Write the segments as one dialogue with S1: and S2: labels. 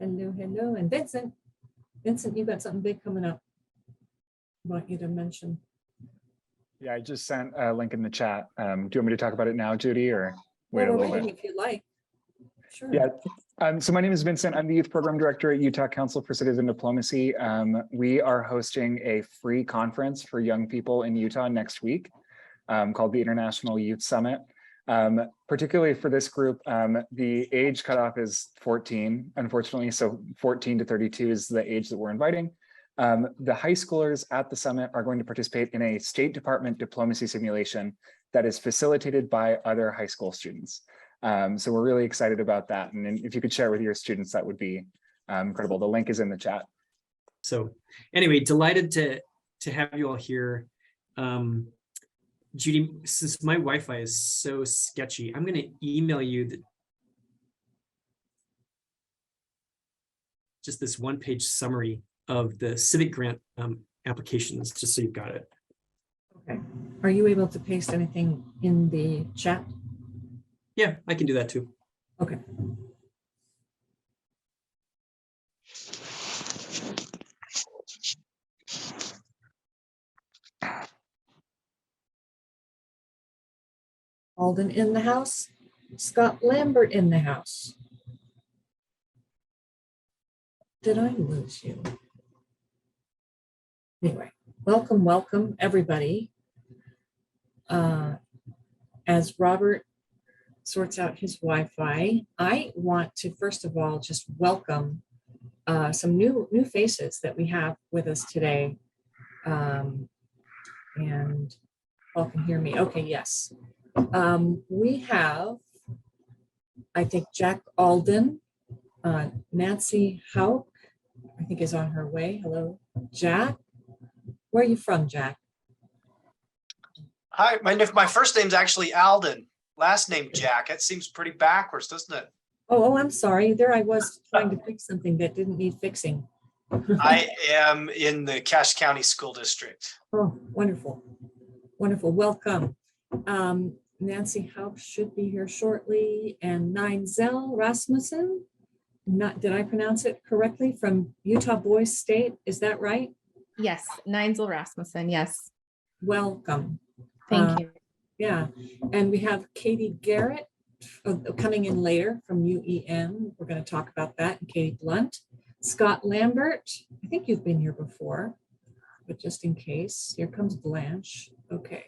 S1: Hello, hello. And Vincent, you've got something big coming up. I want you to mention.
S2: Yeah, I just sent a link in the chat. Do you want me to talk about it now, Judy, or wait a little bit?
S1: If you like. Sure.
S2: Yeah. So my name is Vincent. I'm the Youth Program Director at Utah Council for Citizen Diplomacy. We are hosting a free conference for young people in Utah next week called the International Youth Summit. Particularly for this group, the age cutoff is 14, unfortunately. So 14 to 32 is the age that we're inviting. The high schoolers at the summit are going to participate in a State Department diplomacy simulation that is facilitated by other high school students. So we're really excited about that. And if you could share with your students, that would be incredible. The link is in the chat.
S3: So anyway, delighted to have you all here. Judy, since my Wi-Fi is so sketchy, I'm going to email you just this one-page summary of the Civic grant applications, just so you've got it.
S1: Okay. Are you able to paste anything in the chat?
S3: Yeah, I can do that too.
S1: Okay. Alden in the house. Scott Lambert in the house. Did I lose you? Anyway, welcome everybody. As Robert sorts out his Wi-Fi, I want to first of all just welcome some new faces that we have with us today. And all can hear me. Okay, yes. We have, I think, Jack Alden, Nancy Hauk, I think is on her way. Hello, Jack. Where are you from, Jack?
S4: Hi, my first name's actually Alden. Last name Jack. That seems pretty backwards, doesn't it?
S1: Oh, I'm sorry. There I was trying to fix something that didn't need fixing.
S4: I am in the Cache County School District.
S1: Oh, wonderful. Wonderful. Welcome. Nancy Hauk should be here shortly. And Neinzel Rasmussen, did I pronounce it correctly, from Utah Boys State? Is that right?
S5: Yes, Neinzel Rasmussen, yes.
S1: Welcome.
S5: Thank you.
S1: Yeah, and we have Katie Garrett coming in later from UEN. We're going to talk about that. And Katie Blunt. Scott Lambert, I think you've been here before, but just in case, here comes Blanche. Okay.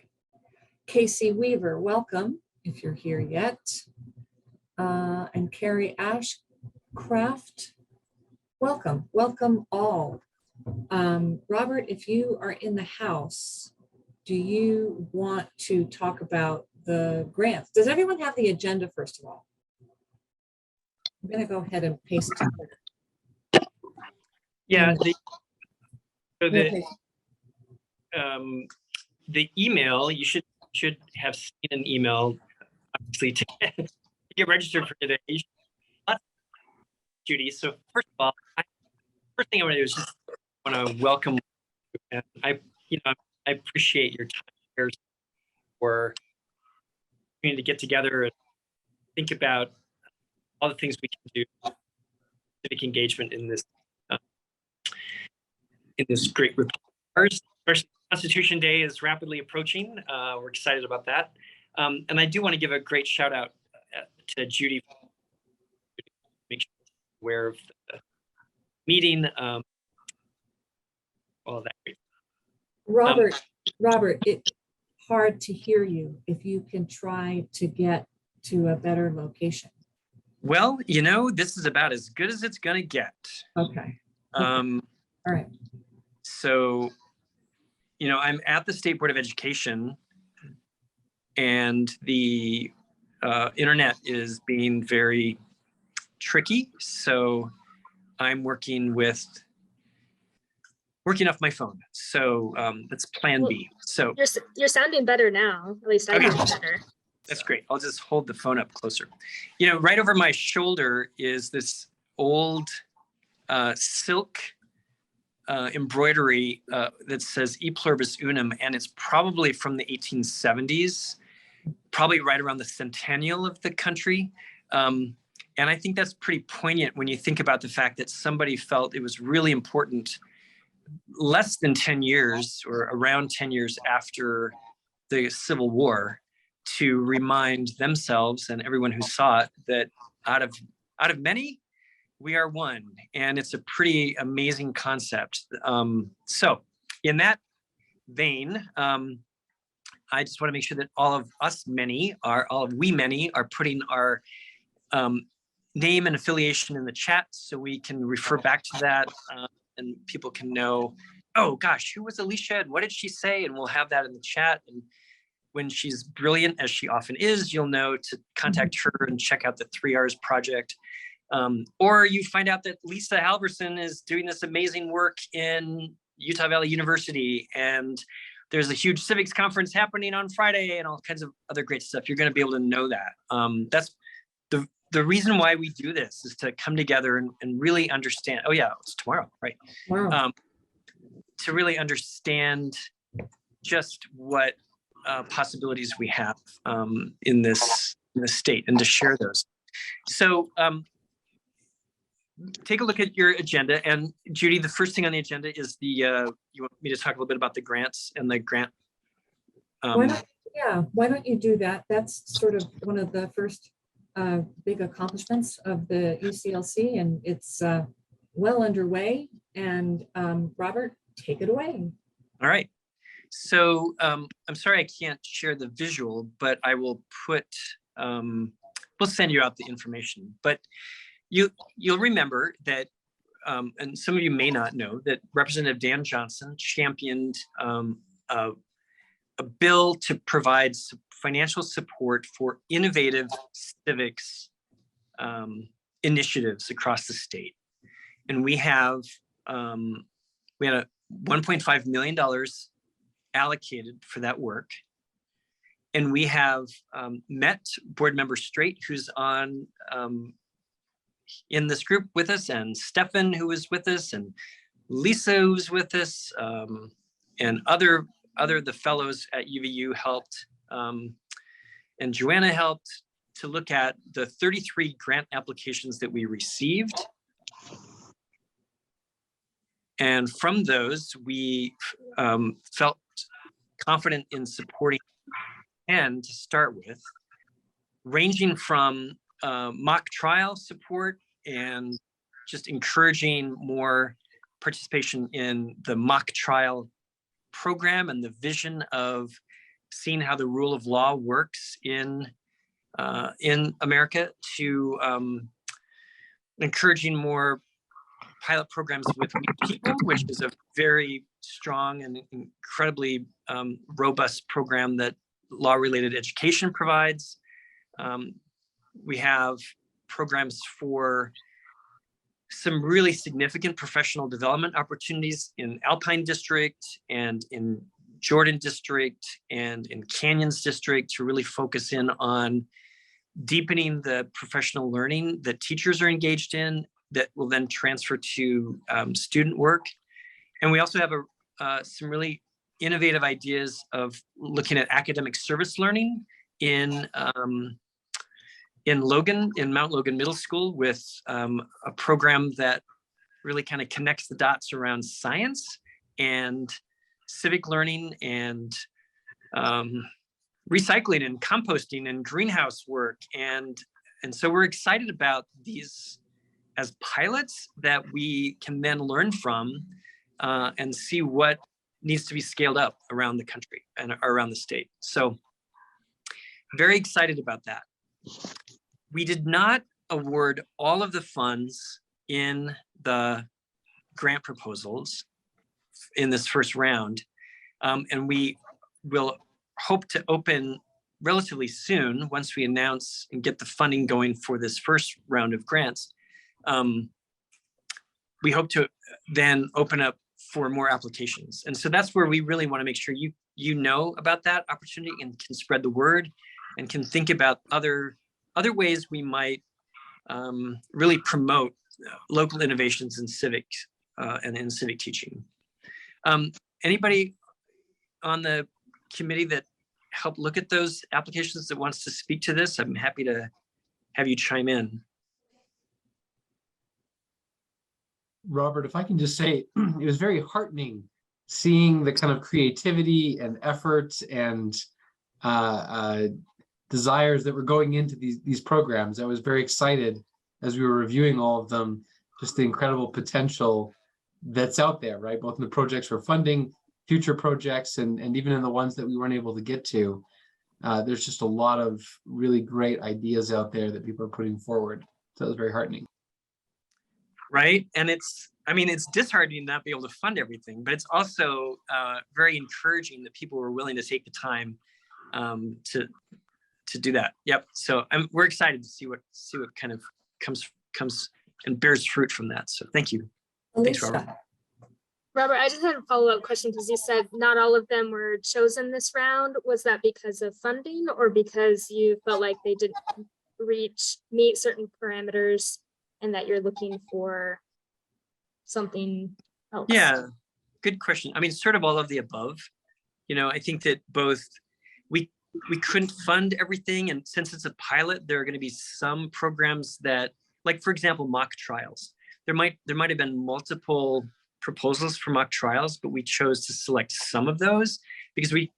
S1: Casey Weaver, welcome, if you're here yet. And Carrie Ashcraft, welcome all. Robert, if you are in the house, do you want to talk about the grants? Does everyone have the agenda, first of all? I'm going to go ahead and paste it.
S3: Yeah, the email, you should have seen an email, obviously, to get registered for today. Judy, so first of all, first thing I want to do is just want to welcome you, and I appreciate your time here for to get together and think about all the things we can do, civic engagement in this great group. Especially Constitution Day is rapidly approaching. We're excited about that, and I do want to give a great shout out to Judy. Make sure you're aware of the meeting. All of that. Great.
S1: Robert, it's hard to hear you. If you can try to get to a better location.
S3: Well, this is about as good as it's going to get.
S1: Okay. All right.
S3: So, I'm at the State Board of Education, and the internet is being very tricky. So I'm working off my phone. So that's plan B. So
S6: you're sounding better now. At least I
S3: okay.
S6: sound better.
S3: That's great. I'll just hold the phone up closer. Right over my shoulder is this old silk embroidery that says E Pluribus Unum, and it's probably from the 1870s, probably right around the centennial of the country. And I think that's pretty poignant when you think about the fact that somebody felt it was really important less than 10 years or around 10 years after the Civil War to remind themselves and everyone who saw it that out of many, we are one. And it's a pretty amazing concept. So in that vein, I just want to make sure that all of we many are putting our name and affiliation in the chat so we can refer back to that and people can know, oh gosh, who was Alicia and what did she say? And we'll have that in the chat. And when she's brilliant, as she often is, you'll know to contact her and check out the 3 R's project. Or you find out that Lisa Halverson is doing this amazing work in Utah Valley University, and there's a huge civics conference happening on Friday and all kinds of other great stuff. You're going to be able to know that. That's the reason why we do this, is to come together and really understand. Oh yeah, it's tomorrow, right?
S1: Wow.
S3: To really understand just what possibilities we have in this state, and to share those. So take a look at your agenda. And Judy, the first thing on the agenda is the, you want me to talk a little bit about the grants and the grant?
S1: Why don't you do that? That's sort of one of the first big accomplishments of the UCLC, and it's well underway. And Robert, take it away.
S3: All right. So I'm sorry I can't share the visual, but I will put, we'll send you out the information. But you'll remember that, and some of you may not know, that Representative Dan Johnson championed a bill to provide financial support for innovative civics initiatives across the state. And we had a $1.5 million allocated for that work. And we have met board member Straight, who's on in this group with us, and Stefan, who is with us, and Lisa, who's with us, and other the fellows at UVU helped, and Joanna helped to look at the 33 grant applications that we received. And from those, we felt confident in supporting 10 to start with, ranging from mock trial support and just encouraging more participation in the mock trial program and the vision of seeing how the rule of law works in America, to encouraging more pilot programs with people, which is a very strong and incredibly robust program that law-related education provides. We have programs for some really significant professional development opportunities in Alpine District and in Jordan District and in Canyons District, to really focus in on deepening the professional learning that teachers are engaged in that will then transfer to student work. And we also have some really innovative ideas of looking at academic service learning in Mount Logan Middle School, with a program that really kind of connects the dots around science and civic learning and recycling and composting and greenhouse work. And so we're excited about these as pilots that we can then learn from and see what needs to be scaled up around the country and around the state. So very excited about that. We did not award all of the funds in the grant proposals in this first round. And we will hope to open relatively soon, once we announce and get the funding going for this first round of grants. We hope to then open up for more applications. And so that's where we really want to make sure you know about that opportunity and can spread the word and can think about other ways we might really promote local innovations in civics and in civic teaching. Anybody on the committee that helped look at those applications that wants to speak to this, I'm happy to have you chime in.
S7: Robert, if I can just say, it was very heartening seeing the kind of creativity and efforts and desires that were going into these programs. I was very excited as we were reviewing all of them, just the incredible potential that's out there, right? Both in the projects we're funding, future projects, and even in the ones that we weren't able to get to. There's just a lot of really great ideas out there that people are putting forward. So it was very heartening.
S3: Right. And it's disheartening not be able to fund everything, but it's also very encouraging that people were willing to take the time to do that. Yep. So we're excited to see what kind of comes and bears fruit from that. So thank you. Thanks, Robert.
S1: Alicia.
S6: Robert, I just had a follow-up question because you said not all of them were chosen this round. Was that because of funding or because you felt like they didn't meet certain parameters and that you're looking for something else?
S3: Yeah, good question. I mean, sort of all of the above. I think that both we couldn't fund everything, and since it's a pilot, there are going to be some programs that, like for example, mock trials. There might have been multiple proposals for mock trials, but we chose to select some of those because we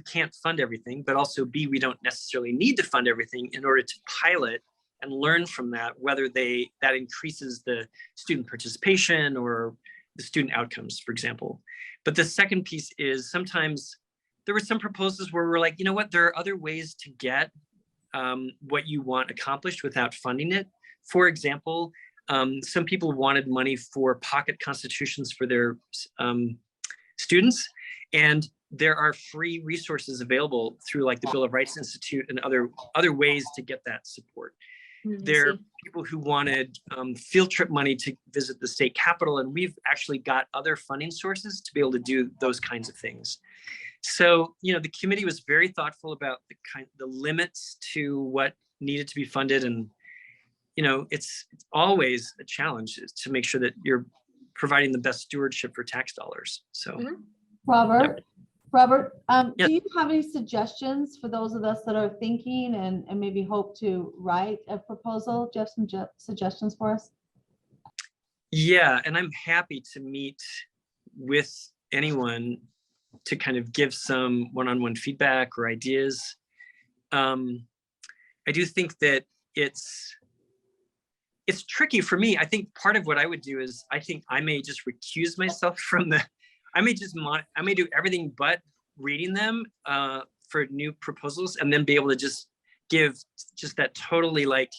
S3: can't fund everything, but also B, we don't necessarily need to fund everything in order to pilot and learn from that, whether that increases the student participation or the student outcomes, for example. But the second piece is sometimes there were some proposals where we're like, you know what, there are other ways to get what you want accomplished without funding it. For example, some people wanted money for pocket constitutions for their students, and there are free resources available through like the Bill of Rights Institute and other ways to get that support. There are people who wanted field trip money to visit the state capitol, and we've actually got other funding sources to be able to do those kinds of things. So, the committee was very thoughtful about the limits to what needed to be funded, and it's always a challenge to make sure that you're providing the best stewardship for tax dollars. So,
S8: Robert,
S3: Yep.
S8: Robert,
S3: Yes.
S8: do you have any suggestions for those of us that are thinking and maybe hope to write a proposal? Do you have some suggestions for us?
S3: Yeah, and I'm happy to meet with anyone to kind of give some one-on-one feedback or ideas. I do think that it's tricky for me. I think part of what I would do is I think I may just recuse myself from I may do everything but reading them for new proposals, and then be able to just give just that totally like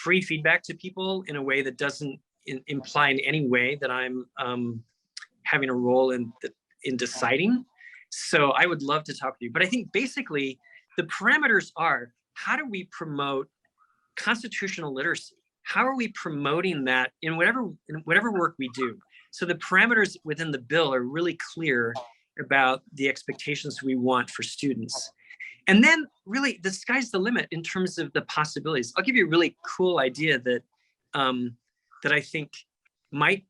S3: free feedback to people in a way that doesn't imply in any way that I'm having a role in deciding. So I would love to talk to you, but I think basically the parameters are, how do we promote constitutional literacy? How are we promoting that in whatever work we do? So the parameters within the bill are really clear about the expectations we want for students. And then really the sky's the limit in terms of the possibilities. I'll give you a really cool idea that I think might,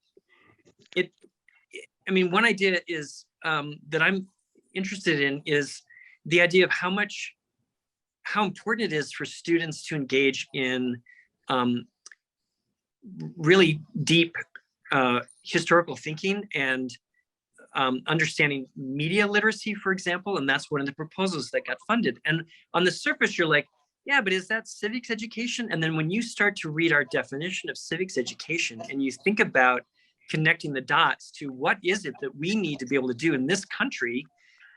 S3: one idea is that I'm interested in is the idea of how important it is for students to engage in really deep historical thinking and understanding media literacy, for example. And that's one of the proposals that got funded. And on the surface, you're like, yeah, but is that civics education? And then when you start to read our definition of civics education and you think about connecting the dots to what is it that we need to be able to do in this country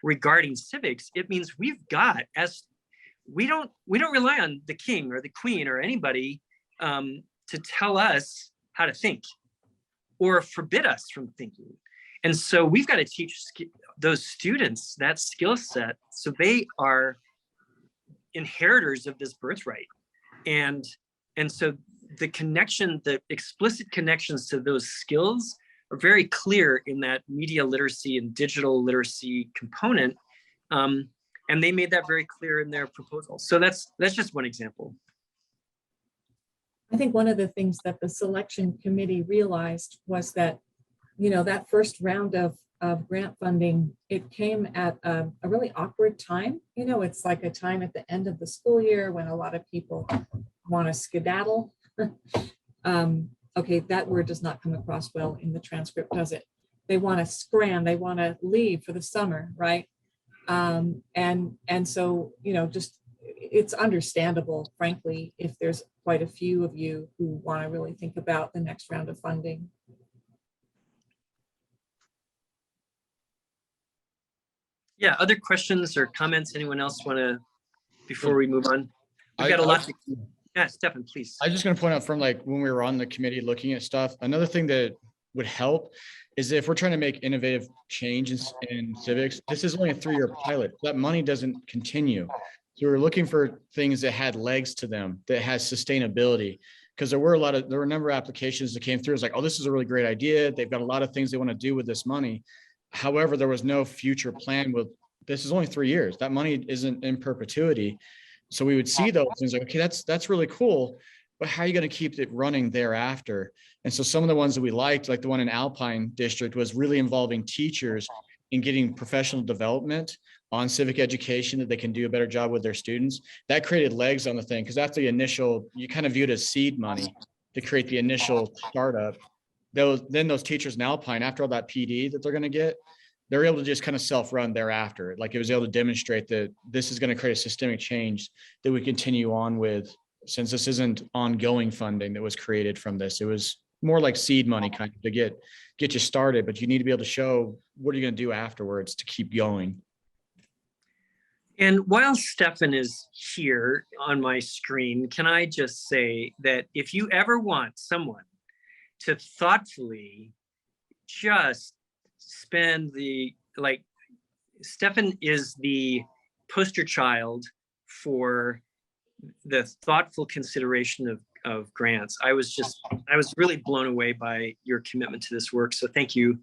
S3: regarding civics, it means we don't rely on the king or the queen or anybody to tell us how to think or forbid us from thinking. And so we've got to teach those students that skill set so they are inheritors of this birthright. And so the explicit connections to those skills are very clear in that media literacy and digital literacy component. And they made that very clear in their proposal. So that's just one example.
S1: I think one of the things that the selection committee realized was that, that first round of grant funding, it came at a really awkward time. It's like a time at the end of the school year when a lot of people want to skedaddle. Okay, that word does not come across well in the transcript, does it? They want to scram, they want to leave for the summer, right? And so, you know, just it's understandable, frankly, if there's quite a few of you who want to really think about the next round of funding.
S3: Yeah, other questions or comments? Anyone else want to, before we move on? We've got a
S9: I-
S3: lot. Yeah, Stefan, please.
S9: I was just going to point out from like when we were on the committee looking at stuff, another thing that would help is if we're trying to make innovative changes in civics, this is only a 3-year pilot. That money doesn't continue. So we're looking for things that had legs to them, that has sustainability. Because there were a number of applications that came through. It's like, oh, this is a really great idea. They've got a lot of things they want to do with this money. However, there was no future plan with, this is only 3 years. That money isn't in perpetuity. So we would see those things like, okay, that's really cool, but how are you going to keep it running thereafter? And so some of the ones that we liked, like the one in Alpine District, was really involving teachers in getting professional development on civic education, that they can do a better job with their students. That created legs on the thing, because that's the initial, you kind of view it as seed money to create the initial startup. Then those teachers in Alpine, after all that PD that they're going to get, they're able to just kind of self-run thereafter. Like it was able to demonstrate that this is going to create a systemic change that we continue on with, since this isn't ongoing funding that was created from this. It was more like seed money kind of to get you started, but you need to be able to show what are you going to do afterwards to keep going.
S3: And while Stefan is here on my screen, can I just say that if you ever want someone to thoughtfully just spend Stefan is the poster child for the thoughtful consideration of grants. I was really blown away by your commitment to this work. So thank you.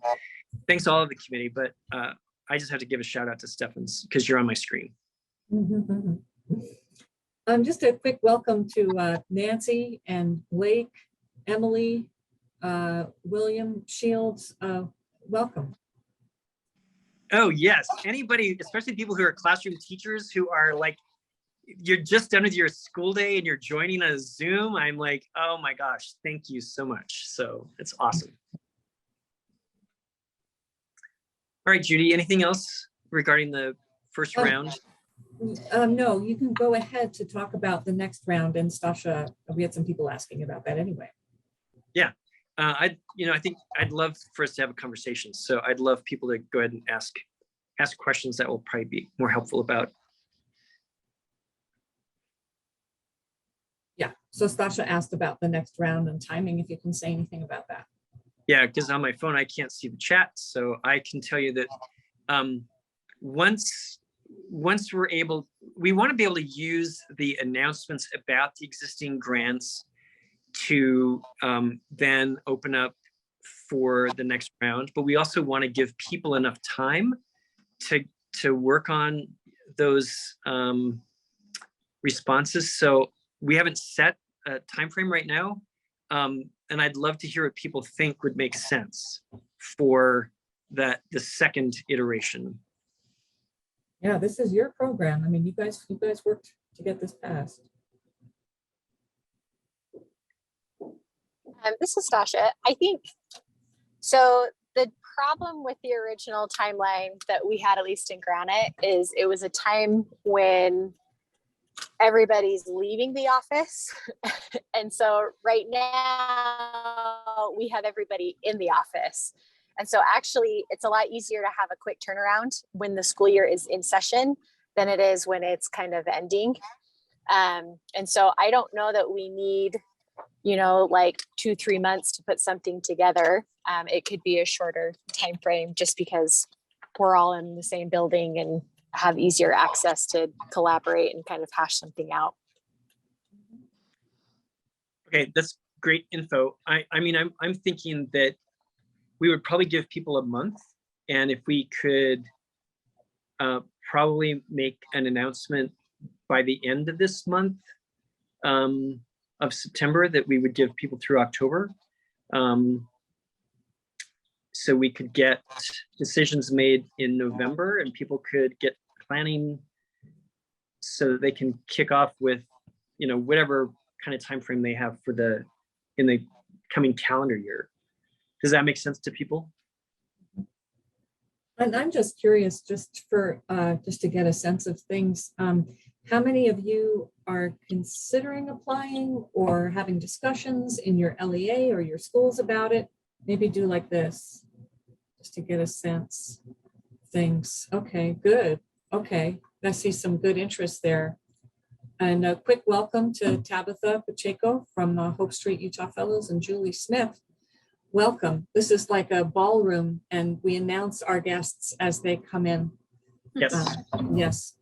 S3: Thanks to all of the committee, but I just have to give a shout out to Stefan's because you're on my screen.
S1: Just a quick welcome to Nancy and Blake, Emily, William Shields. Welcome.
S3: Oh yes, anybody, especially people who are classroom teachers who are like, you're just done with your school day and you're joining a Zoom. I'm like, oh my gosh, thank you so much. So it's awesome. All right, Judy, anything else regarding the first round?
S1: No, you can go ahead to talk about the next round, and Stasha, we had some people asking about that anyway.
S3: Yeah, I think I'd love for us to have a conversation. So I'd love people to go ahead and ask questions that will probably be more helpful about.
S1: Yeah, so Stasha asked about the next round and timing, if you can say anything about that.
S3: Yeah, because on my phone, I can't see the chat. So I can tell you that once we're able, we want to be able to use the announcements about the existing grants to then open up for the next round. But we also want to give people enough time to work on those responses. So we haven't set a time frame right now. And I'd love to hear what people think would make sense for the second iteration.
S1: Yeah, this is your program. I mean, you guys worked to get this passed.
S10: This is Stasha. I think, so the problem with the original timeline that we had, at least in Granite, is it was a time when everybody's leaving the office. And so right now we have everybody in the office. And so actually it's a lot easier to have a quick turnaround when the school year is in session than it is when it's kind of ending. And so I don't know that we need, like 2-3 months to put something together. It could be a shorter time frame just because we're all in the same building and have easier access to collaborate and kind of hash something out.
S3: Okay, that's great info. I mean, I'm thinking that we would probably give people a month, and if we could probably make an announcement by the end of this month of September, that we would give people through October. So we could get decisions made in November and people could get planning so that they can kick off with, whatever kind of time frame they have for in the coming calendar year. Does that make sense to people?
S1: And I'm just curious, just to get a sense of things. How many of you are considering applying or having discussions in your LEA or your schools about it? Maybe do like this, just to get a sense of things. Okay, good. Okay, I see some good interest there. And a quick welcome to Tabitha Pacheco from Hope Street Utah Fellows and Julie Smith. Welcome. This is like a ballroom, and we announce our guests as they come in.
S3: Yes.
S1: Yes.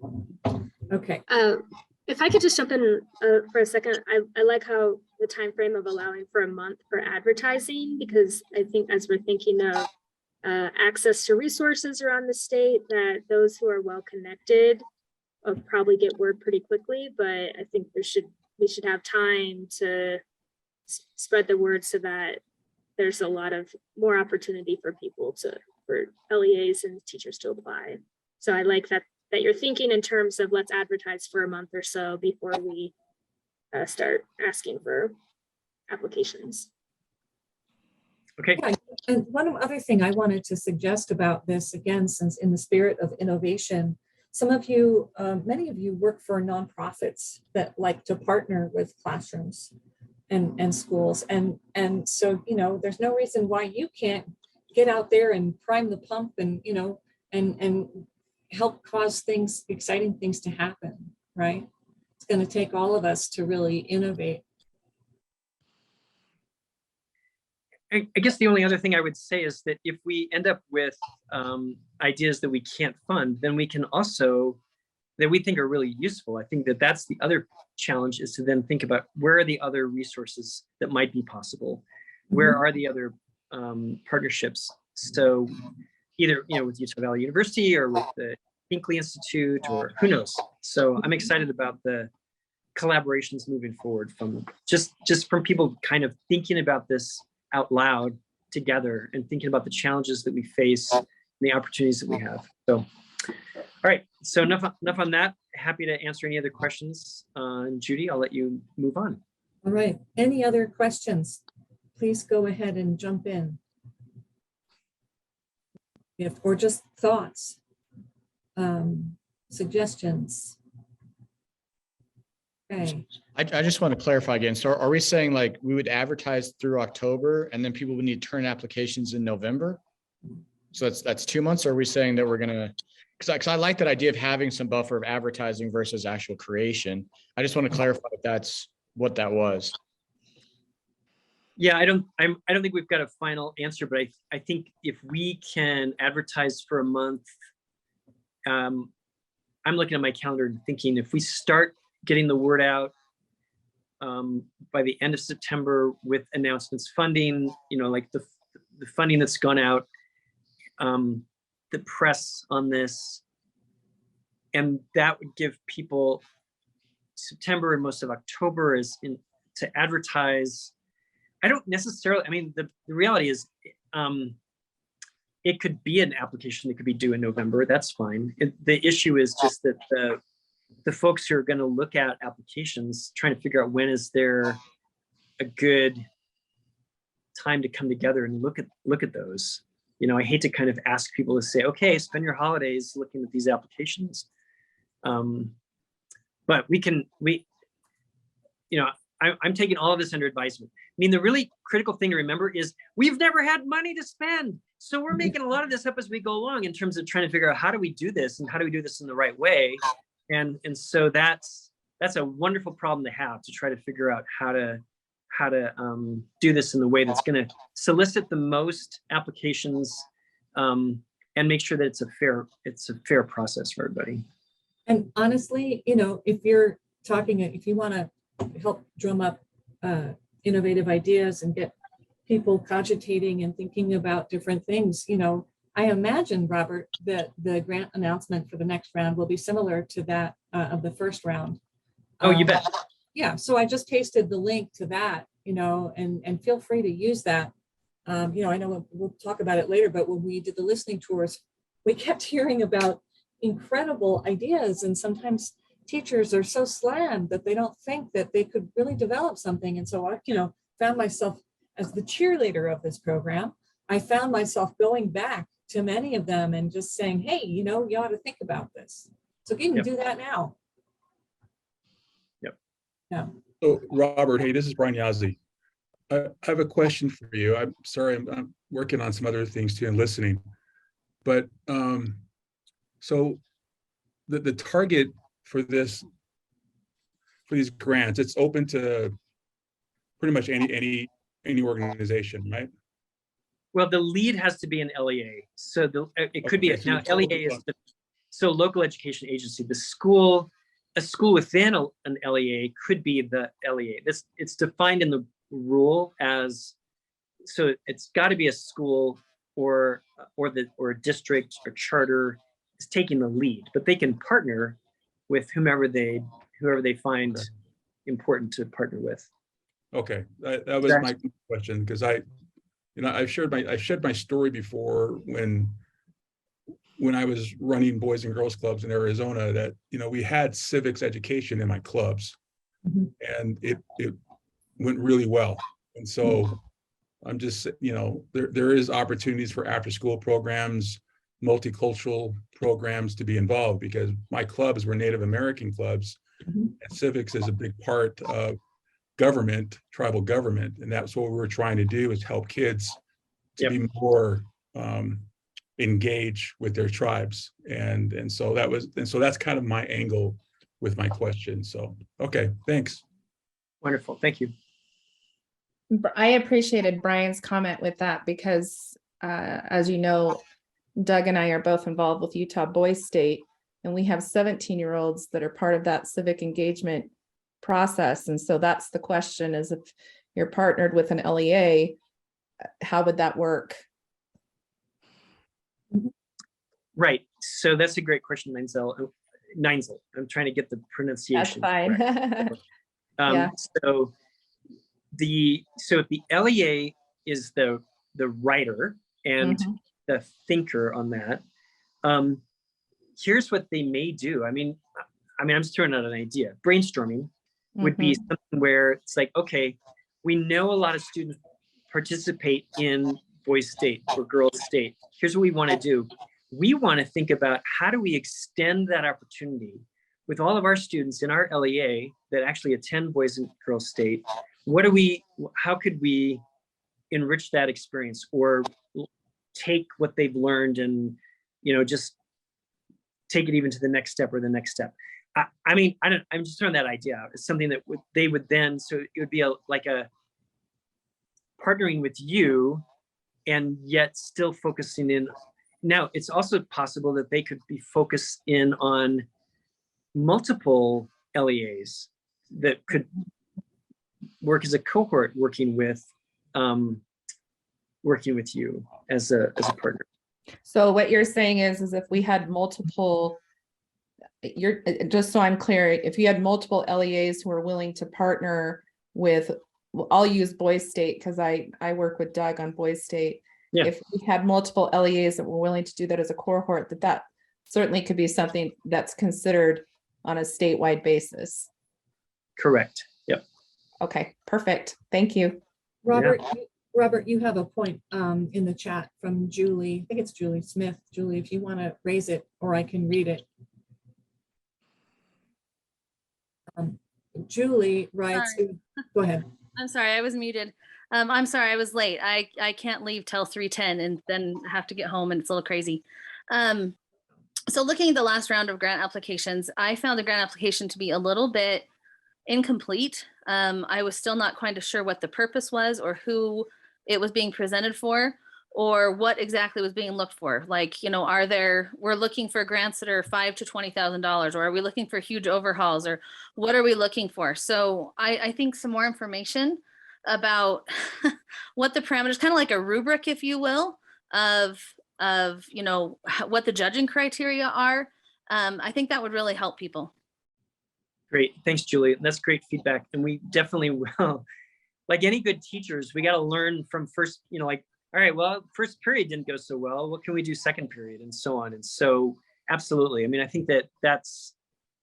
S1: Okay.
S6: If I could just jump in for a second, I like how the time frame of allowing for a month for advertising, because I think as we're thinking of access to resources around the state, that those who are well connected probably get word pretty quickly, but I think we should have time to spread the word so that there's a lot of more opportunity for people for LEAs and teachers to apply. So I like that you're thinking in terms of let's advertise for a month or so before we start asking for applications.
S3: Okay.
S1: Yeah, and one other thing I wanted to suggest about this, again, since in the spirit of innovation, some of you, many of you work for nonprofits that like to partner with classrooms and schools. And so, there's no reason why you can't get out there and prime the pump and, and help cause exciting things to happen, right? It's going to take all of us to really innovate.
S3: I guess the only other thing I would say is that if we end up with ideas that we can't fund, then we can also, that we think are really useful. I think that that's the other challenge, is to then think about where are the other resources that might be possible? Where are the other partnerships? So either, with Utah Valley University or with the Hinckley Institute, or who knows? So I'm excited about the collaborations moving forward from just from people kind of thinking about this out loud together and thinking about the challenges that we face and the opportunities that we have. So, all right, so enough on that. Happy to answer any other questions. Judy, I'll let you move on.
S1: All right, any other questions? Please go ahead and jump in. Or just thoughts, suggestions. Okay.
S9: I just want to clarify again. So are we saying like we would advertise through October and then people would need to turn applications in November? So that's 2 months. Or are we saying that we're going to, because I like that idea of having some buffer of advertising versus actual creation. I just want to clarify if that's what that was.
S3: Yeah, I don't think we've got a final answer, but I think if we can advertise for a month, I'm looking at my calendar and thinking if we start getting the word out by the end of September with announcements, funding, like the funding that's gone out, the press on this, and that would give people September and most of October to advertise. I don't necessarily, the reality is it could be an application that could be due in November. That's fine. The issue is just that the folks who are going to look at applications, trying to figure out when is there a good time to come together and look at those. I hate to kind of ask people to say, okay, spend your holidays looking at these applications. But I'm taking all of this under advisement. The really critical thing to remember is we've never had money to spend. So we're making a lot of this up as we go along in terms of trying to figure out how do we do this and how do we do this in the right way. And so that's a wonderful problem to have, to try to figure out how to do this in the way that's going to solicit the most applications and make sure that it's a fair process for everybody.
S1: And honestly, if you want to help drum up innovative ideas and get people cogitating and thinking about different things, I imagine, Robert, that the grant announcement for the next round will be similar to that of the first round.
S3: Oh, you bet.
S1: Yeah, so I just pasted the link to that, and feel free to use that. I know we'll talk about it later, but when we did the listening tours, we kept hearing about incredible ideas, and sometimes teachers are so slammed that they don't think that they could really develop something. And so I, found myself as the cheerleader of this program, I found myself going back to many of them and just saying, hey, you know, you ought to think about this. So you can do that now.
S3: Yep.
S1: Yeah.
S11: So Robert, hey, this is Brian Yazzie. I have a question for you. I'm sorry, I'm working on some other things too and listening. But so the target for this, for these grants, it's open to pretty much any organization, right?
S3: Well, the lead has to be an LEA. So it could be,
S11: Okay, so
S3: now
S11: the total-
S3: LEA is so local education agency. The school, a school within an LEA could be the LEA. It's defined in the rule as, so it's got to be a school or a district or charter is taking the lead, but they can partner with whoever they find important to partner with.
S11: Okay, that was my question, because I've shared my story before when I was running Boys and Girls Clubs in Arizona, that, we had civics education in my clubs, and it went really well. And so I'm just, there is opportunities for after school programs, multicultural programs to be involved, because my clubs were Native American clubs, and civics is a big part of government, tribal government. And that's what we were trying to do, is help kids to be more engaged with their tribes. And so that's kind of my angle with my question. So, okay, thanks.
S3: Wonderful, thank you.
S5: I appreciated Brian's comment with that because, as you know, Doug and I are both involved with Utah Boys State, and we have 17-year-olds that are part of that civic engagement process. And so that's the question, is if you're partnered with an LEA, how would that work?
S3: Right, so that's a great question, Neinzel. I'm trying to get the pronunciation.
S5: That's fine. Yeah.
S3: So if the LEA is the writer and the thinker on that, here's what they may do. I mean, I'm just throwing out an idea. Brainstorming would be something where it's like, okay, we know a lot of students participate in Boys State or Girls State. Here's what we want to do. We want to think about, how do we extend that opportunity with all of our students in our LEA that actually attend Boys and Girls State? How could we enrich that experience, or take what they've learned and, just take it even to the next step or the next step? I'm just throwing that idea out. It's something that they would then, so it would be like a partnering with you, and yet still focusing in. Now, it's also possible that they could be focused in on multiple LEAs that could work as a cohort, working with you as a partner.
S5: So what you're saying is if we had multiple, just so I'm clear, if you had multiple LEAs who are willing to partner with, I'll use Boys State because I work with Doug on Boys State. Yeah. If we had multiple LEAs that were willing to do that as a cohort, that certainly could be something that's considered on a statewide basis.
S3: Correct. Yep.
S5: Okay, perfect. Thank you.
S1: Robert, Robert, you have a point in the chat from Julie. I think it's Julie Smith. Julie, if you want to raise it, or I can read it. Julie writes, go ahead.
S12: I'm sorry, I was muted. I'm sorry, I was late. I can't leave till 3:10 and then have to get home, and it's a little crazy. So looking at the last round of grant applications, I found the grant application to be a little bit incomplete. I was still not quite sure what the purpose was, or who it was being presented for, or what exactly was being looked for. Like, we're looking for grants that are $5,000 to $20,000, or are we looking for huge overhauls, or what are we looking for? So I think some more information about what the parameters, kind of like a rubric, if you will, of what the judging criteria are. I think that would really help people.
S3: Great, thanks, Julie. That's great feedback, and we definitely will. Like any good teachers, we got to learn from first. All right, well, first period didn't go so well. What can we do second period, and so on. And so, absolutely. I mean, I think that's,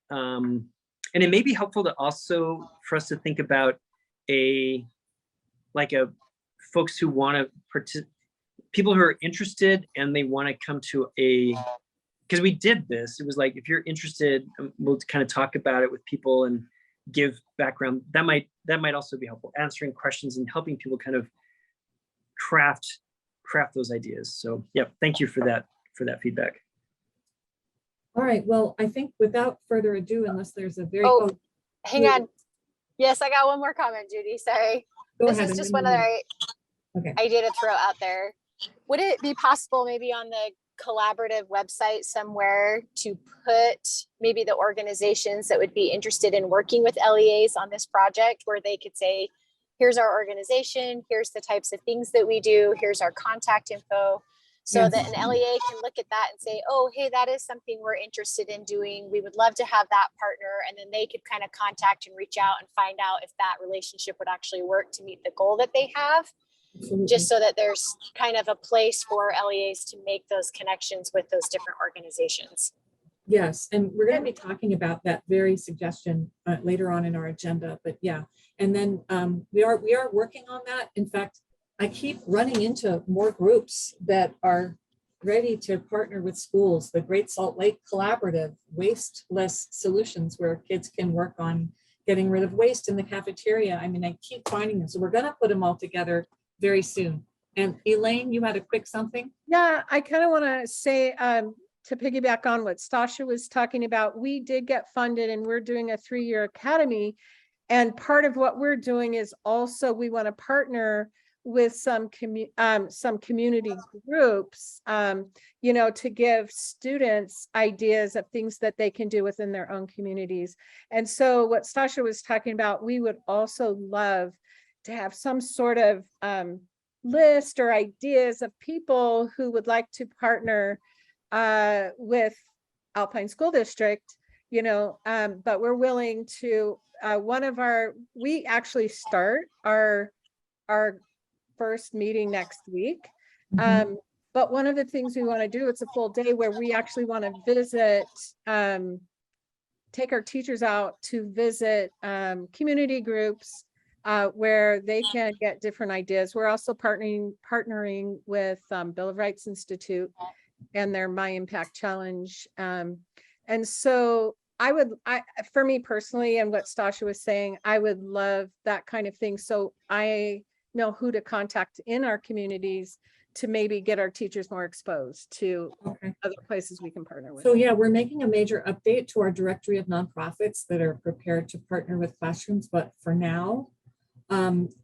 S3: and it may be helpful to also for us to think about a folks who want to participate, people who are interested and they want to come to because we did this, it was like, if you're interested, we'll kind of talk about it with people and give background. That might also be helpful, answering questions and helping people kind of craft those ideas. So yeah, thank you for that feedback.
S1: All right, well, I think without further ado, unless there's a very,
S10: Hang on. Yes, I got one more comment, Judy. Sorry.
S1: Go
S10: This
S1: ahead,
S10: is
S1: and
S10: just
S1: then
S10: one
S1: we'll
S10: other idea to throw out there. Would it be possible maybe on the collaborative website somewhere to put maybe the organizations that would be interested in working with LEAs on this project, where they could say, here's our organization, here's the types of things that we do, here's our contact info, so that an LEA can look at that and say, oh, hey, that is something we're interested in doing. We would love to have that partner. And then they could kind of contact and reach out and find out if that relationship would actually work to meet the goal that they have. Just so that there's kind of a place for LEAs to make those connections with those different organizations.
S1: Yes, and we're going to be talking about that very suggestion later on in our agenda, but yeah. And then we are working on that. In fact, I keep running into more groups that are ready to partner with schools. The Great Salt Lake Collaborative, wasteless solutions, where kids can work on getting rid of waste in the cafeteria. I mean, I keep finding them. So we're going to put them all together very soon. And Elaine, you had a quick something?
S13: Yeah, I kind of want to say, to piggyback on what Stasha was talking about, we did get funded and we're doing a 3-year academy. And part of what we're doing is also we want to partner with some community groups, you know, to give students ideas of things that they can do within their own communities. And so what Stasha was talking about, we would also love to have some sort of list or ideas of people who would like to partner with Alpine School District, you know, but we're willing to, we actually start our first meeting next week. But one of the things we want to do, it's a full day where we actually want to visit, take our teachers out to visit community groups where they can get different ideas. We're also partnering with Bill of Rights Institute and their My Impact Challenge. And so for me personally, and what Stasha was saying, I would love that kind of thing. So I know who to contact in our communities to maybe get our teachers more exposed to other places we can partner with.
S1: So yeah, we're making a major update to our directory of nonprofits that are prepared to partner with classrooms. But for now,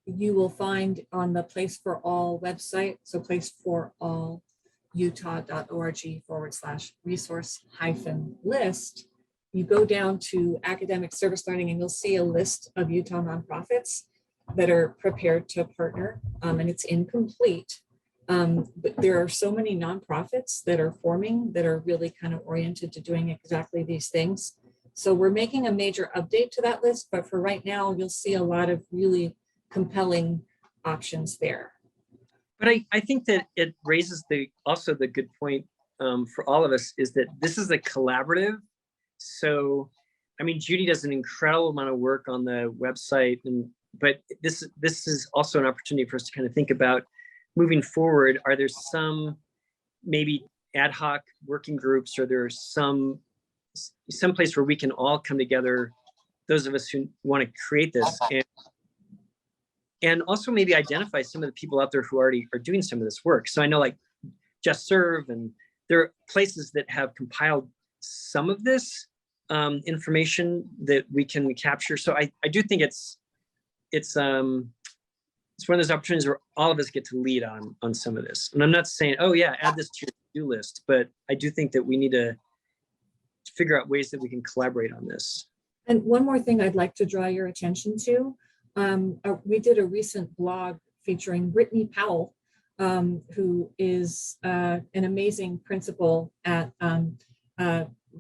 S1: you will find on the Place for All website, so placeforall.utah.org/resource-list, you go down to academic service learning and you'll see a list of Utah nonprofits that are prepared to partner, and it's incomplete. But there are so many nonprofits that are forming that are really kind of oriented to doing exactly these things. So we're making a major update to that list, but for right now, you'll see a lot of really compelling options there.
S3: But I think that it raises also the good point for all of us is that this is a collaborative. So, I mean, Judy does an incredible amount of work on the website, but this is also an opportunity for us to kind of think about moving forward. Are there some maybe ad hoc working groups, or there some place where we can all come together, those of us who want to create this, and also maybe identify some of the people out there who already are doing some of this work. So I know like Just Serve, and there are places that have compiled some of this information that we can capture. So I do think it's one of those opportunities where all of us get to lead on some of this. And I'm not saying, oh yeah, add this to your to-do list, but I do think that we need to figure out ways that we can collaborate on this.
S1: And one more thing I'd like to draw your attention to. We did a recent blog featuring Brittany Powell, who is an amazing principal at,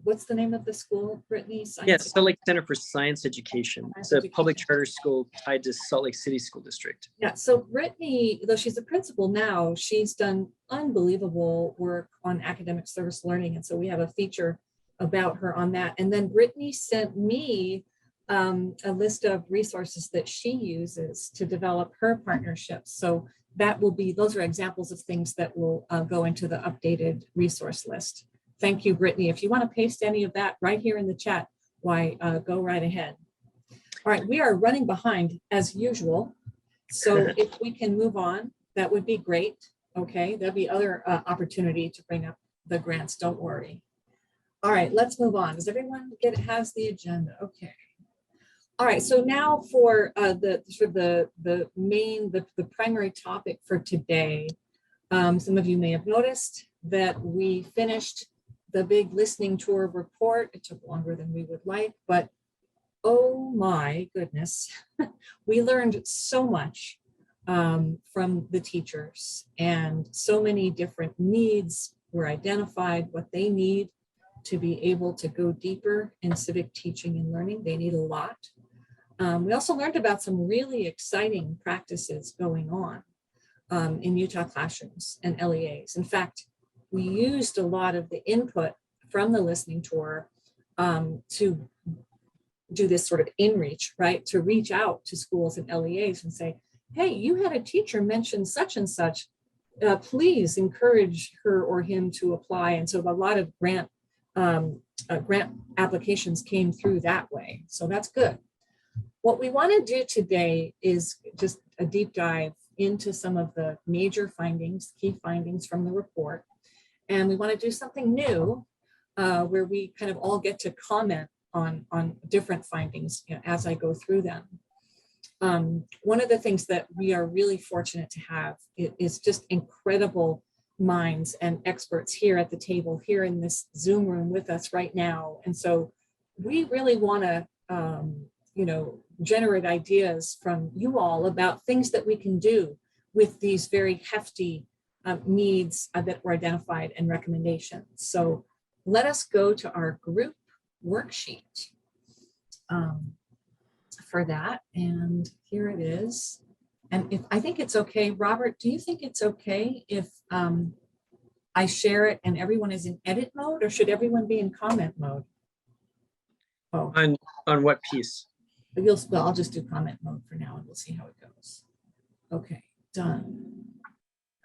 S1: what's the name of the school, Brittany?
S3: Yes, Salt Lake Center for Science Education. It's a public charter school tied to Salt Lake City School District.
S1: Yeah, so Brittany, though she's a principal now, she's done unbelievable work on academic service learning. And so we have a feature about her on that. And then Brittany sent me a list of resources that she uses to develop her partnerships. So those are examples of things that will go into the updated resource list. Thank you, Brittany. If you want to paste any of that right here in the chat, why, go right ahead. All right, we are running behind as usual. So if we can move on, that would be great. Okay, there'll be other opportunity to bring up the grants, don't worry. All right, let's move on. Does everyone has the agenda? Okay. All right, so now for the primary topic for today. Some of you may have noticed that we finished the big listening tour report. It took longer than we would like, but oh my goodness, we learned so much from the teachers, and so many different needs were identified, what they need to be able to go deeper in civic teaching and learning. They need a lot. We also learned about some really exciting practices going on in Utah classrooms and LEAs. In fact, we used a lot of the input from the listening tour to do this sort of in-reach, right? To reach out to schools and LEAs and say, hey, you had a teacher mention such and such, please encourage her or him to apply. And so a lot of grant applications came through that way. So that's good. What we want to do today is just a deep dive into some of the major findings, key findings from the report. And we want to do something new where we kind of all get to comment on different findings, you know, as I go through them. One of the things that we are really fortunate to have is just incredible minds and experts here at the table, here in this Zoom room with us right now. And so we really want to, you know, generate ideas from you all about things that we can do with these very hefty needs that were identified and recommendations. So let us go to our group worksheet for that. And here it is. And if I think it's okay, Robert, do you think it's okay if I share it and everyone is in edit mode, or should everyone be in comment mode? Oh,
S3: On what piece?
S1: well, I'll just do comment mode for now and we'll see how it goes. Okay, done.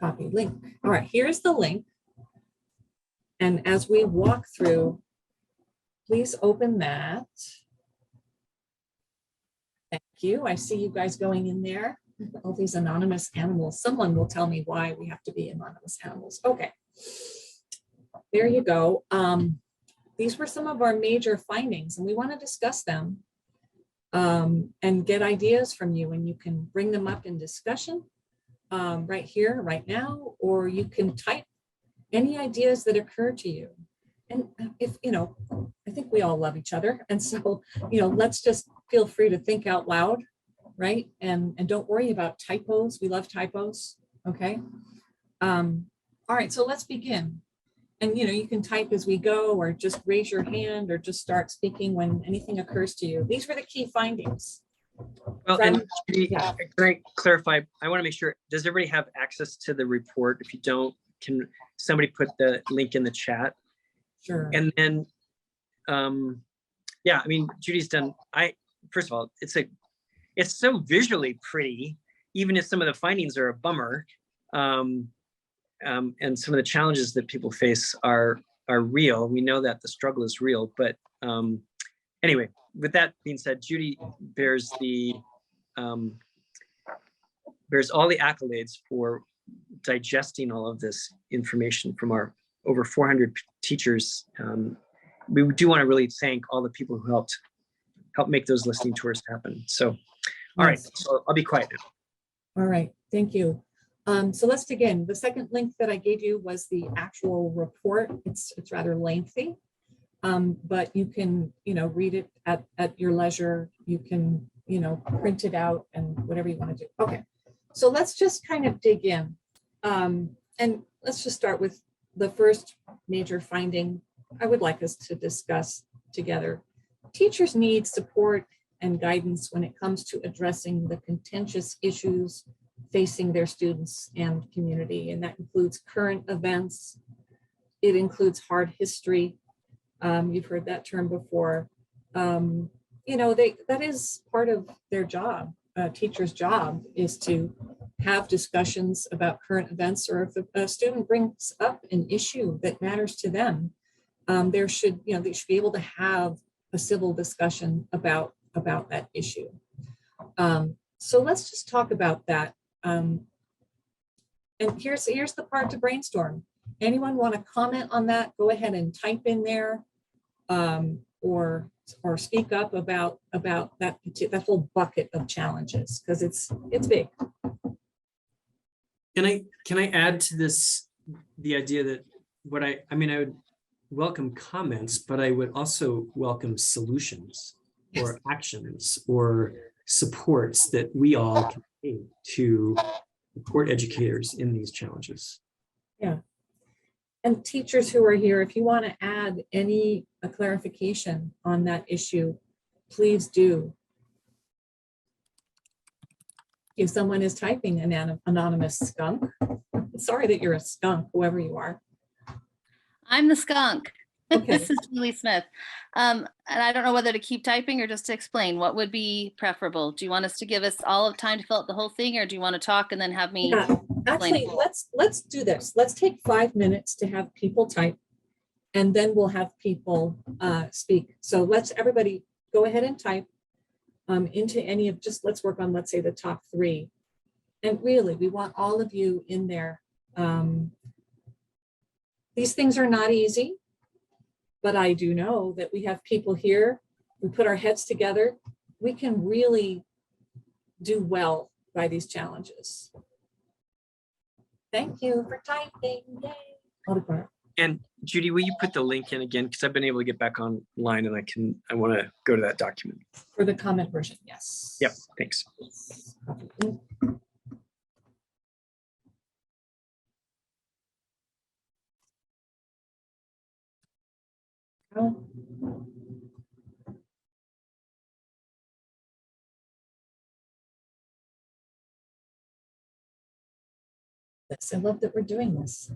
S1: Copy link. All right, here's the link. And as we walk through, please open that. Thank you. I see you guys going in there. All these anonymous animals. Someone will tell me why we have to be anonymous animals. Okay. There you go. These were some of our major findings, and we want to discuss them and get ideas from you. And you can bring them up in discussion right here, right now, or you can type any ideas that occur to you. And if, you know, I think we all love each other. And so, you know, let's just feel free to think out loud, right? And don't worry about typos. We love typos, okay? All right, so let's begin. And, you know, you can type as we go, or just raise your hand, or just start speaking when anything occurs to you. These were the key findings.
S3: Well,
S1: From,
S3: and
S1: yeah.
S3: can I clarify? I want to make sure, does everybody have access to the report? If you don't, can somebody put the link in the chat?
S1: Sure.
S3: And then, yeah, I mean, Judy's done, first of all, it's so visually pretty, even if some of the findings are a bummer. And some of the challenges that people face are real. We know that the struggle is real, but anyway, with that being said, Judy bears all the accolades for digesting all of this information from our over 400 teachers. We do want to really thank all the people who helped make those listening tours happen. So, all right, so I'll be quiet now.
S1: All right, thank you. So let's begin. The second link that I gave you was the actual report. It's rather lengthy, but you can, you know, read it at your leisure. You can, you know, print it out and whatever you want to do. Okay, so let's just kind of dig in. And let's just start with the first major finding I would like us to discuss together. Teachers need support and guidance when it comes to addressing the contentious issues facing their students and community. And that includes current events. It includes hard history. You've heard that term before. You know, that is part of their job. A teacher's job is to have discussions about current events, or if a student brings up an issue that matters to them, they should be able to have a civil discussion about that issue. So let's just talk about that. And here's the part to brainstorm. Anyone want to comment on that? Go ahead and type in there, or speak up about that whole bucket of challenges, because it's big.
S3: Can I add to this the idea that I would welcome comments, but I would also welcome solutions or actions or supports that we all can take to support educators in these challenges.
S1: Yeah. And teachers who are here, if you want to add any clarification on that issue, please do. If someone is typing an anonymous skunk, sorry that you're a skunk, whoever you are.
S12: I'm the skunk.
S1: Okay.
S12: This is Julie Smith. And I don't know whether to keep typing or just to explain what would be preferable. Do you want us to give us all of time to fill out the whole thing, or do you want to talk and then have me?
S1: Yeah, actually, let's do this. Let's take 5 minutes to have people type, and then we'll have people speak. So let's everybody go ahead and type into any of, let's work on, let's say, the top 3. And really, we want all of you in there. These things are not easy, but I do know that we have people here. We put our heads together. We can really do well by these challenges. Thank you for typing. Yay.
S3: And Judy, will you put the link in again? Because I've been able to get back online and I want to go to that document.
S1: For the comment version, yes.
S3: Yep, thanks.
S1: Oh. Yes, I love that we're doing this.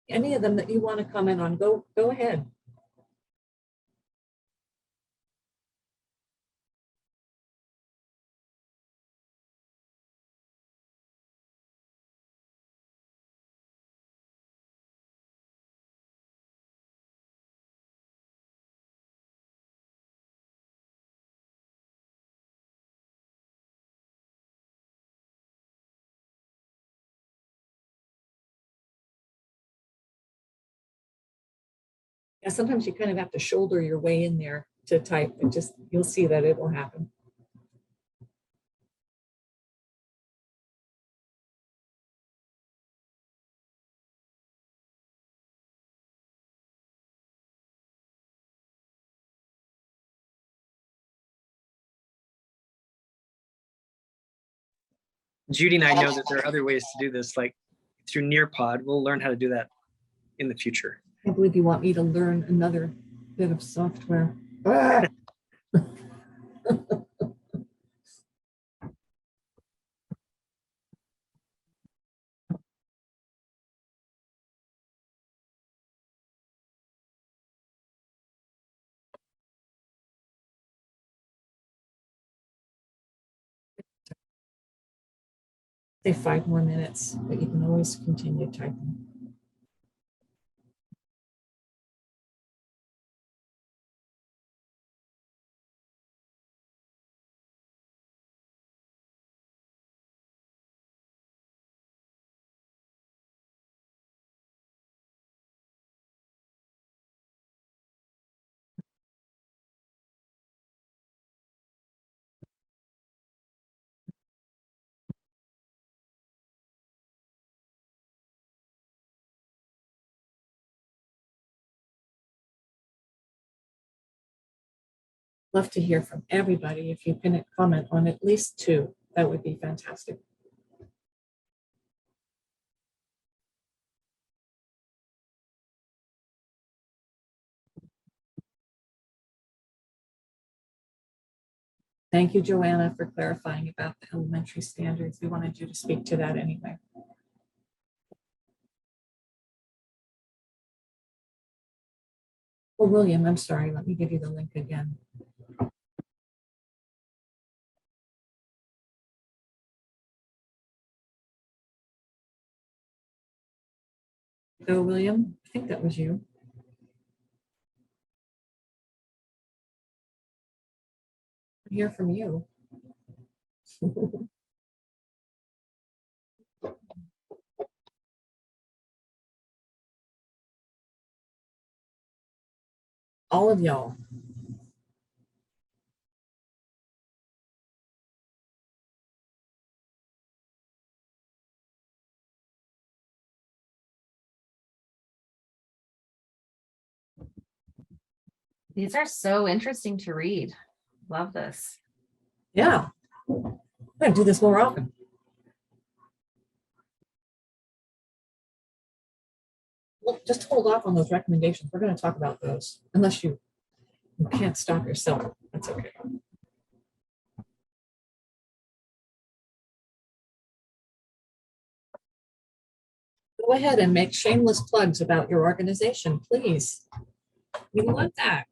S1: Any of them that you want to comment on, go ahead. Yeah, sometimes you kind of have to shoulder your way in there to type, and you'll see that it will happen.
S3: Judy and I know that there are other ways to do this, like through Nearpod. We'll learn how to do that in the future.
S1: I believe you want me to learn another bit of software. Ah! Say 5 more minutes, but you can always continue typing. Love to hear from everybody. If you can comment on at least 2, that would be fantastic. Thank you, Joanna, for clarifying about the elementary standards. We wanted you to speak to that anyway. Well, William, I'm sorry, let me give you the link again. Go, William, I think that was you. Hear from you. All of y'all.
S5: These are so interesting to read. Love this.
S1: Yeah, I'm gonna do this more often. Well, just hold off on those recommendations. We're gonna talk about those, unless you can't stop yourself. That's okay. Go ahead and make shameless plugs about your organization, please. We want that.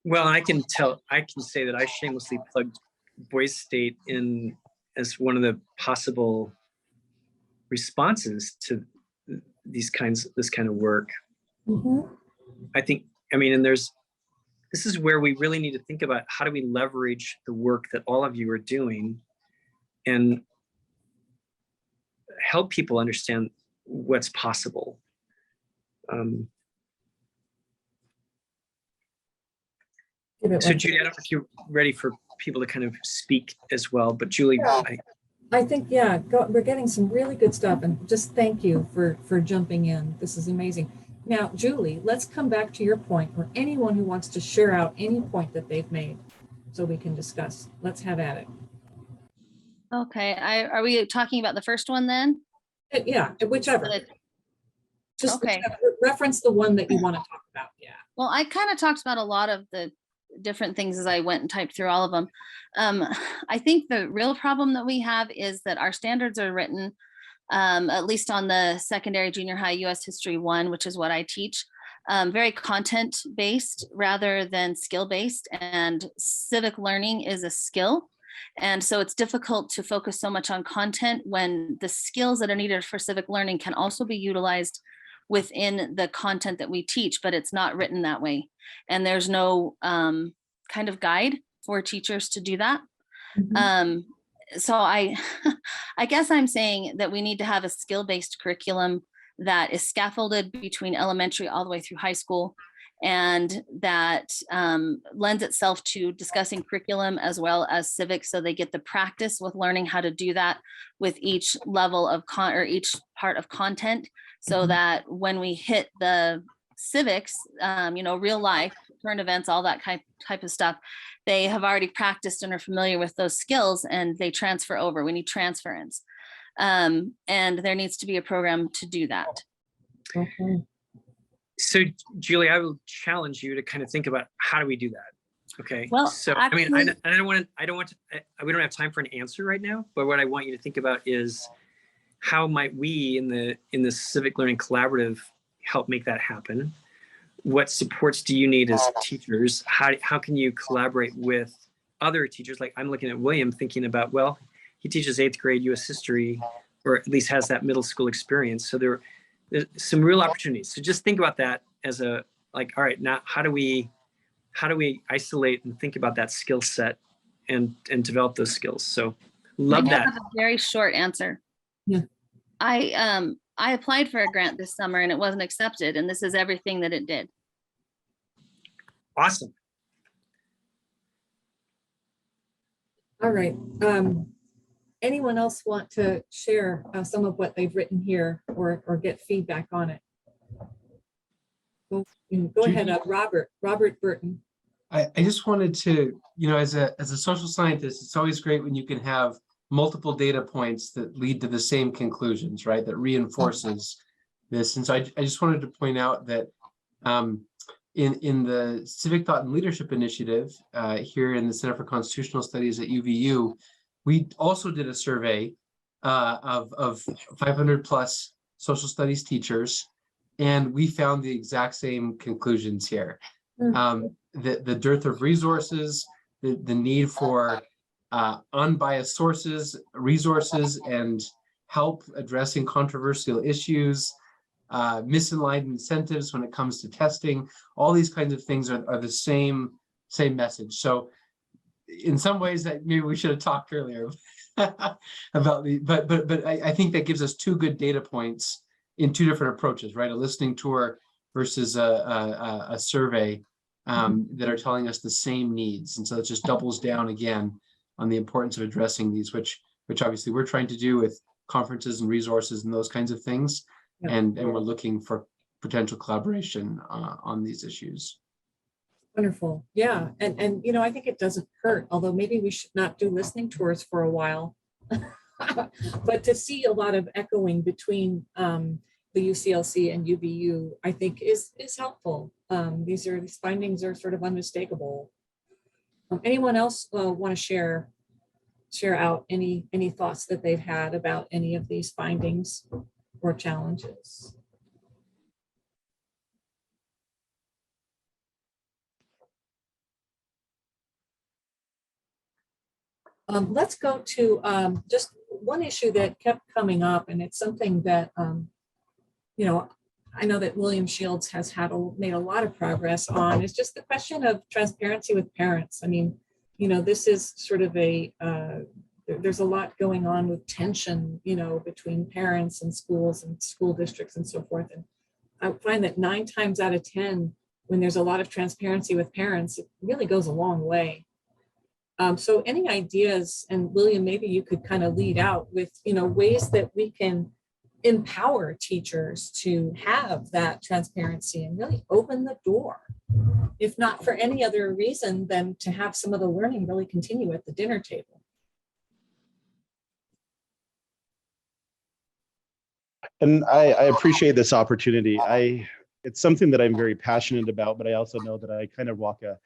S3: Well, I can say that I shamelessly plugged Boise State in as one of the possible responses to this kind of work. I think, I mean, and this is where we really need to think about how do we leverage the work that all of you are doing and help people understand what's possible. So Judy, I don't know if you're ready for people to kind of speak as well, but Julie,
S1: yeah. I think, yeah, we're getting some really good stuff, and just thank you for jumping in. This is amazing. Now, Julie, let's come back to your point, or anyone who wants to share out any point that they've made so we can discuss. Let's have at it.
S12: Okay, are we talking about the first one then?
S1: Yeah, whichever. Just
S12: okay.
S1: Reference the one that you want to talk about. Yeah.
S12: Well, I kind of talked about a lot of the different things as I went and typed through all of them. I think the real problem that we have is that our standards are written, at least on the secondary junior high US History 1, which is what I teach, very content based rather than skill based, and civic learning is a skill. And so it's difficult to focus so much on content when the skills that are needed for civic learning can also be utilized within the content that we teach, but it's not written that way. And there's no kind of guide for teachers to do that. So I guess I'm saying that we need to have a skill-based curriculum that is scaffolded between elementary all the way through high school, and that lends itself to discussing curriculum as well as civics, so they get the practice with learning how to do that with each level of each part of content, so that when we hit the civics, real life, current events, all that type of stuff, they have already practiced and are familiar with those skills, and they transfer over. We need transference. And there needs to be a program to do that.
S1: Okay.
S3: So Julie, I will challenge you to kind of think about how do we do that? Okay.
S12: Well,
S3: so
S12: actually,
S3: I mean, we don't have time for an answer right now, but what I want you to think about is how might we in the Civic Learning Collaborative help make that happen? What supports do you need as teachers? How can you collaborate with other teachers? Like I'm looking at William thinking about, well, he teaches 8th grade US history, or at least has that middle school experience. So there's some real opportunities. So just think about that as all right, now how do we isolate and think about that skill set and develop those skills? So love that.
S12: I have a very short answer.
S1: Yeah.
S12: I applied for a grant this summer and it wasn't accepted, and this is everything that it did.
S3: Awesome.
S1: All right. Anyone else want to share some of what they've written here, or get feedback on it? Go ahead, Robert Burton.
S7: I just wanted to, as a social scientist, it's always great when you can have multiple data points that lead to the same conclusions, right? That reinforces this. And so I just wanted to point out that in the Civic Thought and Leadership Initiative here in the Center for Constitutional Studies at UVU, we also did a survey of 500 plus social studies teachers, and we found the exact same conclusions here. The dearth of resources, the need for unbiased sources, resources, and help addressing controversial issues, misaligned incentives when it comes to testing, all these kinds of things are the same message. So in some ways that maybe we should have talked earlier about but I think that gives us two good data points in two different approaches, right? A listening tour versus a survey that are telling us the same needs. And so it just doubles down again on the importance of addressing these, which obviously we're trying to do with conferences and resources and those kinds of things.
S1: Yeah.
S7: And we're looking for potential collaboration on these issues.
S1: Wonderful. Yeah. And you know, I think it doesn't hurt, although maybe we should not do listening tours for a while. But to see a lot of echoing between the UCLC and UVU, I think is helpful. These findings are sort of unmistakable. Anyone else want to share out any thoughts that they've had about any of these findings or challenges? Let's go to just one issue that kept coming up, and it's something that, you know, I know that William Shields has made a lot of progress on. It's just the question of transparency with parents. I mean, you know, this is sort of there's a lot going on with tension, you know, between parents and schools and school districts and so forth. And I find that 9 times out of 10, when there's a lot of transparency with parents, it really goes a long way. So any ideas, and William, maybe you could kind of lead out with, you know, ways that we can empower teachers to have that transparency and really open the door, if not for any other reason than to have some of the learning really continue at the dinner table.
S14: And I appreciate this opportunity. It's something that I'm very passionate about, but I also know that I kind of walk a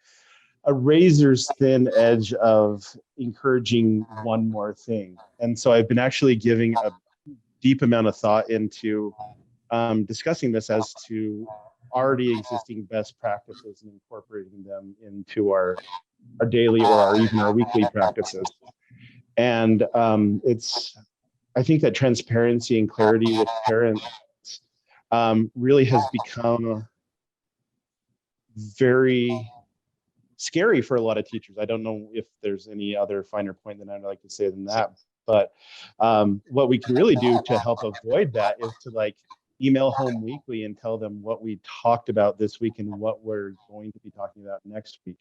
S14: razor's thin edge of encouraging one more thing. And so I've been actually giving a deep amount of thought into discussing this as to already existing best practices and incorporating them into our daily or even our weekly practices. And I think that transparency and clarity with parents really has become very scary for a lot of teachers. I don't know if there's any other finer point that I'd like to say than that, but what we can really do to help avoid that is to like email home weekly and tell them what we talked about this week and what we're going to be talking about next week.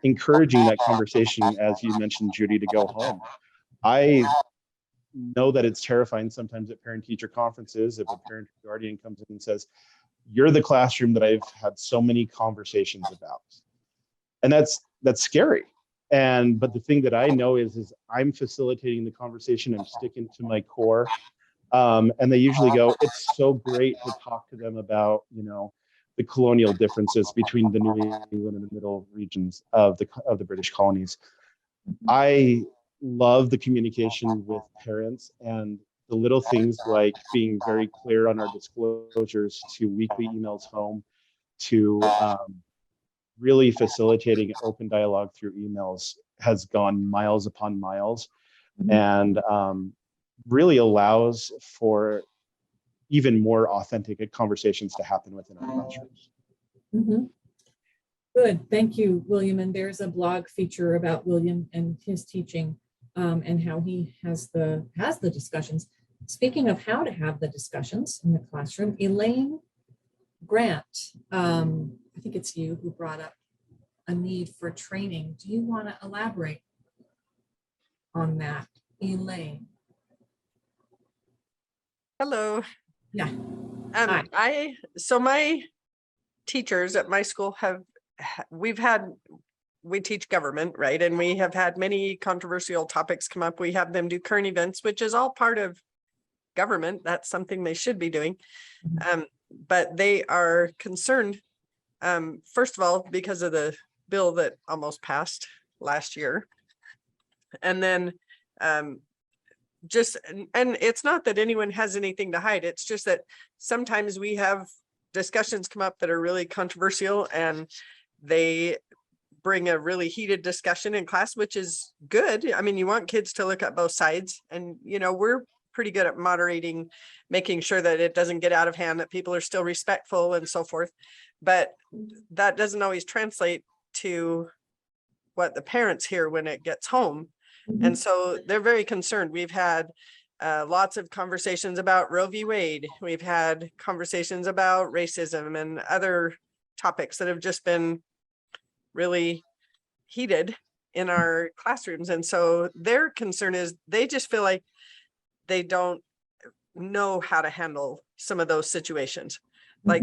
S14: Encouraging that conversation, as you mentioned, Judy, to go home. I know that it's terrifying sometimes at parent-teacher conferences if a parent or guardian comes in and says, "You're the classroom that I've had so many conversations about." And that's scary. But the thing that I know is I'm facilitating the conversation. I'm sticking to my core. And they usually go, "It's so great to talk to them about, you know, the colonial differences between the New England and the middle regions of the British colonies." I love the communication with parents and the little things like being very clear on our disclosures to weekly emails home, to really facilitating open dialogue through emails has gone miles upon miles, and really allows for even more authentic conversations to happen within our classrooms.
S1: Mm-hmm. Good, thank you, William. And there's a blog feature about William and his teaching and how he has the discussions. Speaking of how to have the discussions in the classroom, Elaine Grant, I think it's you who brought up a need for training. Do you want to elaborate on that, Elaine?
S15: Hello.
S1: Yeah.
S15: So my teachers at my school we've had we teach government, right? And we have had many controversial topics come up. We have them do current events, which is all part of government. That's something they should be doing. But they are concerned, first of all, because of the bill that almost passed last year. And then and it's not that anyone has anything to hide. It's just that sometimes we have discussions come up that are really controversial, and they bring a really heated discussion in class, which is good. I mean, you want kids to look at both sides, and we're pretty good at moderating, making sure that it doesn't get out of hand, that people are still respectful and so forth. But that doesn't always translate to what the parents hear when it gets home. And so they're very concerned. We've had lots of conversations about Roe v. Wade. We've had conversations about racism and other topics that have just been really heated in our classrooms. And so their concern is they just feel like they don't know how to handle some of those situations. Like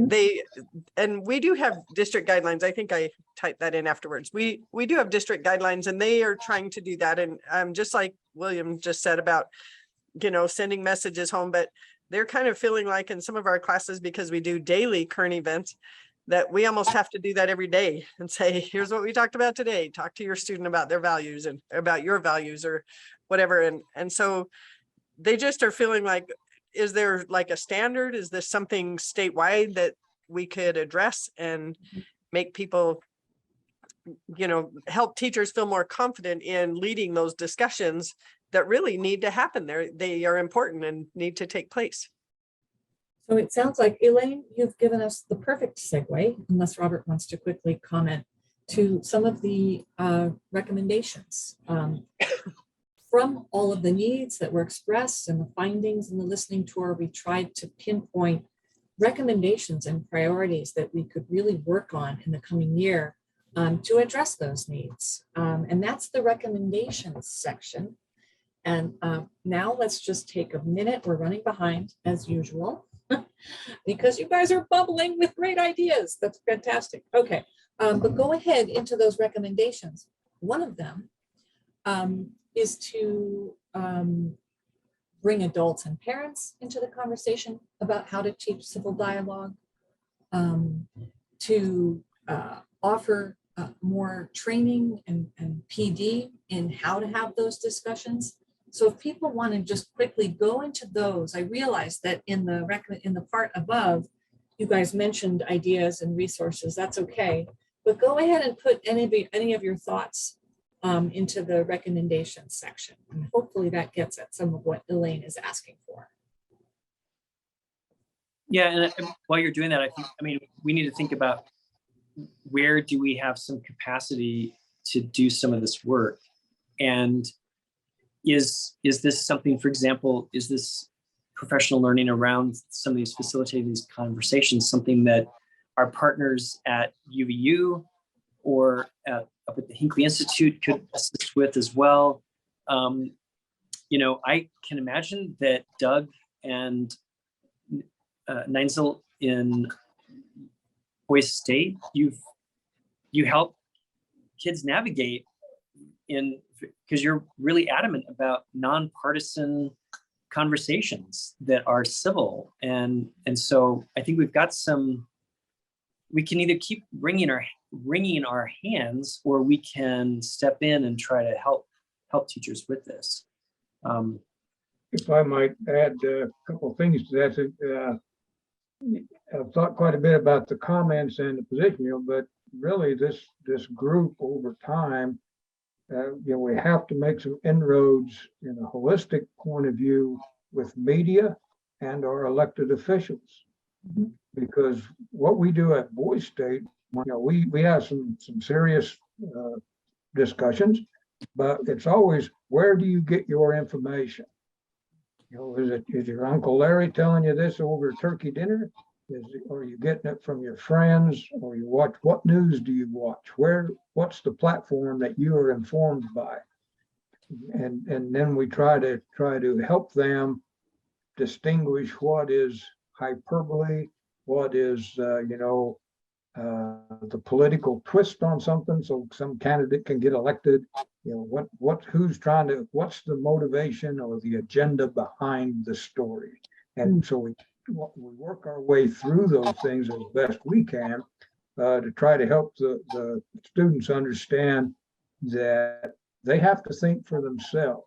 S15: and we do have district guidelines. I think I typed that in afterwards. We do have district guidelines, and they are trying to do that. And just like William just said about, sending messages home, but they're kind of feeling like in some of our classes, because we do daily current events, that we almost have to do that every day and say, here's what we talked about today. Talk to your student about their values and about your values or whatever. And so they just are feeling like, is there like a standard? Is this something statewide that we could address and make people, help teachers feel more confident in leading those discussions that really need to happen there? They are important and need to take place.
S1: So it sounds like, Elaine, you've given us the perfect segue, unless Robert wants to quickly comment, to some of the recommendations. From all of the needs that were expressed and the findings in the listening tour, we tried to pinpoint recommendations and priorities that we could really work on in the coming year to address those needs. And that's the recommendations section. And now let's just take a minute. We're running behind as usual because you guys are bubbling with great ideas. That's fantastic. Okay, but go ahead into those recommendations. One of them is to bring adults and parents into the conversation about how to teach civil dialogue, to offer more training and PD in how to have those discussions. So if people want to just quickly go into those, I realize that in the part above, you guys mentioned ideas and resources. That's okay, but go ahead and put any of your thoughts into the recommendations section. And hopefully that gets at some of what Elaine is asking for.
S3: Yeah, and while you're doing that, I mean, we need to think about where do we have some capacity to do some of this work? And is this something, for example, is this professional learning around some of these facilitating these conversations, something that our partners at UVU or up at the Hinckley Institute could assist with as well? I can imagine that Doug and Neinzel in Boise State, you help kids navigate because you're really adamant about nonpartisan conversations that are civil, and so I think we've got we can either keep wringing our hands, or we can step in and try to help teachers with this.
S16: If I might add a couple of things to that. I've thought quite a bit about the comments and the position, but really this group over time, we have to make some inroads in a holistic point of view with media and our elected officials. Because what we do at Boise State, we have some serious discussions, but it's always, where do you get your information? Is your Uncle Larry telling you this over turkey dinner? Are you getting it from your friends, or you watch? What news do you watch? What's the platform that you are informed by? And then we try to help them distinguish what is hyperbole, what is the political twist on something, so some candidate can get elected. Who's trying to, what's the motivation or the agenda behind the story? And so we work our way through those things as best we can to try to help the students understand that they have to think for themselves.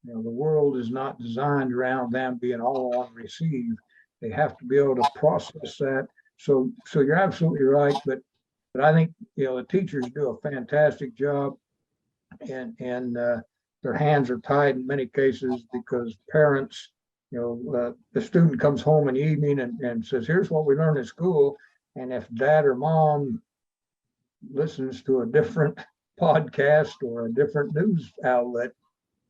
S16: The world is not designed around them being all on receive. They have to be able to process that. So you're absolutely right, but I think the teachers do a fantastic job, and their hands are tied in many cases because parents, the student comes home in the evening and says, "Here's what we learned in school," and if dad or mom listens to a different podcast or a different news outlet,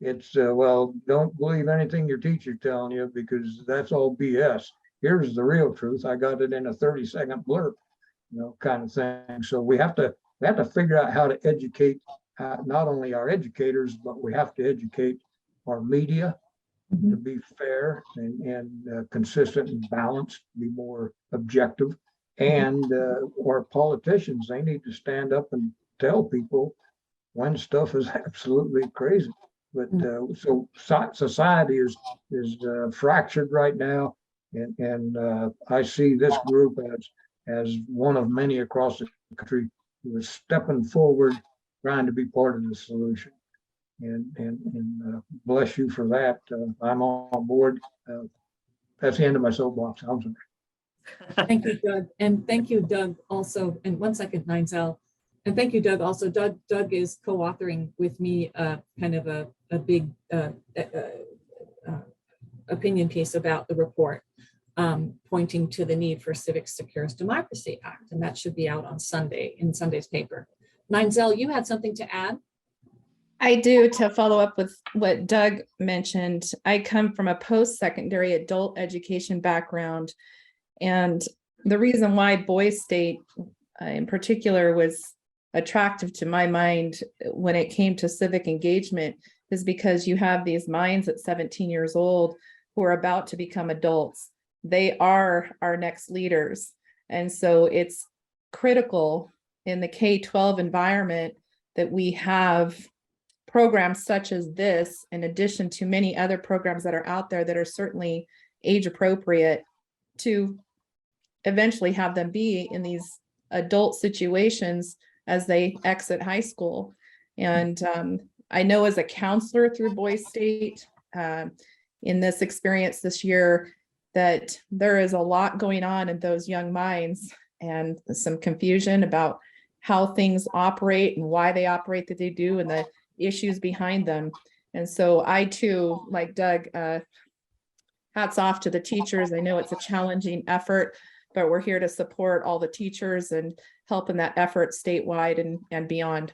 S16: it's well, don't believe anything your teacher's telling you because that's all BS. Here's the real truth. I got it in a 30-second blurb, kind of thing. So we have to figure out how to educate not only our educators, but we have to educate our media to be fair and consistent and balanced, be more objective. And our politicians, they need to stand up and tell people when stuff is absolutely crazy. But so society is fractured right now, and I see this group as one of many across the country who is stepping forward, trying to be part of the solution. And bless you for that. I'm on board. That's the end of my soapbox. I'm sorry.
S1: Thank you, Doug. And thank you, Doug, also. And 1 second, Nine-Zell. And thank you, Doug, also. Doug is co-authoring with me kind of a big opinion piece about the report, pointing to the need for Civics Secures Democracy Act. And that should be out on Sunday in Sunday's paper. Nine-Zell, you had something to add?
S5: I do, to follow up with what Doug mentioned. I come from a post-secondary adult education background. And the reason why Boys State in particular was attractive to my mind when it came to civic engagement is because you have these minds at 17 years old who are about to become adults. They are our next leaders. And so it's critical in the K-12 environment that we have programs such as this, in addition to many other programs that are out there that are certainly age appropriate, to eventually have them be in these adult situations as they exit high school. And I know as a counselor through Boys State in this experience this year, that there is a lot going on in those young minds and some confusion about how things operate and why they operate that they do and the issues behind them. And so I too, like Doug, hats off to the teachers. I know it's a challenging effort, but we're here to support all the teachers and help in that effort statewide and beyond.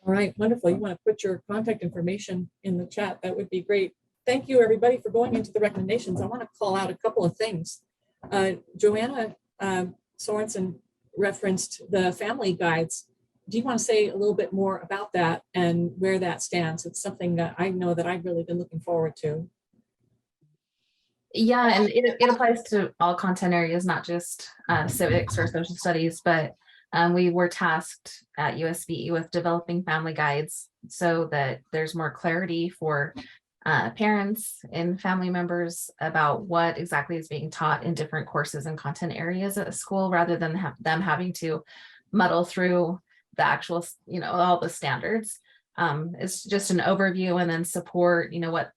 S1: All right, wonderful. You want to put your contact information in the chat? That would be great. Thank you, everybody, for going into the recommendations. I want to call out a couple of things. Joanna Sorensen referenced the family guides. Do you want to say a little bit more about that and where that stands? It's something that I know that I've really been looking forward to.
S12: Yeah, and it applies to all content areas, not just civics or social studies, but we were tasked at USBE with developing family guides so that there's more clarity for parents and family members about what exactly is being taught in different courses and content areas at school, rather than them having to muddle through the actual, all the standards. It's just an overview and then support,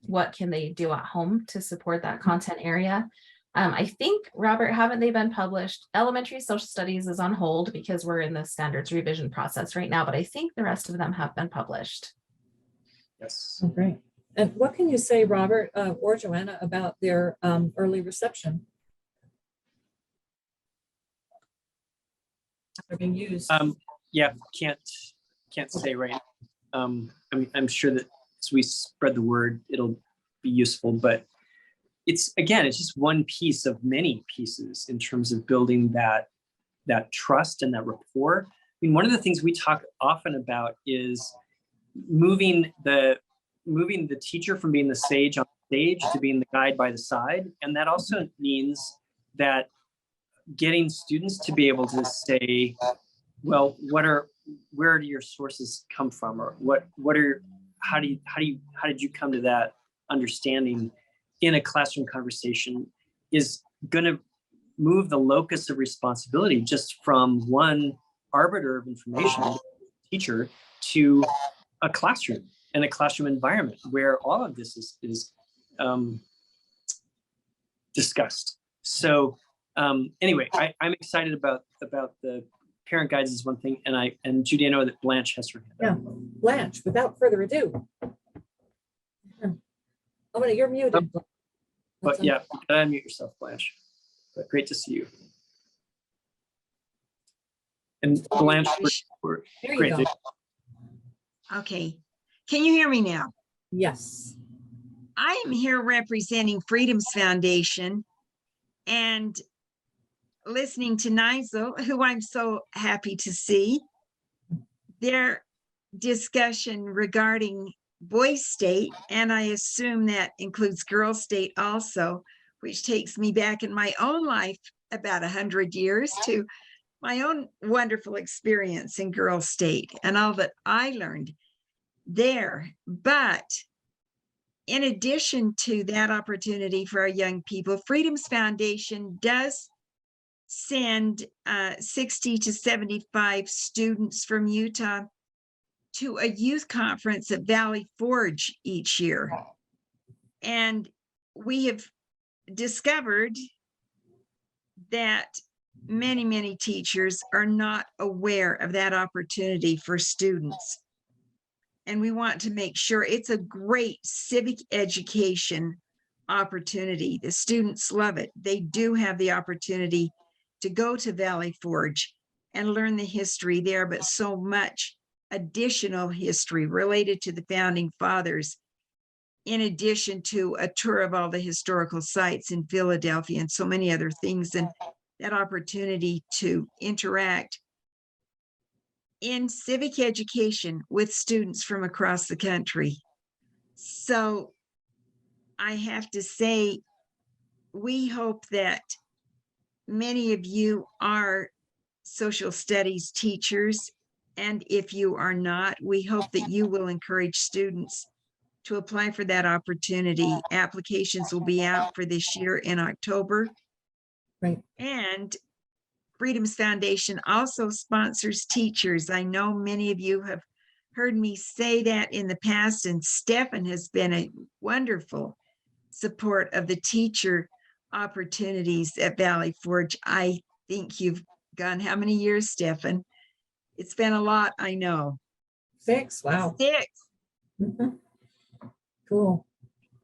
S12: what can they do at home to support that content area. I think, Robert, haven't they been published? Elementary social studies is on hold because we're in the standards revision process right now, but I think the rest of them have been published.
S3: Yes.
S1: Oh, great. And what can you say, Robert or Joanna, about their early reception? They're being used.
S3: Yeah, can't say right now. I'm sure that as we spread the word, it'll be useful, but it's just one piece of many pieces in terms of building that trust and that rapport. I mean, one of the things we talk often about is moving the teacher from being the sage on stage to being the guide by the side. And that also means that getting students to be able to say, well, where do your sources come from, or how did you come to that understanding in a classroom conversation, is going to move the locus of responsibility just from one arbiter of information, teacher, to a classroom and a classroom environment where all of this is discussed. So anyway, I'm excited about the parent guides is one thing, and Judy, I know that Blanche has her hand up.
S1: Yeah, Blanche, without further ado. Oh, wait, you're muted.
S3: But yeah, you gotta unmute yourself, Blanche. But great to see you. And Blanche,
S1: There you
S3: great.
S1: go.
S17: Okay, can you hear me now?
S1: Yes.
S17: I am here representing Freedom's Foundation and listening to Nigel, who I'm so happy to see. Their discussion regarding Boys State, and I assume that includes Girls State also, which takes me back in my own life about 100 years to my own wonderful experience in Girls State and all that I learned there. But in addition to that opportunity for our young people, Freedom's Foundation does send 60 to 75 students from Utah to a youth conference at Valley Forge each year. And we have discovered that many, many teachers are not aware of that opportunity for students. And we want to make sure it's a great civic education opportunity. The students love it. They do have the opportunity to go to Valley Forge and learn the history there, but so much additional history related to the founding fathers, in addition to a tour of all the historical sites in Philadelphia and so many other things, and that opportunity to interact in civic education with students from across the country. So I have to say, we hope that many of you are social studies teachers, and if you are not, we hope that you will encourage students to apply for that opportunity. Applications will be out for this year in October.
S1: Right.
S17: And Freedom's Foundation also sponsors teachers. I know many of you have heard me say that in the past, and Stefan has been a wonderful support of the teacher opportunities at Valley Forge. I think you've gone how many years, Stefan? It's been a lot, I know.
S1: 6, wow.
S17: 6.
S1: Cool.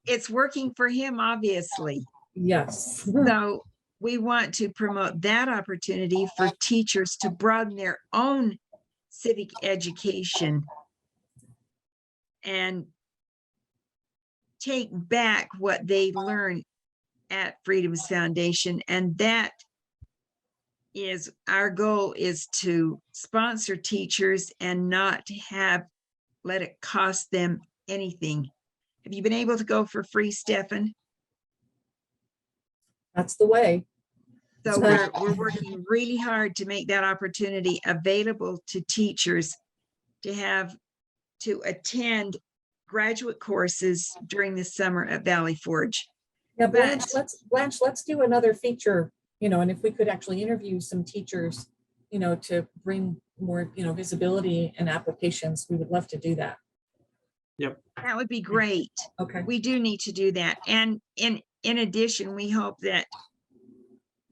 S17: It's working for him, obviously.
S1: Yes.
S17: So we want to promote that opportunity for teachers to broaden their own civic education and take back what they learn at Freedom's Foundation. And that is our goal, is to sponsor teachers and not let it cost them anything. Have you been able to go for free, Stefan?
S1: That's the way.
S17: So we're working really hard to make that opportunity available to teachers to attend graduate courses during the summer at Valley Forge.
S1: Yeah, Blanche, let's do another feature, and if we could actually interview some teachers, to bring more, visibility and applications, we would love to do that.
S3: Yep.
S17: That would be great.
S1: Okay.
S17: We do need to do that. And in addition, we hope that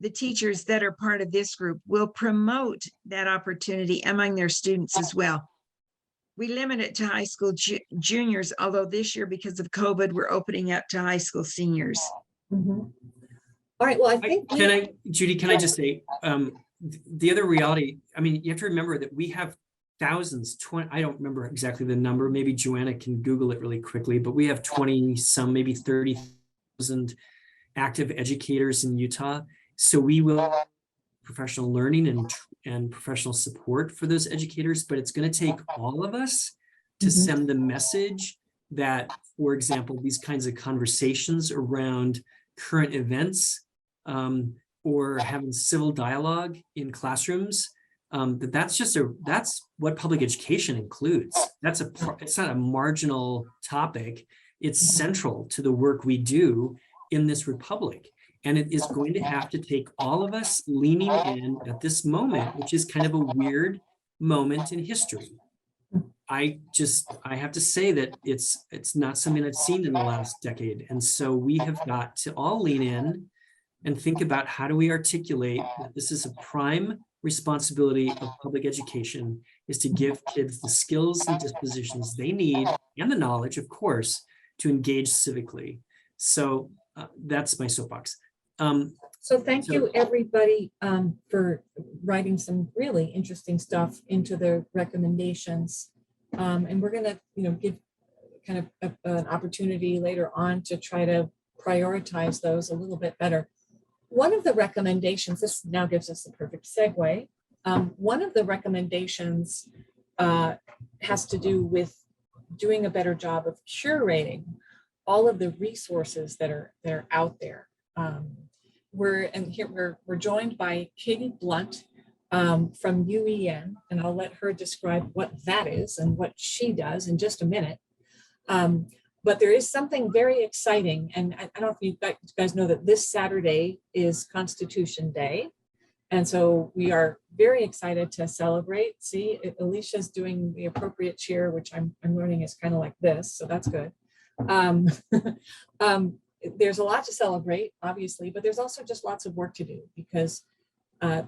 S17: the teachers that are part of this group will promote that opportunity among their students as well. We limit it to high school juniors, although this year, because of COVID, we're opening up to high school seniors.
S1: Mm-hmm. All right, well, I think
S3: Judy, can I just say, the other reality, you have to remember that we have thousands, I don't remember exactly the number, maybe Joanna can Google it really quickly, but we have 20 some, maybe 30,000 active educators in Utah. So we will professional learning and professional support for those educators, but it's going to take all of us to send the message that, for example, these kinds of conversations around current events or having civil dialogue in classrooms, that's what public education includes. It's not a marginal topic. It's central to the work we do in this republic. And it is going to have to take all of us leaning in at this moment, which is kind of a weird moment in history. I have to say that it's not something I've seen in the last decade. And so we have got to all lean in and think about how do we articulate that this is a prime responsibility of public education, is to give kids the skills and dispositions they need, and the knowledge, of course, to engage civically. So that's my soapbox.
S1: So thank you, everybody, for writing some really interesting stuff into the recommendations. And we're going to, give kind of an opportunity later on to try to prioritize those a little bit better. One of the recommendations, this now gives us a perfect segue. One of the recommendations has to do with doing a better job of curating all of the resources that are out there. We're joined by Katie Blunt from UEN, and I'll let her describe what that is and what she does in just a minute. But there is something very exciting, and I don't know if you guys know that this Saturday is Constitution Day. And so we are very excited to celebrate. See, Alicia's doing the appropriate cheer, which I'm learning is kind of like this, so that's good. There's a lot to celebrate, obviously, but there's also just lots of work to do, because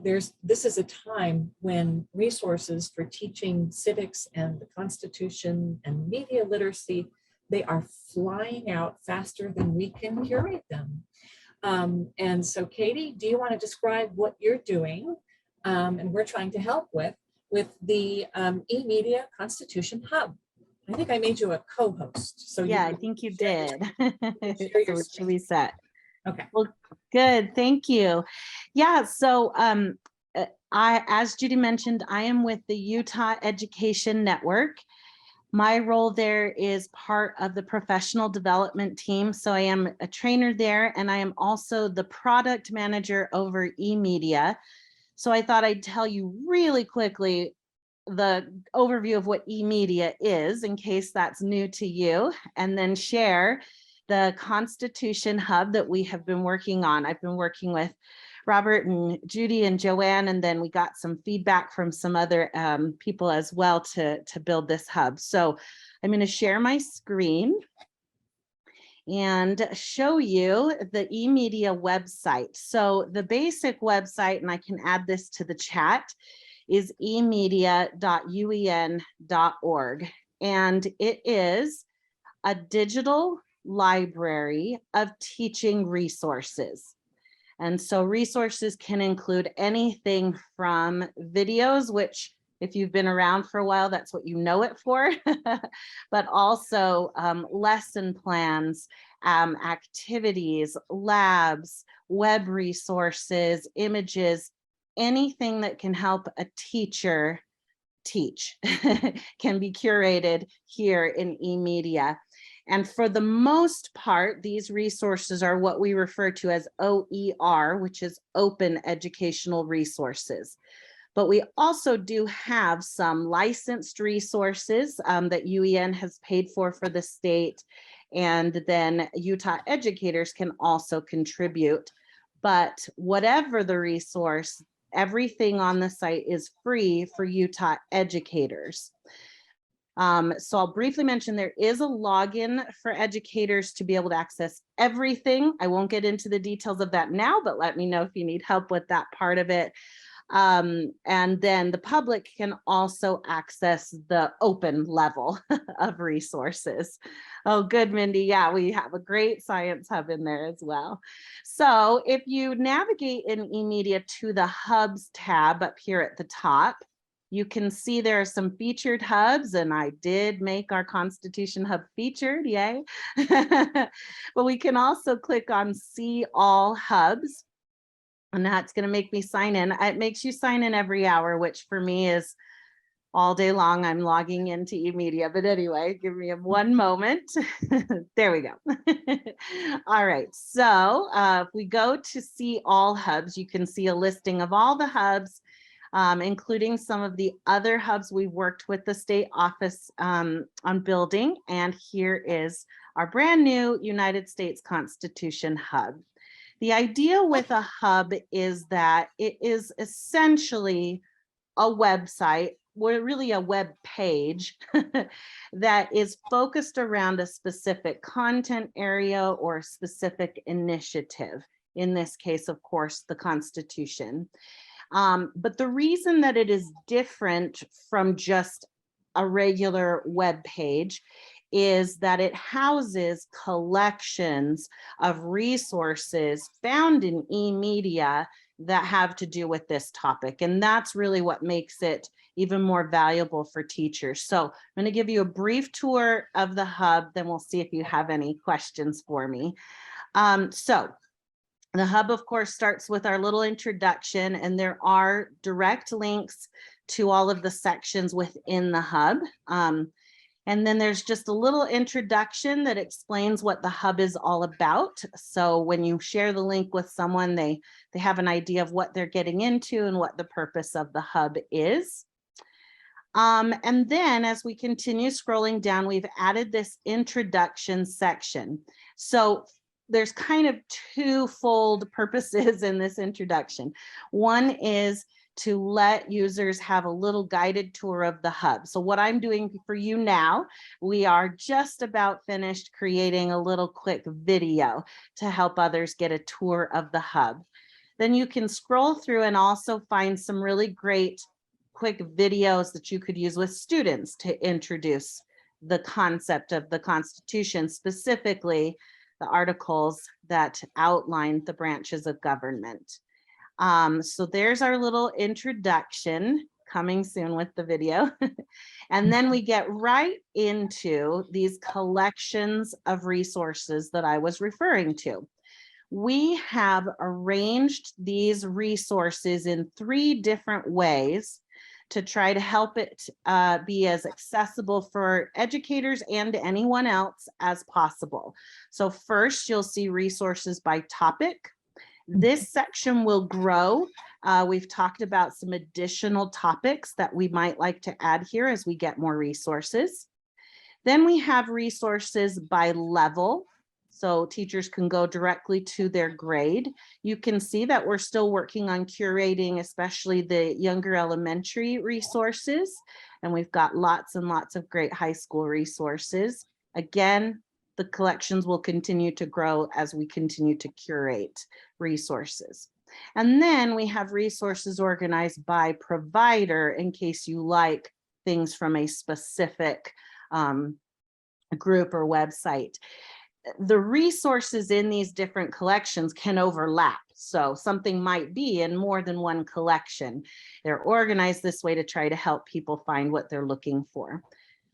S1: this is a time when resources for teaching civics and the Constitution and media literacy, they are flying out faster than we can curate them. And so Katie, do you want to describe what you're doing and we're trying to help with the eMedia Constitution Hub? I think I made you a co-host. So
S18: yeah, I think you did.
S1: So
S18: it should be set.
S1: Okay.
S18: Well, good. Thank you. Yeah. So as Judy mentioned, I am with the Utah Education Network. My role there is part of the professional development team. So I am a trainer there, and I am also the product manager over eMedia. So I thought I'd tell you really quickly the overview of what eMedia is, in case that's new to you, and then share the Constitution Hub that we have been working on. I've been working with Robert and Judy and Joanne, and then we got some feedback from some other people as well to build this hub. So I'm going to share my screen and show you the eMedia website. So the basic website, and I can add this to the chat, is eMedia.uen.org. And it is a digital library of teaching resources. And so resources can include anything from videos, which if you've been around for a while, that's what you know it for, but also lesson plans, activities, labs, web resources, images, anything that can help a teacher teach can be curated here in eMedia. And for the most part, these resources are what we refer to as OER, which is open educational resources. But we also do have some licensed resources that UEN has paid for the state, and then Utah educators can also contribute. But whatever the resource, everything on the site is free for Utah educators. So I'll briefly mention there is a login for educators to be able to access everything. I won't get into the details of that now, but let me know if you need help with that part of it. And then the public can also access the open level of resources. Oh, good, Mindy. Yeah, we have a great science hub in there as well. So if you navigate in eMedia to the Hubs tab up here at the top, you can see there are some featured hubs, and I did make our Constitution Hub featured, yay. But we can also click on See All Hubs, and that's going to make me sign in. It makes you sign in every hour, which for me is all day long. I'm logging into eMedia, but anyway, give me one moment. There we go. All right, so if we go to see all hubs, you can see a listing of all the hubs, including some of the other hubs we've worked with the state office on building. And here is our brand new United States Constitution hub. The idea with a hub is that it is essentially a website, or really a web page that is focused around a specific content area or specific initiative. In this case, of course, the Constitution. But the reason that it is different from just a regular web page is that it houses collections of resources found in eMedia that have to do with this topic. And that's really what makes it even more valuable for teachers. So I'm going to give you a brief tour of the hub, then we'll see if you have any questions for me. So the hub, of course, starts with our little introduction, and there are direct links to all of the sections within the hub. And then there's just a little introduction that explains what the hub is all about. So when you share the link with someone, they have an idea of what they're getting into and what the purpose of the hub is. And then as we continue scrolling down, we've added this introduction section. So there's kind of twofold purposes in this introduction. One is to let users have a little guided tour of the hub. So what I'm doing for you now, we are just about finished creating a little quick video to help others get a tour of the hub. Then you can scroll through and also find some really great quick videos that you could use with students to introduce the concept of the Constitution, specifically the articles that outline the branches of government. So there's our little introduction coming soon with the video. And then we get right into these collections of resources that I was referring to. We have arranged these resources in 3 different ways to try to help it be as accessible for educators and anyone else as possible. So first, you'll see resources by topic. This section will grow. We've talked about some additional topics that we might like to add here as we get more resources. Then we have resources by level. So teachers can go directly to their grade. You can see that we're still working on curating, especially the younger elementary resources. And we've got lots and lots of great high school resources. Again, the collections will continue to grow as we continue to curate resources. And then we have resources organized by provider in case you like things from a specific group or website. The resources in these different collections can overlap. So something might be in more than one collection. They're organized this way to try to help people find what they're looking for.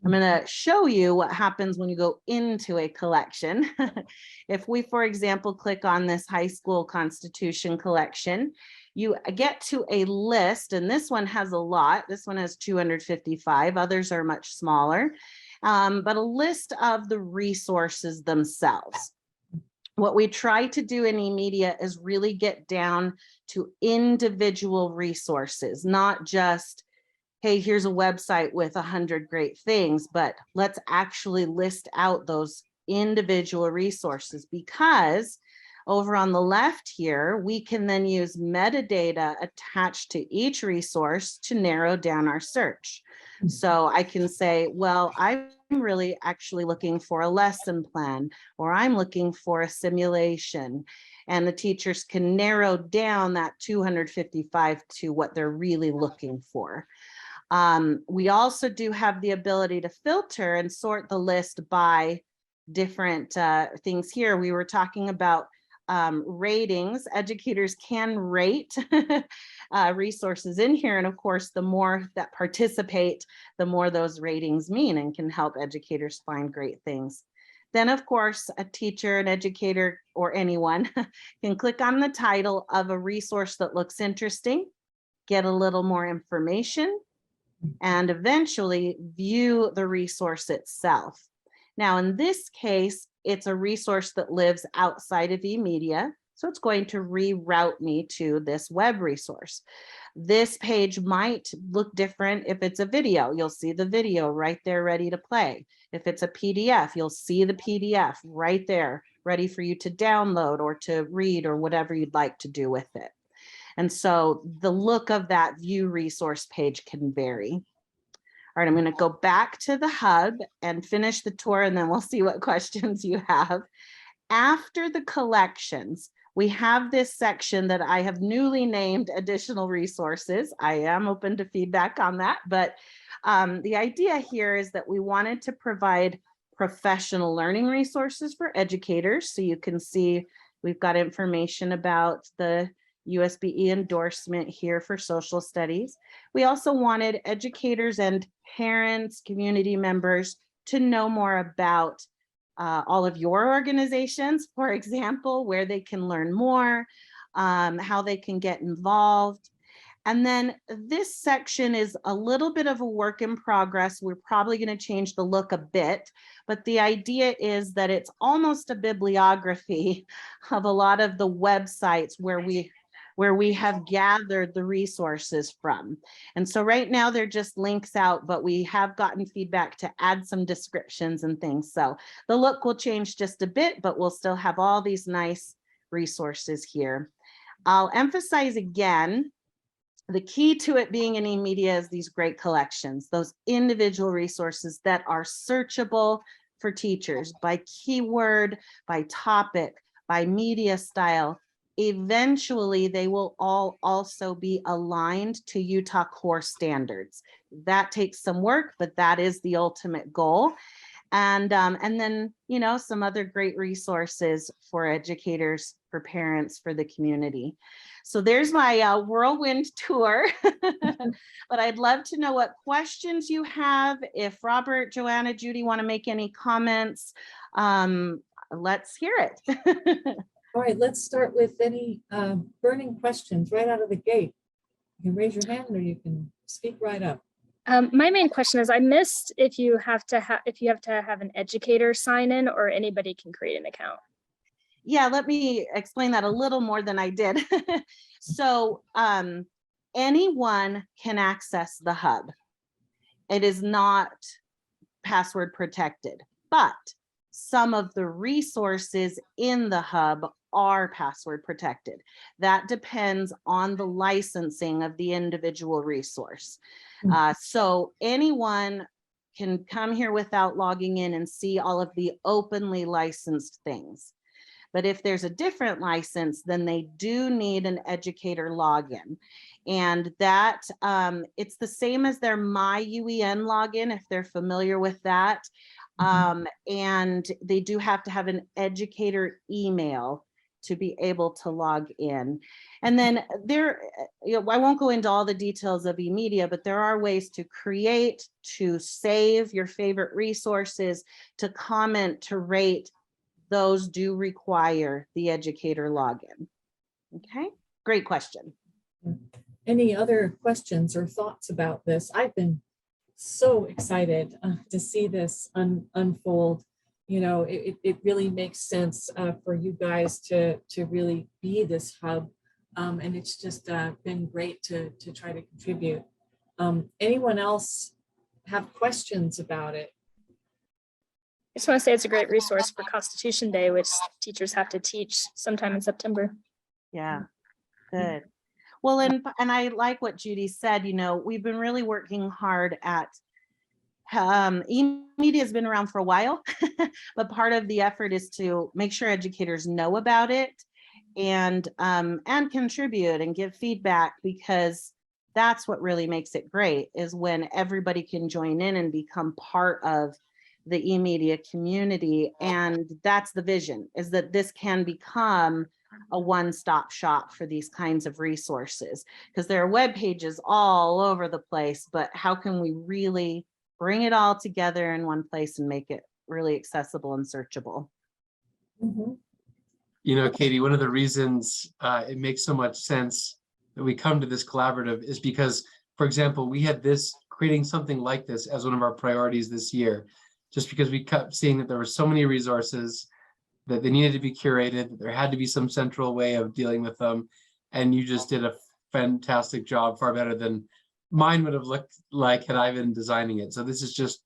S18: I'm going to show you what happens when you go into a collection. If we, for example, click on this high school Constitution collection, you get to a list, and this one has a lot. This one has 255. Others are much smaller, but a list of the resources themselves. What we try to do in eMedia is really get down to individual resources, not just, hey, here's a website with 100 great things, but let's actually list out those individual resources, because over on the left here, we can then use metadata attached to each resource to narrow down our search. So I can say, well, I'm really actually looking for a lesson plan, or I'm looking for a simulation. And the teachers can narrow down that 255 to what they're really looking for. We also do have the ability to filter and sort the list by different things here. We were talking about ratings. Educators can rate resources in here. And of course, the more that participate, the more those ratings mean and can help educators find great things. Then, of course, a teacher, an educator, or anyone can click on the title of a resource that looks interesting, get a little more information, and eventually view the resource itself. Now, in this case, it's a resource that lives outside of eMedia, so it's going to reroute me to this web resource. This page might look different if it's a video. You'll see the video right there ready to play. If it's a PDF, you'll see the PDF right there ready for you to download or to read or whatever you'd like to do with it. And so the look of that view resource page can vary. All right, I'm going to go back to the hub and finish the tour, and then we'll see what questions you have. After the collections, we have this section that I have newly named additional resources. I am open to feedback on that, but the idea here is that we wanted to provide professional learning resources for educators. So you can see we've got information about the USBE endorsement here for social studies. We also wanted educators and parents, community members to know more about all of your organizations, for example, where they can learn more, how they can get involved. And then this section is a little bit of a work in progress. We're probably going to change the look a bit, but the idea is that it's almost a bibliography of a lot of the websites where we have gathered the resources from. And so right now they're just links out, but we have gotten feedback to add some descriptions and things. So the look will change just a bit, but we'll still have all these nice resources here. I'll emphasize again, the key to it being in eMedia is these great collections, those individual resources that are searchable for teachers by keyword, by topic, by media style. Eventually, they will all also be aligned to Utah core standards. That takes some work, but that is the ultimate goal. And then, you know, some other great resources for educators, for parents, for the community. So there's my whirlwind tour, but I'd love to know what questions you have. If Robert, Joanna, Judy want to make any comments, let's hear it.
S1: All right, let's start with any burning questions right out of the gate. You can raise your hand or you can speak right up.
S6: My main question is, I missed if you have to have an educator sign in or anybody can create an account.
S18: Yeah, let me explain that a little more than I did. So anyone can access the hub. It is not password protected, but some of the resources in the hub are password protected. That depends on the licensing of the individual resource. So anyone can come here without logging in and see all of the openly licensed things. But if there's a different license, then they do need an educator login. And that it's the same as their My UEN login, if they're familiar with that. And they do have to have an educator email to be able to log in. And then there, you know, I won't go into all the details of eMedia, but there are ways to create, to save your favorite resources, to comment, to rate. Those do require the educator login. Okay, great question.
S1: Any other questions or thoughts about this? I've been so excited to see this unfold. You know, it really makes sense for you guys to really be this hub. And it's just been great to try to contribute. Anyone else have questions about it?
S6: I just want to say it's a great resource for Constitution Day, which teachers have to teach sometime in September.
S18: Yeah, good. Well, and I like what Judy said, you know, we've been really working hard at eMedia has been around for a while, but part of the effort is to make sure educators know about it and contribute and give feedback, because that's what really makes it great, is when everybody can join in and become part of the eMedia community. And that's the vision, is that this can become a one-stop shop for these kinds of resources, because there are web pages all over the place, but how can we really bring it all together in one place and make it really accessible and searchable?
S7: You know, Katie, one of the reasons it makes so much sense that we come to this collaborative is because, for example, we had this creating something like this as one of our priorities this year, just because we kept seeing that there were so many resources that they needed to be curated, that there had to be some central way of dealing with them. And you just did a fantastic job, far better than mine would have looked like had I been designing it. So this is just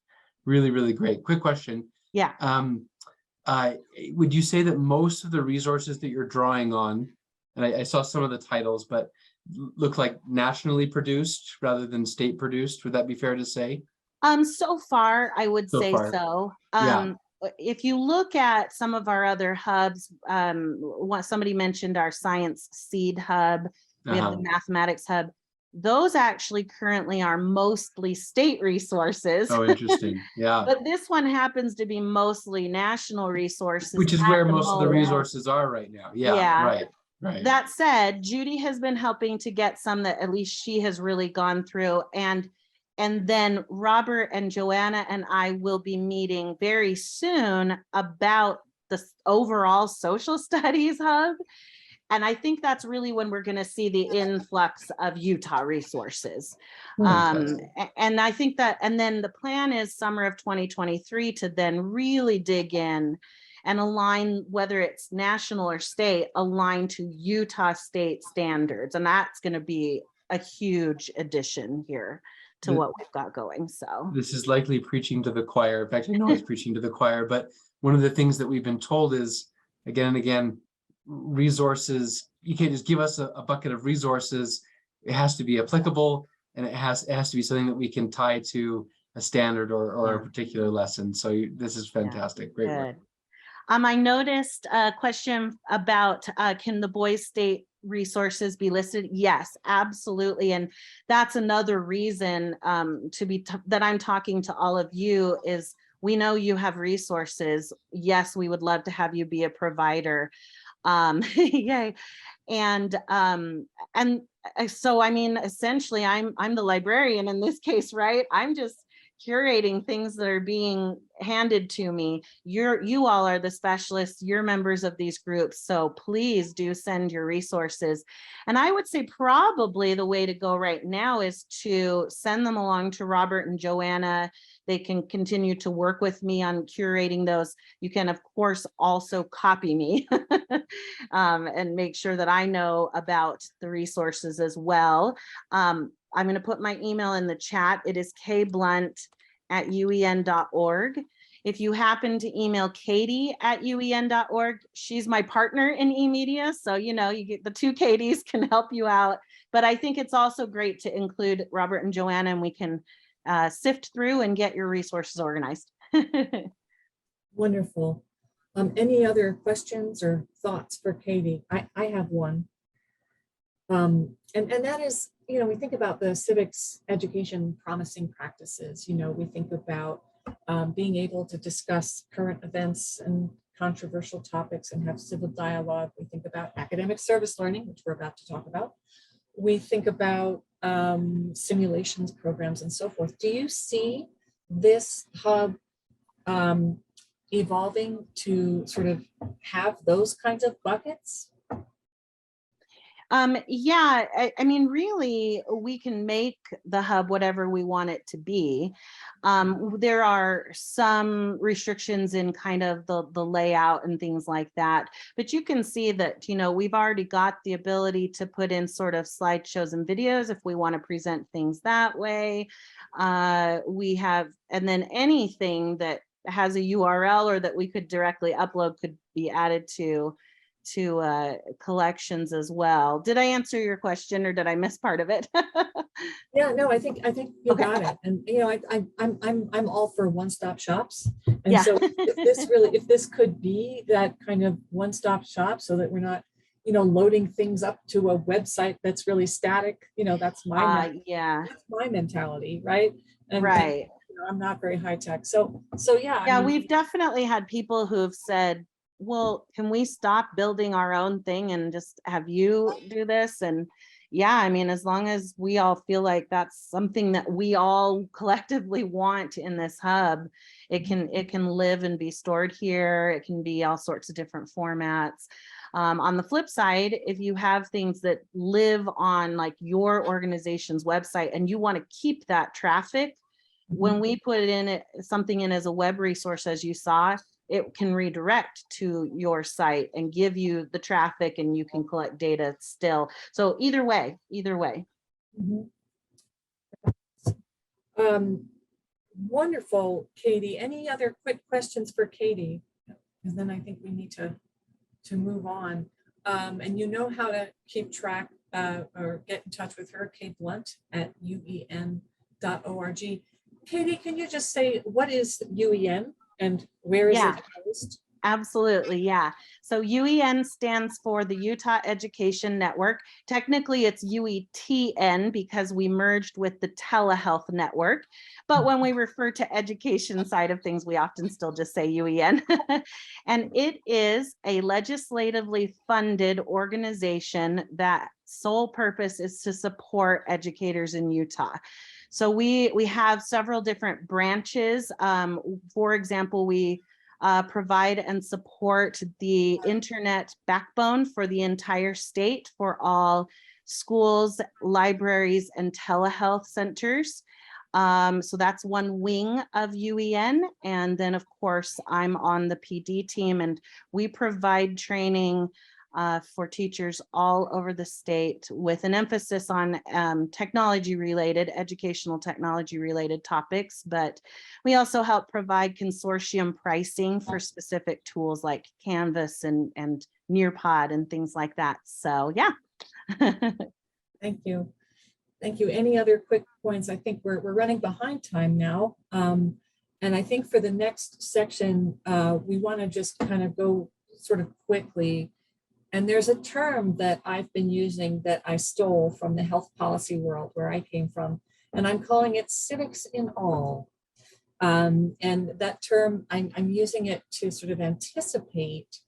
S7: really, really great. Quick question.
S18: Yeah.
S7: Would you say that most of the resources that you're drawing on, and I saw some of the titles, but look like nationally produced rather than state produced? Would that be fair to say?
S18: So far, I would
S7: So
S18: say
S7: far.
S18: so.
S7: Yeah.
S18: If you look at some of our other hubs, somebody mentioned our science seed hub, we have the mathematics hub. Those actually currently are mostly state resources.
S7: Oh, interesting. Yeah.
S18: But this one happens to be mostly national resources.
S7: Which is
S18: at
S7: where
S18: the
S7: most of the
S18: moment.
S7: resources are right now. Yeah,
S18: Yeah.
S7: right, right.
S18: That said, Judy has been helping to get some that at least she has really gone through. And then Robert and Joanna and I will be meeting very soon about the overall social studies hub. And I think that's really when we're going to see the influx of Utah resources. And I think that, and then the plan is summer of 2023 to then really dig in and align, whether it's national or state, align to Utah state standards. And that's going to be a huge addition here to what we've got going. So
S7: this is likely preaching to the choir. In fact, I know it's preaching to the choir, but one of the things that we've been told is, again and again, resources, you can't just give us a bucket of resources. It has to be applicable, and it has to be something that we can tie to a standard or a particular lesson. So this is fantastic. Great work.
S18: I noticed a question about can the Boys State resources be listed? Yes, absolutely. And that's another reason that I'm talking to all of you is we know you have resources. Yes, we would love to have you be a provider. Yay. And so, I mean, essentially I'm the librarian in this case, right? I'm just curating things that are being handed to me. You all are the specialists, you're members of these groups. So please do send your resources. And I would say probably the way to go right now is to send them along to Robert and Joanna. They can continue to work with me on curating those. You can, of course, also copy me and make sure that I know about the resources as well. I'm going to put my email in the chat. It is kblunt@uen.org. If you happen to email Katie@uen.org, she's my partner in eMedia. So, you get the two Katies can help you out. But I think it's also great to include Robert and Joanna, and we can sift through and get your resources organized.
S1: Wonderful. Any other questions or thoughts for Katie? I have one. And that is, we think about the civics education promising practices. We think about being able to discuss current events and controversial topics and have civil dialogue. We think about academic service learning, which we're about to talk about. We think about simulations programs and so forth. Do you see this hub evolving to sort of have those kinds of buckets?
S18: Yeah, I mean, really, we can make the hub whatever we want it to be. There are some restrictions in kind of the layout and things like that, but you can see that, we've already got the ability to put in sort of slideshows and videos if we want to present things that way. We have, and then anything that has a URL or that we could directly upload could be added to collections as well. Did I answer your question or did I miss part of it?
S1: Yeah, no, I think you got it. And I'm all for one-stop shops. And so if this could be that kind of one-stop shop so that we're not, loading things up to a website that's really static, that's my mentality, right? And I'm not very high tech. So yeah.
S18: Yeah, we've definitely had people who have said, well, can we stop building our own thing and just have you do this? And yeah, I mean, as long as we all feel like that's something that we all collectively want in this hub, it can live and be stored here. It can be all sorts of different formats. On the flip side, if you have things that live on like your organization's website and you want to keep that traffic, when we put something in as a web resource, as you saw, it can redirect to your site and give you the traffic, and you can collect data still. So either way.
S1: Wonderful, Katie. Any other quick questions for Katie? Because then I think we need to move on. And you know how to keep track or get in touch with her, Kate Blunt at uen.org. Katie, can you just say what is UEN and where is it housed?
S18: Absolutely, yeah. So UEN stands for the Utah Education Network. Technically, it's UETN because we merged with the Telehealth Network. But when we refer to education side of things, we often still just say UEN. And it is a legislatively funded organization that sole purpose is to support educators in Utah. So we have several different branches. For example, we provide and support the internet backbone for the entire state for all schools, libraries, and telehealth centers. So that's one wing of UEN. And then of course, I'm on the PD team, and we provide training for teachers all over the state with an emphasis on educational technology related topics. But we also help provide consortium pricing for specific tools like Canvas and Nearpod and things like that. So yeah.
S1: Thank you. Thank you. Any other quick points? I think we're running behind time now. And I think for the next section, we want to just kind of go sort of quickly. And there's a term that I've been using that I stole from the health policy world where I came from, and I'm calling it Civics-in-All. And that term, I'm using it to sort of anticipate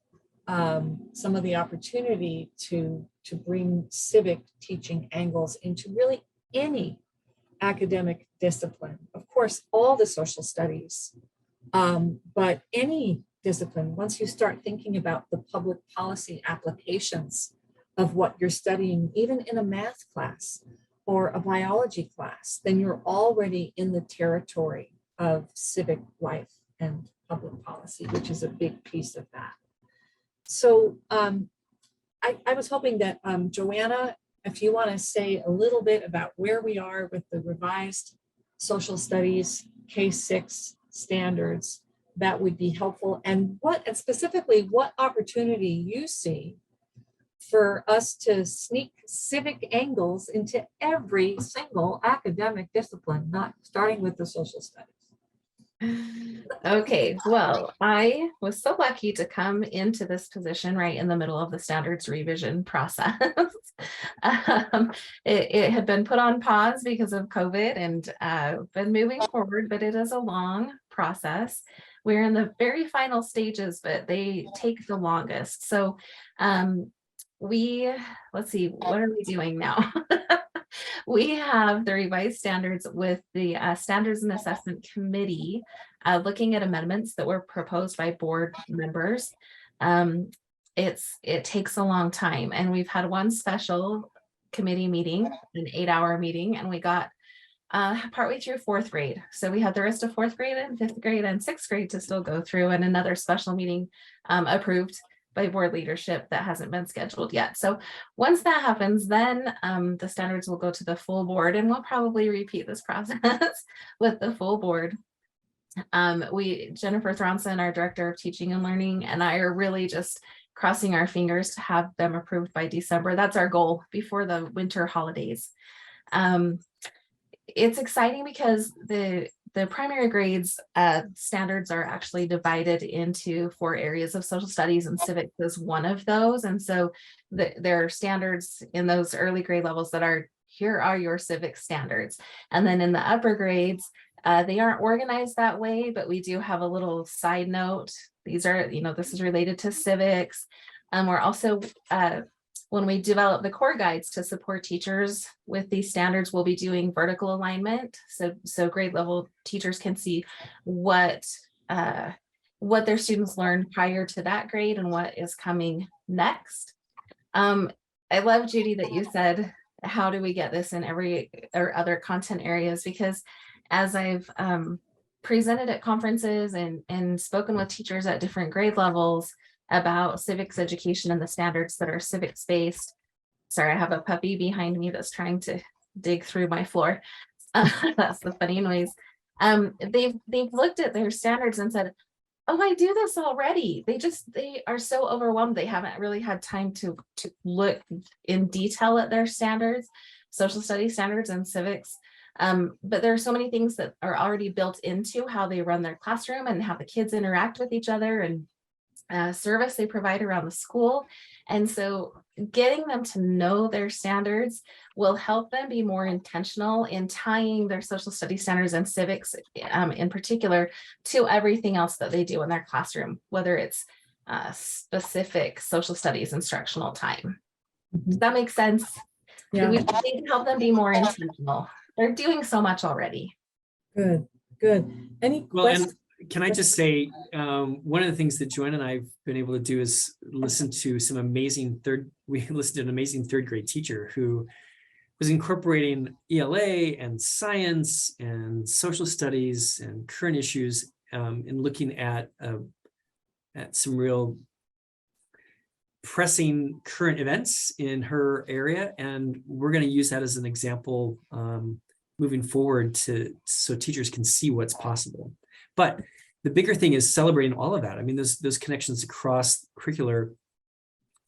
S1: some of the opportunity to bring civic teaching angles into really any academic discipline. Of course, all the social studies, but any discipline, once you start thinking about the public policy applications of what you're studying, even in a math class or a biology class, then you're already in the territory of civic life and public policy, which is a big piece of that. So I was hoping that Joanna, if you want to say a little bit about where we are with the revised social studies K-6 standards, that would be helpful. And specifically what opportunity you see for us to sneak civic angles into every single academic discipline, not starting with the social studies.
S5: Okay, well, I was so lucky to come into this position right in the middle of the standards revision process. It had been put on pause because of COVID and been moving forward, but it is a long process. We're in the very final stages, but they take the longest. So let's see, what are we doing now? We have the revised standards with the Standards and Assessment Committee looking at amendments that were proposed by board members. It takes a long time, and we've had one special committee meeting, an 8-hour meeting, and we got partway through 4th grade. So we had the rest of 4th grade and 5th grade and 6th grade to still go through, and another special meeting approved by board leadership that hasn't been scheduled yet. So once that happens, then the standards will go to the full board, and we'll probably repeat this process with the full board. Jennifer Thronson, our director of teaching and learning, and I are really just crossing our fingers to have them approved by December. That's our goal before the winter holidays. It's exciting because the primary grades standards are actually divided into 4 areas of social studies, and civics is one of those. And so there are standards in those early grade levels that are, here are your civic standards. And then in the upper grades, they aren't organized that way, but we do have a little side note. These are, this is related to civics. We're also, when we develop the core guides to support teachers with these standards, we'll be doing vertical alignment. So grade level teachers can see what their students learned prior to that grade and what is coming next. I love, Judy, that you said, how do we get this in every or other content areas? Because as I've presented at conferences and spoken with teachers at different grade levels about civics education and the standards that are civics based. Sorry, I have a puppy behind me that's trying to dig through my floor. That's the funny noise. They've looked at their standards and said, oh, I do this already. They are so overwhelmed. They haven't really had time to look in detail at their standards, social studies standards and civics. But there are so many things that are already built into how they run their classroom and how the kids interact with each other and service they provide around the school. And so getting them to know their standards will help them be more intentional in tying their social studies standards and civics in particular to everything else that they do in their classroom, whether it's specific social studies instructional time. Does that make sense?
S1: Yeah.
S5: We need to help them be more intentional. They're doing so much already.
S1: Good, good. Any
S3: Well,
S1: questions?
S3: and can I just say, one of the things that Joanna and I've been able to do is listen to some amazing we listened to an amazing third grade teacher who was incorporating ELA and science and social studies and current issues and looking at some real pressing current events in her area. And we're going to use that as an example moving forward so teachers can see what's possible. But the bigger thing is celebrating all of that. I mean, those connections across curricular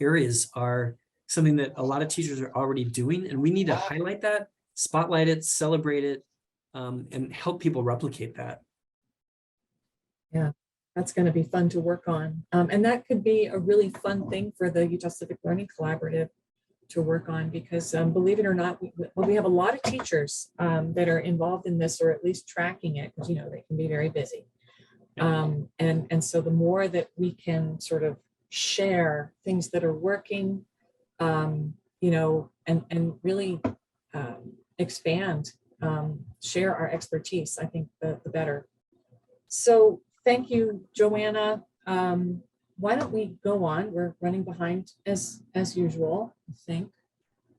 S3: areas are something that a lot of teachers are already doing, and we need to highlight that, spotlight it, celebrate it, and help people replicate that.
S1: Yeah, that's going to be fun to work on. And that could be a really fun thing for the Utah Civic Learning Collaborative to work on, because believe it or not, we have a lot of teachers that are involved in this, or at least tracking it, because they can be very busy. And so the more that we can sort of share things that are working, and really expand, share our expertise, I think the better. So thank you, Joanna. Why don't we go on? We're running behind as usual, I think.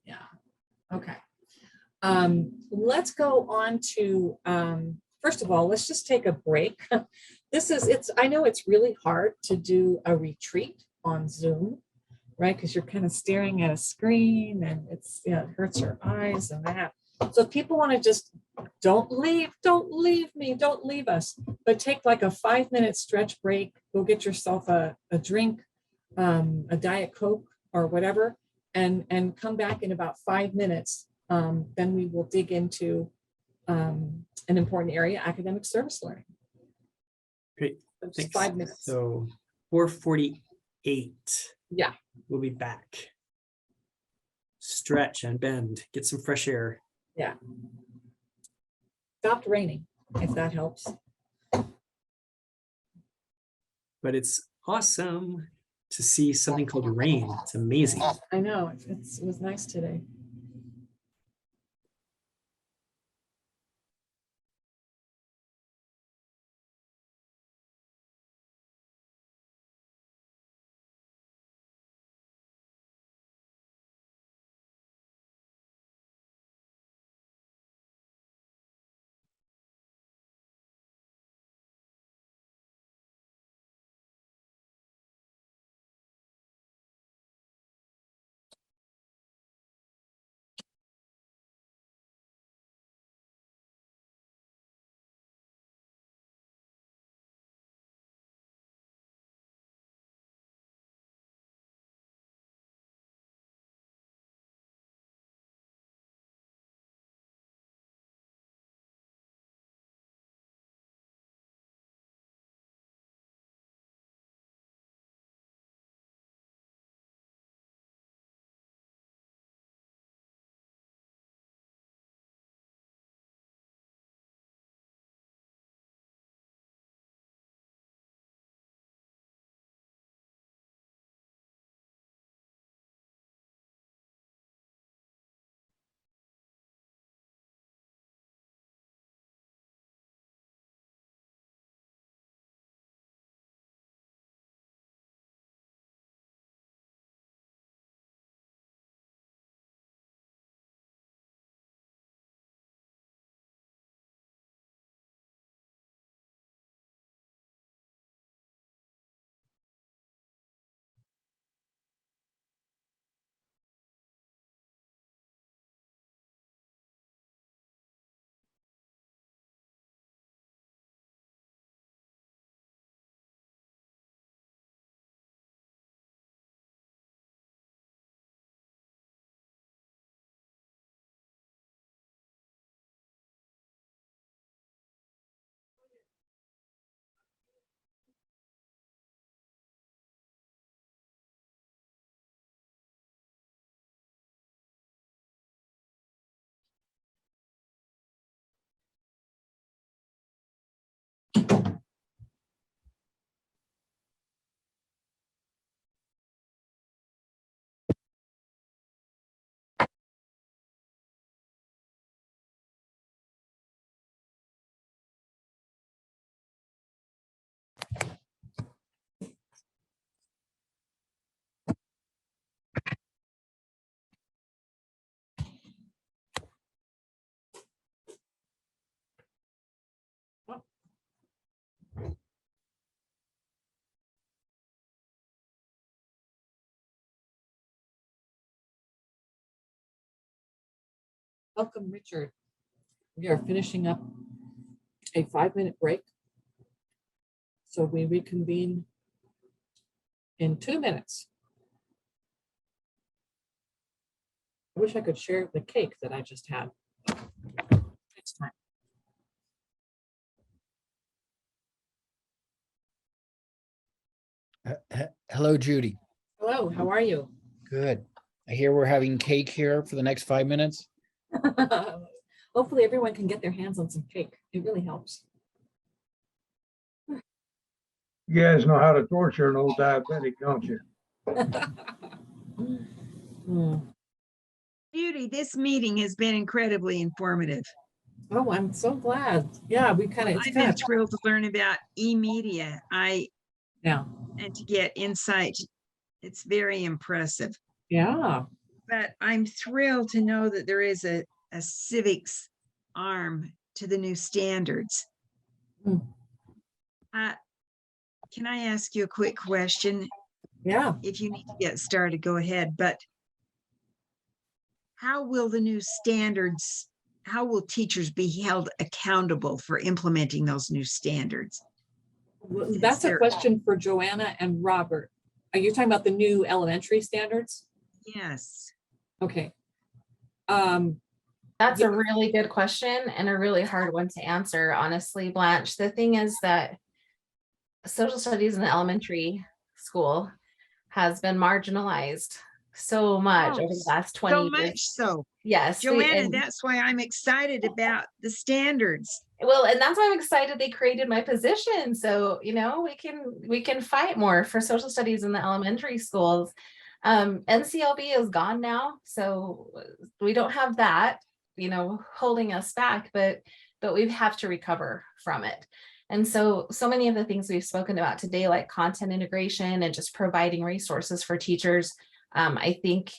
S1: Yeah. Okay. Let's go on to, first of all, let's just take a break. I know it's really hard to do a retreat on Zoom, right? Because you're kind of staring at a screen and it hurts your eyes and that. So if people want to just don't leave me, don't leave us, but take like a 5-minute stretch break, go get yourself a drink, a Diet Coke or whatever, and come back in about 5 minutes. Then we will dig into an important area, academic service learning.
S3: Great.
S1: Just
S3: Thanks.
S1: 5 minutes.
S3: So 4:48.
S1: Yeah.
S3: We'll be back. Stretch and bend, get some fresh air.
S1: Yeah. Stopped raining, if that helps.
S3: But it's awesome to see something called rain. It's amazing.
S1: I know, it was nice today. welcome Richard. We are finishing up a 5-minute break. So we reconvene in 2 minutes. I wish I could share the cake that I just had next time.
S19: Hello, Judy.
S1: Hello, how are you?
S19: Good. I hear we're having cake here for the next 5 minutes.
S1: Hopefully everyone can get their hands on some cake. It really helps.
S16: You guys know how to torture an old diabetic, don't you?
S17: Judy, this meeting has been incredibly informative.
S1: Oh, I'm so glad. Yeah, we kind of,
S17: I've been thrilled to learn about eMedia.
S1: Yeah.
S17: And to get insight. It's very impressive.
S1: Yeah.
S17: But I'm thrilled to know that there is a civics arm to the new standards. Can I ask you a quick question?
S1: Yeah.
S17: If you need to get started, go ahead. But how will the new standards, how will teachers be held accountable for implementing those new standards?
S1: Well, that's a question for Joanna and Robert. Are you talking about the new elementary standards?
S17: Yes.
S1: Okay.
S5: That's a really good question and a really hard one to answer, honestly, Blanche. The thing is that social studies in the elementary school has been marginalized so much over the last 20
S17: so
S5: years.
S17: much so.
S5: Yes.
S17: Joanna, that's why I'm excited about the standards.
S5: Well, and that's why I'm excited they created my position. So, you know, we can fight more for social studies in the elementary schools. NCLB is gone now, so we don't have that, you know, holding us back, but we have to recover from it. And so many of the things we've spoken about today, like content integration and just providing resources for teachers, I think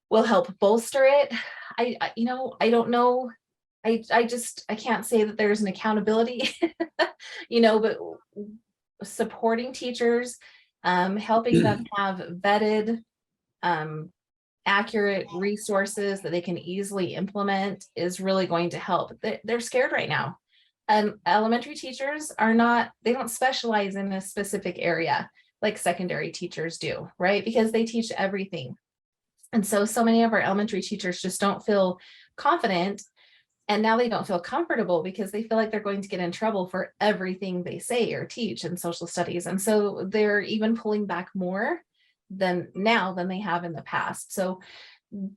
S5: will help bolster it. I don't know. I can't say that there's an accountability, you know, but supporting teachers, helping them have vetted, accurate resources that they can easily implement is really going to help. They're scared right now. And elementary teachers they don't specialize in a specific area like secondary teachers do, right? Because they teach everything. And so many of our elementary teachers just don't feel confident. And now they don't feel comfortable because they feel like they're going to get in trouble for everything they say or teach in social studies. And so they're even pulling back more than they have in the past. So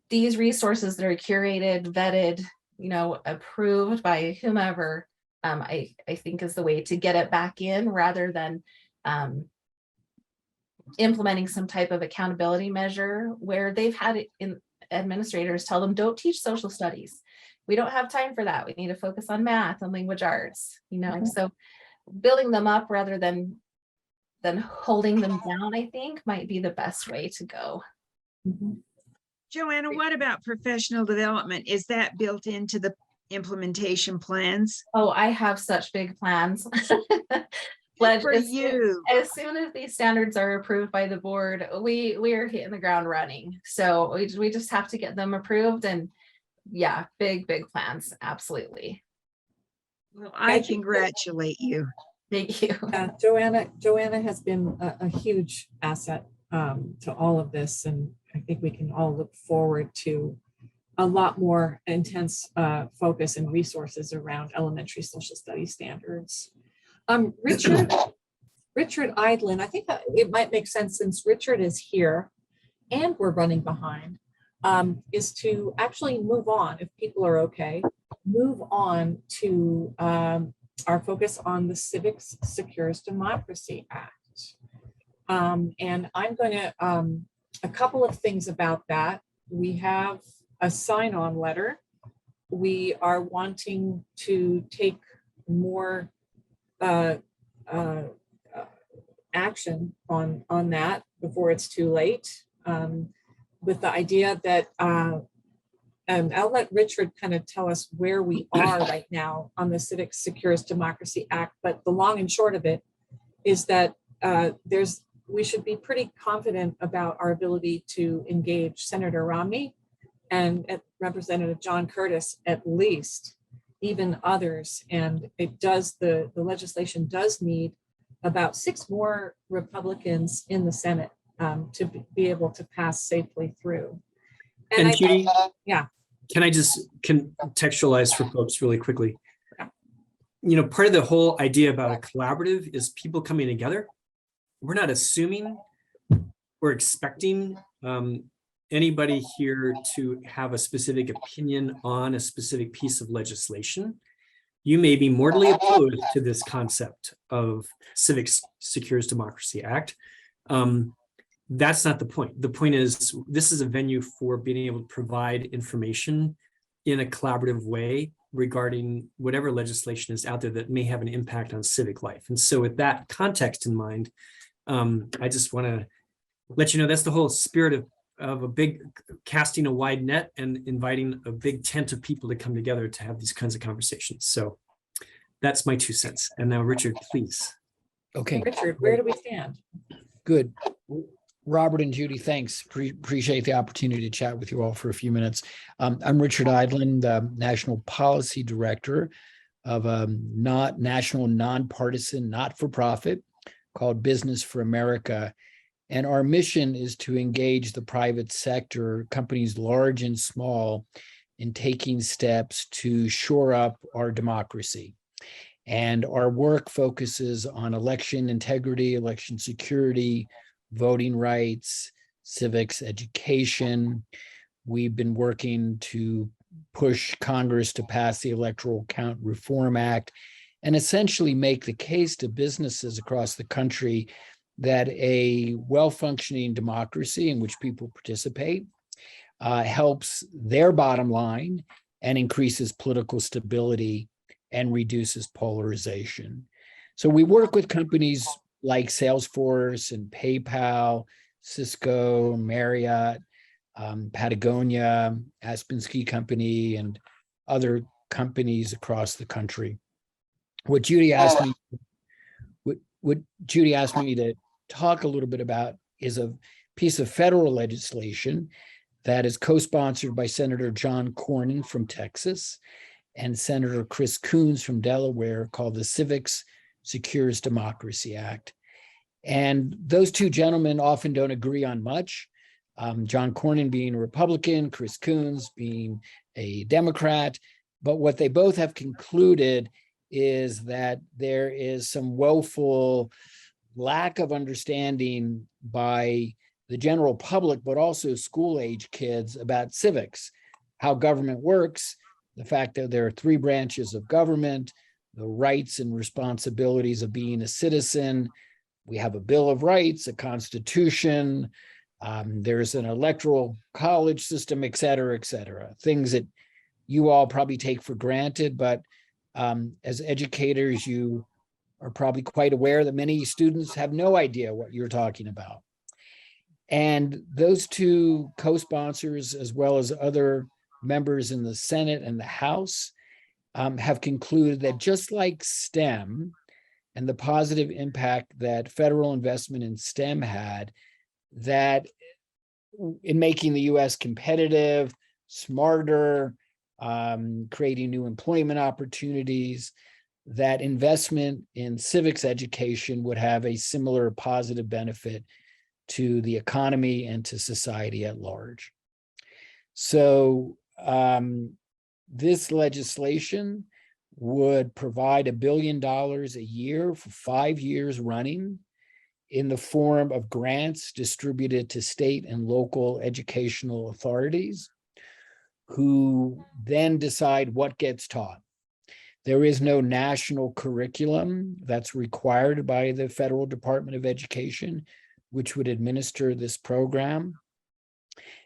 S5: these resources that are curated, vetted, you know, approved by whomever, I think is the way to get it back in rather than implementing some type of accountability measure where they've had administrators tell them, don't teach social studies. We don't have time for that. We need to focus on math and language arts, you know. So building them up rather than holding them down, I think might be the best way to go.
S17: Joanna, what about professional development? Is that built into the implementation plans?
S5: Oh, I have such big plans. As soon as these standards are approved by the board, we are hitting the ground running. So we just have to get them approved, and yeah, big plans. Absolutely.
S17: Well, I congratulate you.
S5: Thank you.
S1: Joanna has been a huge asset to all of this, and I think we can all look forward to a lot more intense focus and resources around elementary social studies standards. Richard Idlin, I think it might make sense, since Richard is here and we're running behind, is to actually move on, if people are okay, move on to our focus on the Civics Secures Democracy Act. And I'm going to, a couple of things about that. We have a sign-on letter. We are wanting to take more action on that before it's too late, with the idea that I'll let Richard kind of tell us where we are right now on the Civics Secures Democracy Act, but the long and short of it is that we should be pretty confident about our ability to engage Senator Romney and Representative John Curtis at least, even others. And it does, the legislation does need about 6 more Republicans in the Senate to be able to pass safely through.
S3: And
S1: I
S3: Judy,
S1: yeah.
S3: Can I just contextualize for folks really quickly? You know, part of the whole idea about a collaborative is people coming together. We're not assuming, we're expecting anybody here to have a specific opinion on a specific piece of legislation. You may be mortally opposed to this concept of Civics Secures Democracy Act. That's not the point. The point is, this is a venue for being able to provide information in a collaborative way regarding whatever legislation is out there that may have an impact on civic life. And so with that context in mind, I just want to let you know that's the whole spirit of a big casting a wide net and inviting a big tent of people to come together to have these kinds of conversations. So that's my 2 cents. And now, Richard, please.
S19: Okay.
S1: Richard, where do we stand?
S19: Good. Robert and Judy, thanks. Appreciate the opportunity to chat with you all for a few minutes. I'm Richard Idland, the National Policy Director of a national nonpartisan, not-for-profit called Business for America. And our mission is to engage the private sector, companies large and small, in taking steps to shore up our democracy. And our work focuses on election integrity, election security, voting rights, civics education. We've been working to push Congress to pass the Electoral Count Reform Act and essentially make the case to businesses across the country that a well-functioning democracy in which people participate helps their bottom line and increases political stability and reduces polarization. So we work with companies like Salesforce and PayPal, Cisco, Marriott, Patagonia, Aspen Ski Company, and other companies across the country. What Judy asked me to talk a little bit about is a piece of federal legislation that is co-sponsored by Senator John Cornyn from Texas and Senator Chris Coons from Delaware, called the Civics Secures Democracy Act. And those two gentlemen often don't agree on much. John Cornyn being a Republican, Chris Coons being a Democrat. But what they both have concluded is that there is some woeful lack of understanding by the general public, but also school-age kids, about civics, how government works, the fact that there are 3 branches of government, the rights and responsibilities of being a citizen. We have a Bill of Rights, a Constitution, there's an electoral college system, et cetera, things that you all probably take for granted, but as educators, you are probably quite aware that many students have no idea what you're talking about. And those two co-sponsors, as well as other members in the Senate and the House, have concluded that just like STEM and the positive impact that federal investment in STEM had, that in making the US competitive, smarter, creating new employment opportunities, that investment in civics education would have a similar positive benefit to the economy and to society at large. So this legislation would provide $1 billion a year for 5 years running in the form of grants distributed to state and local educational authorities, who then decide what gets taught. There is no national curriculum that's required by the Federal Department of Education, which would administer this program.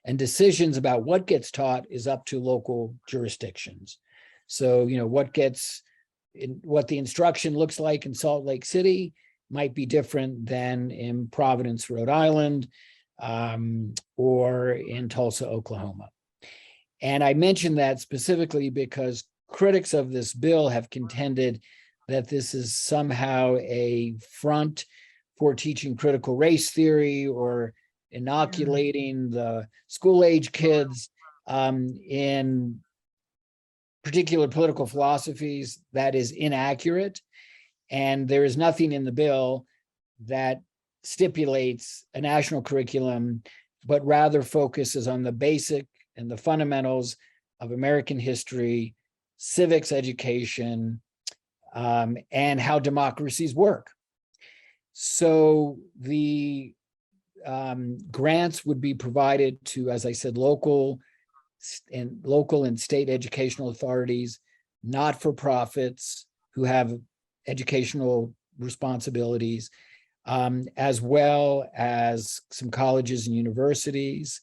S19: And decisions about what gets taught is up to local jurisdictions. So, what the instruction looks like in Salt Lake City might be different than in Providence, Rhode Island, or in Tulsa, Oklahoma. And I mention that specifically because critics of this bill have contended that this is somehow a front for teaching critical race theory or inoculating the school-age kids. in particular political philosophies, that is inaccurate. And there is nothing in the bill that stipulates a national curriculum, but rather focuses on the basic and the fundamentals of American history, civics education, and how democracies work. So the grants would be provided to, as I said, local and state educational authorities, not-for-profits who have educational responsibilities, as well as some colleges and universities.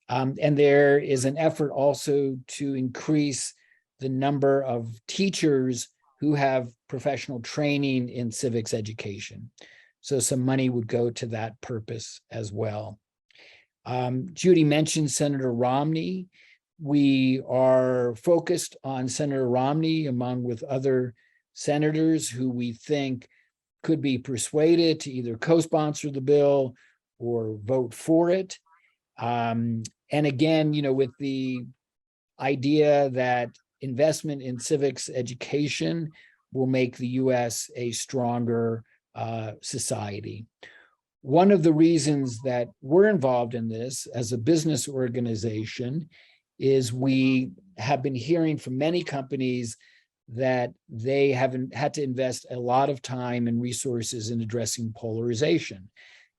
S19: And there is an effort also to increase the number of teachers who have professional training in civics education. So some money would go to that purpose as well. Judy mentioned Senator Romney. We are focused on Senator Romney along with other senators who we think could be persuaded to either co-sponsor the bill or vote for it. And again, with the idea that investment in civics education will make the US a stronger society. One of the reasons that we're involved in this as a business organization is we have been hearing from many companies that they haven't had to invest a lot of time and resources in addressing polarization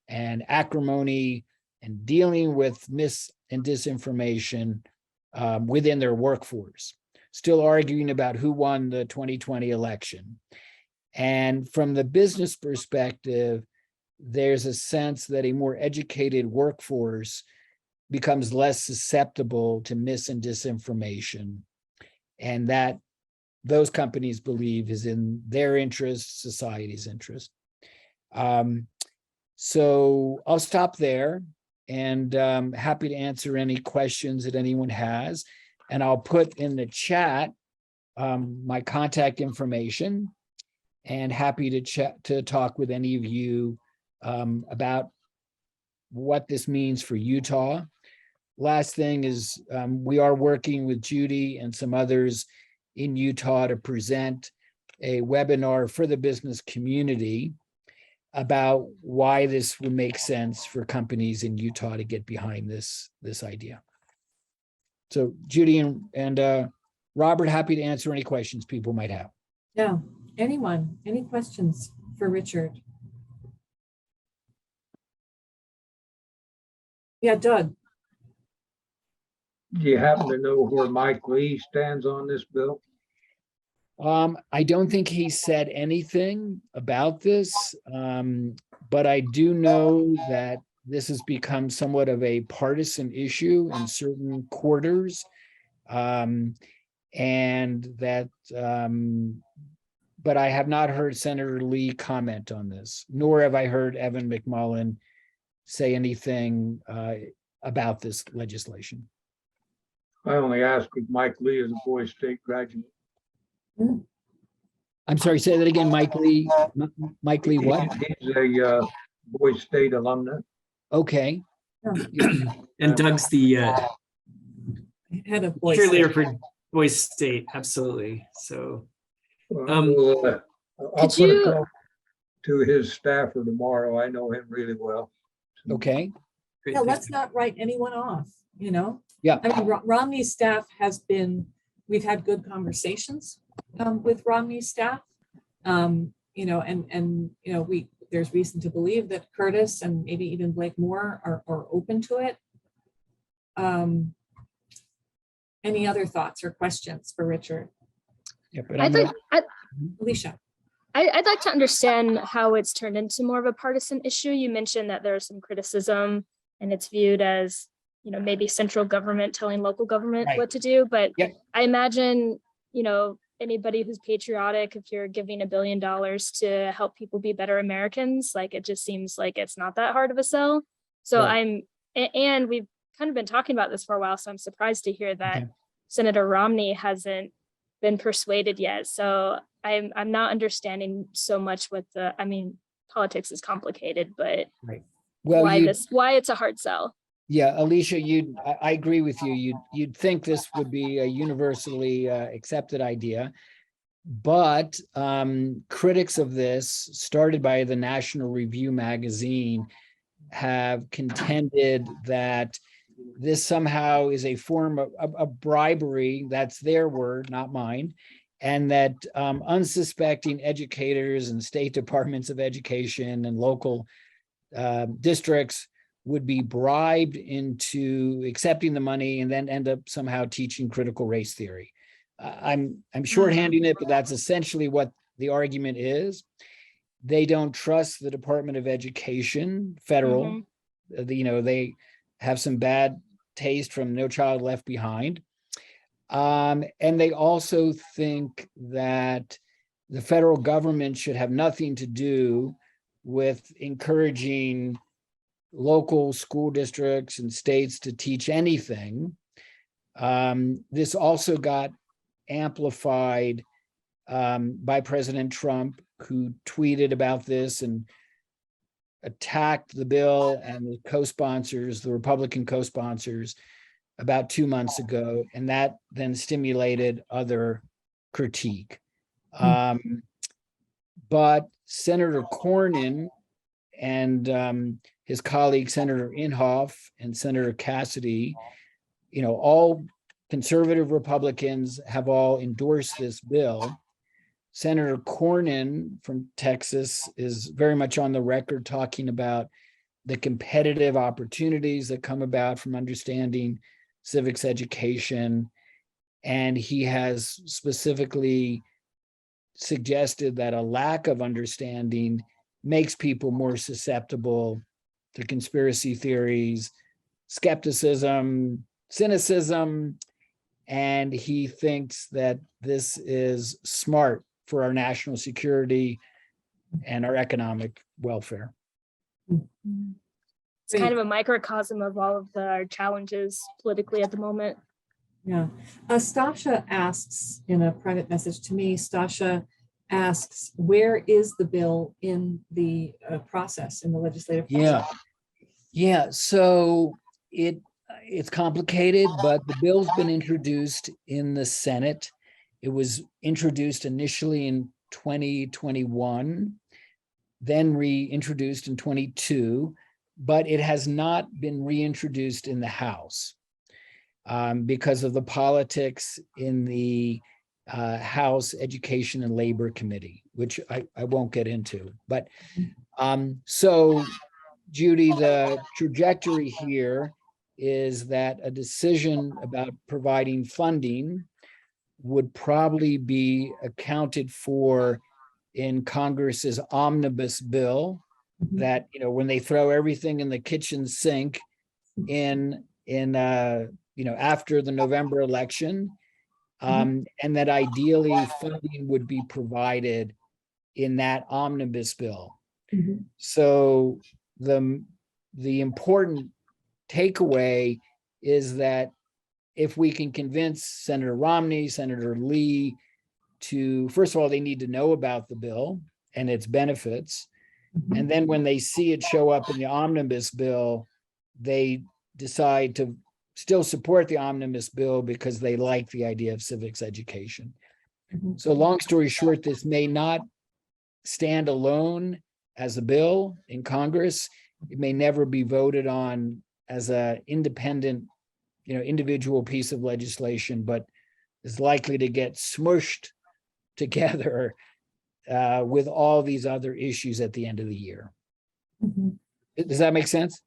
S19: and acrimony and dealing with mis and disinformation within their workforce, still arguing about who won the 2020 election. And from the business perspective, there's a sense that a more educated workforce becomes less susceptible to mis and disinformation, and that those companies believe is in their interest, society's interest. So I'll stop there, and happy to answer any questions that anyone has. And I'll put in the chat my contact information, and happy to talk with any of you about what this means for Utah. Last thing is we are working with Judy and some others in Utah to present a webinar for the business community about why this would make sense for companies in Utah to get behind this idea. So Judy and Robert, happy to answer any questions people might have.
S1: Yeah, anyone, any questions for Richard? Yeah, Doug.
S16: Do you happen to know where Mike Lee stands on this bill?
S19: I don't think he said anything about this, but I do know that this has become somewhat of a partisan issue in certain quarters, and that, but I have not heard Senator Lee comment on this, nor have I heard Evan McMullin say anything about this legislation.
S16: I only ask if Mike Lee is a Boise State graduate.
S19: I'm sorry, say that again, Mike Lee. Mike Lee, what?
S16: He's a Boise State alumnus.
S19: Okay.
S20: And Doug's the
S1: head of Boise
S20: cheerleader for Boise State, absolutely. So,
S16: I'll
S6: Could
S16: put a
S6: you-
S16: call to his staffer tomorrow. I know him really well.
S19: Okay.
S1: Yeah, let's not write anyone off,
S19: Yeah.
S1: I mean, Romney's staff has been, we've had good conversations with Romney's staff. There's reason to believe that Curtis and maybe even Blake Moore are open to it. Any other thoughts or questions for Richard?
S19: Yeah, but
S1: Alicia.
S6: I'd like to understand how it's turned into more of a partisan issue. You mentioned that there's some criticism and it's viewed as, maybe central government telling local government
S19: Right.
S6: what to do. But
S19: Yep.
S6: I imagine, anybody who's patriotic, if you're giving $1 billion to help people be better Americans, like it just seems like it's not that hard of a sell. So
S19: Right.
S6: and we've kind of been talking about this for a while, so I'm surprised to hear that
S19: Okay.
S6: Senator Romney hasn't been persuaded yet. So I'm not understanding so much what politics is complicated, but
S19: Right. Well,
S6: why it's a hard sell.
S19: Yeah, Alicia, I agree with you. You'd think this would be a universally accepted idea. But critics of this, started by the National Review magazine, have contended that this somehow is a form of bribery. That's their word, not mine. And that unsuspecting educators and state departments of education and local districts would be bribed into accepting the money and then end up somehow teaching critical race theory. I'm shorthanding it, but that's essentially what the argument is. They don't trust the Department of Education, federal. They have some bad taste from No Child Left Behind. And they also think that the federal government should have nothing to do with encouraging local school districts and states to teach anything. This also got amplified by President Trump, who tweeted about this and attacked the bill and the co-sponsors, the Republican co-sponsors, about 2 months ago, and that then stimulated other critique. But Senator Cornyn and his colleague, Senator Inhofe and Senator Cassidy, all conservative Republicans have all endorsed this bill. Senator Cornyn from Texas is very much on the record talking about the competitive opportunities that come about from understanding civics education. And he has specifically suggested that a lack of understanding makes people more susceptible to conspiracy theories, skepticism, cynicism, and he thinks that this is smart for our national security and our economic welfare.
S6: It's kind of a microcosm of all of our challenges politically at the moment.
S1: Yeah. Stasha asks in a private message to me, Stasha asks, where is the bill in the process, in the legislative process?
S19: Yeah. So it's complicated, but the bill's been introduced in the Senate. It was introduced initially in 2021, then reintroduced in 22, but it has not been reintroduced in the House because of the politics in the House Education and Labor Committee, which I won't get into. But so, Judy, the trajectory here is that a decision about providing funding would probably be accounted for in Congress's omnibus bill, that when they throw everything in the kitchen sink in after the November election, and that ideally funding would be provided in that omnibus bill. So the important takeaway is that if we can convince Senator Romney, Senator Lee to, first of all, they need to know about the bill and its benefits. And then when they see it show up in the omnibus bill, they decide to still support the omnibus bill because they like the idea of civics education. So long story short, this may not stand alone as a bill in Congress. It may never be voted on as an independent, individual piece of legislation, but is likely to get smushed together with all these other issues at the end of the year. Does that make sense?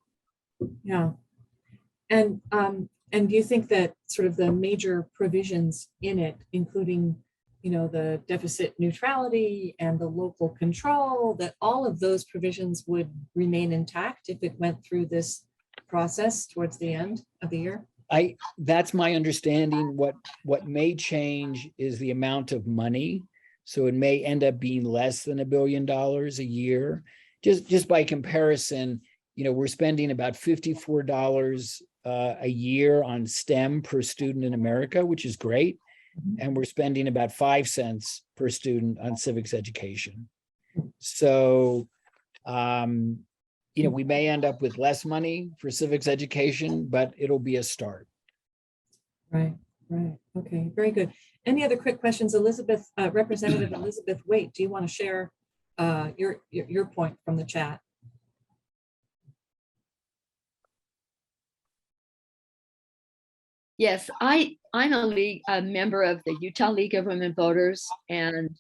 S1: Yeah. And do you think that sort of the major provisions in it, including, the deficit neutrality and the local control, that all of those provisions would remain intact if it went through this process towards the end of the year?
S19: That's my understanding. What may change is the amount of money. So it may end up being less than $1 billion a year. Just by comparison, we're spending about $54 a year on STEM per student in America, which is great. And we're spending about 5 cents per student on civics education. So we may end up with less money for civics education, but it'll be a start.
S1: Right. Okay, very good. Any other quick questions? Elizabeth, Representative Elizabeth Waite, do you want to share your point from the chat?
S21: Yes, I'm a member of the Utah League of Women Voters, and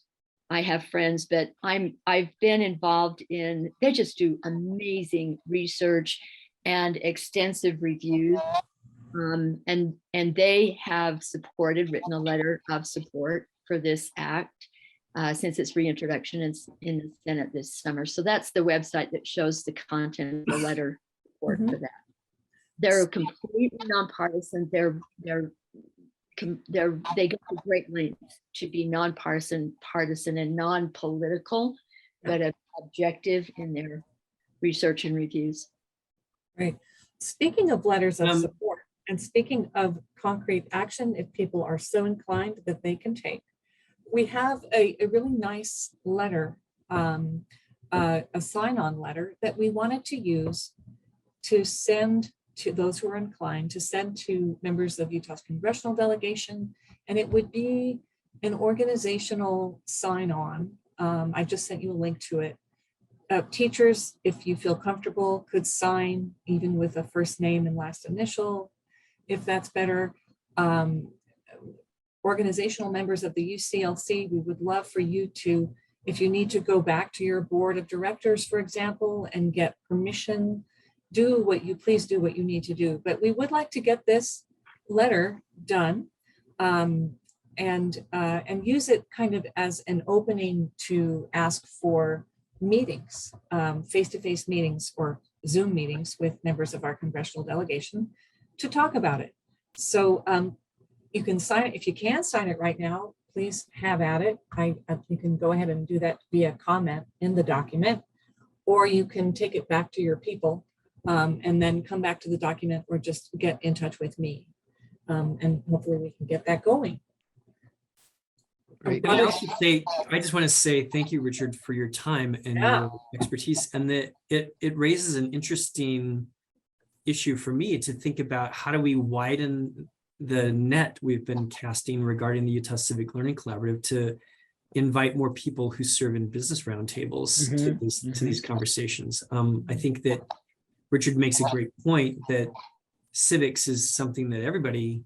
S21: I have friends, but I've been involved in, they just do amazing research and extensive reviews. And they have written a letter of support for this act since its reintroduction in the Senate this summer. So that's the website that shows the content of the letter support for that. They're completely nonpartisan. They go to great lengths to be partisan, and non-political, but objective in their research and reviews.
S1: Right. Speaking of letters of support and speaking of concrete action, if people are so inclined that they can take, we have a really nice letter, a sign-on letter that we wanted to use to send to those who are inclined to send to members of Utah's congressional delegation. And it would be an organizational sign-on. I just sent you a link to it. Teachers, if you feel comfortable, could sign even with a first name and last initial, if that's better. Organizational members of the UCLC, we would love for you to, if you need to go back to your board of directors, for example, and get permission, please do what you need to do. But we would like to get this letter done and use it kind of as an opening to ask for meetings, face-to-face meetings or Zoom meetings with members of our congressional delegation to talk about it. So you can sign it. If you can sign it right now, please have at it. You can go ahead and do that via comment in the document, or you can take it back to your people and then come back to the document, or just get in touch with me. And hopefully we can get that going.
S20: Great. I just want to say thank you, Richard, for your time and your expertise, and that it raises an interesting issue for me to think about how do we widen the net we've been casting regarding the Utah Civic Learning Collaborative to invite more people who serve in business roundtables to these conversations. I think that Richard makes a great point that civics is something that everybody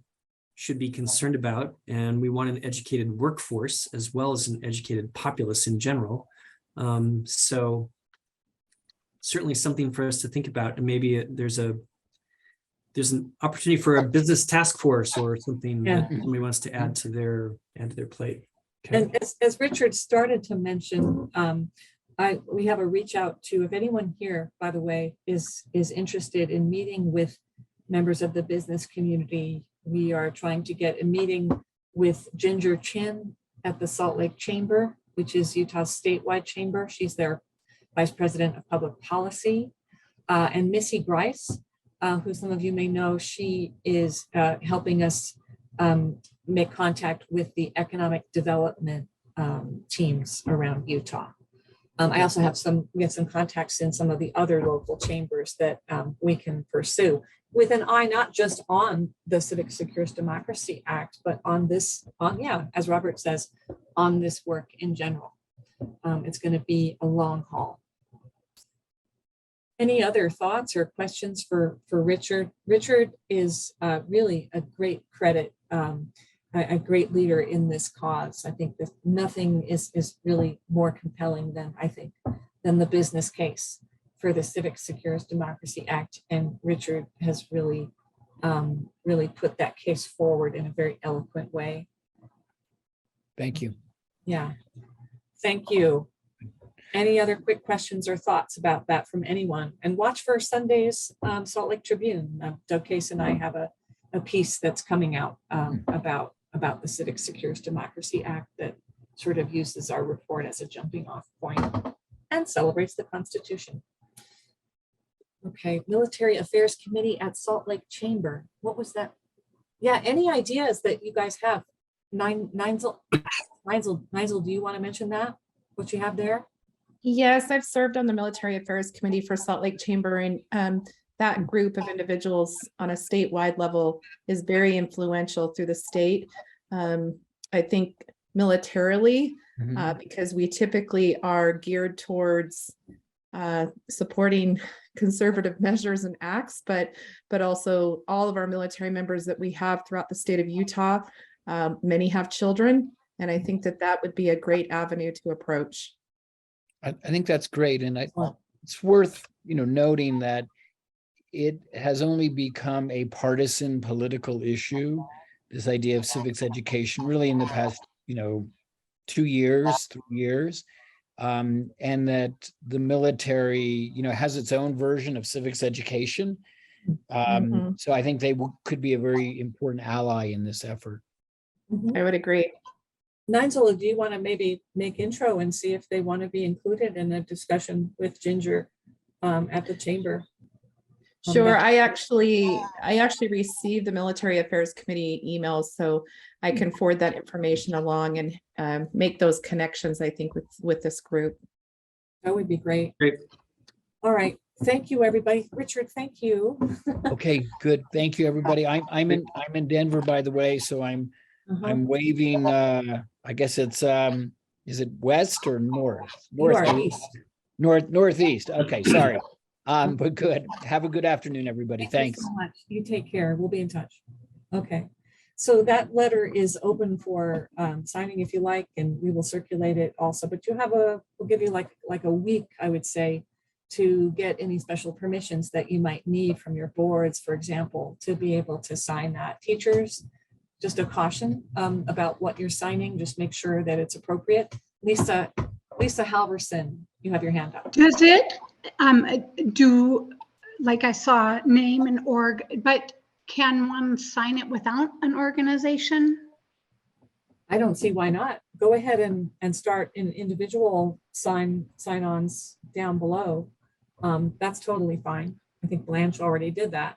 S20: should be concerned about, and we want an educated workforce as well as an educated populace in general. So certainly something for us to think about, and maybe there's an opportunity for a business task force or something that somebody wants to add to their plate. Okay.
S1: And as Richard started to mention, we have a reach out to, if anyone here, by the way, is interested in meeting with members of the business community. We are trying to get a meeting with Ginger Chin at the Salt Lake Chamber, which is Utah's statewide chamber. She's their Vice President of Public Policy. And Missy Grice, who some of you may know, she is helping us make contact with the economic development teams around Utah. I also have we have some contacts in some of the other local chambers that we can pursue, with an eye not just on the Civic Secures Democracy Act, but on this, as Robert says, on this work in general. It's going to be a long haul. Any other thoughts or questions for Richard? Richard is really a great credit, a great leader in this cause. I think that nothing is really more compelling than the business case for the Civic Secures Democracy Act, and Richard has really put that case forward in a very eloquent way.
S19: Thank you.
S1: Yeah, thank you. Any other quick questions or thoughts about that from anyone? And watch for Sunday's Salt Lake Tribune. Doug Case and I have a piece that's coming out about the Civic Secures Democracy Act that sort of uses our report as a jumping off point and celebrates the Constitution. Okay, Military Affairs Committee at Salt Lake Chamber. What was that? Yeah, any ideas that you guys have? Nigel, do you want to mention that? What you have there?
S5: Yes, I've served on the Military Affairs Committee for Salt Lake Chamber, and that group of individuals on a statewide level is very influential through the state. I think militarily, because we typically are geared towards supporting conservative measures and acts, but also all of our military members that we have throughout the state of Utah, many have children, and I think that that would be a great avenue to approach.
S19: I think that's great, and it's worth noting that it has only become a partisan political issue. This idea of civics education, really, in the past 2 years, 3 years, and that the military has its own version of civics education. So I think they could be a very important ally in this effort.
S5: I would agree.
S1: Nigel, do you want to maybe make intro and see if they want to be included in a discussion with Ginger at the chamber?
S5: Sure. I actually received the Military Affairs Committee emails, so I can forward that information along and make those connections, I think, with this group.
S1: That would be great.
S3: Great.
S1: All right. Thank you, everybody. Richard, thank you.
S19: Okay, good. Thank you, everybody. I'm in Denver, by the way, so I'm waving. I guess it's is it west or north?
S1: Northeast.
S19: Northeast. Okay, sorry. But good. Have a good afternoon, everybody. Thanks.
S1: Thank you so much. You take care. We'll be in touch. Okay. So that letter is open for signing if you like, and we will circulate it also. But we'll give you like a week, I would say, to get any special permissions that you might need from your boards, for example, to be able to sign that. Teachers, just a caution about what you're signing. Just make sure that it's appropriate. Lisa Halverson, you have your hand up.
S2: Does it do, like I saw, name and org, but can one sign it without an organization?
S1: I don't see why not. Go ahead and start in individual sign-ons down below. That's totally fine. I think Blanche already did that.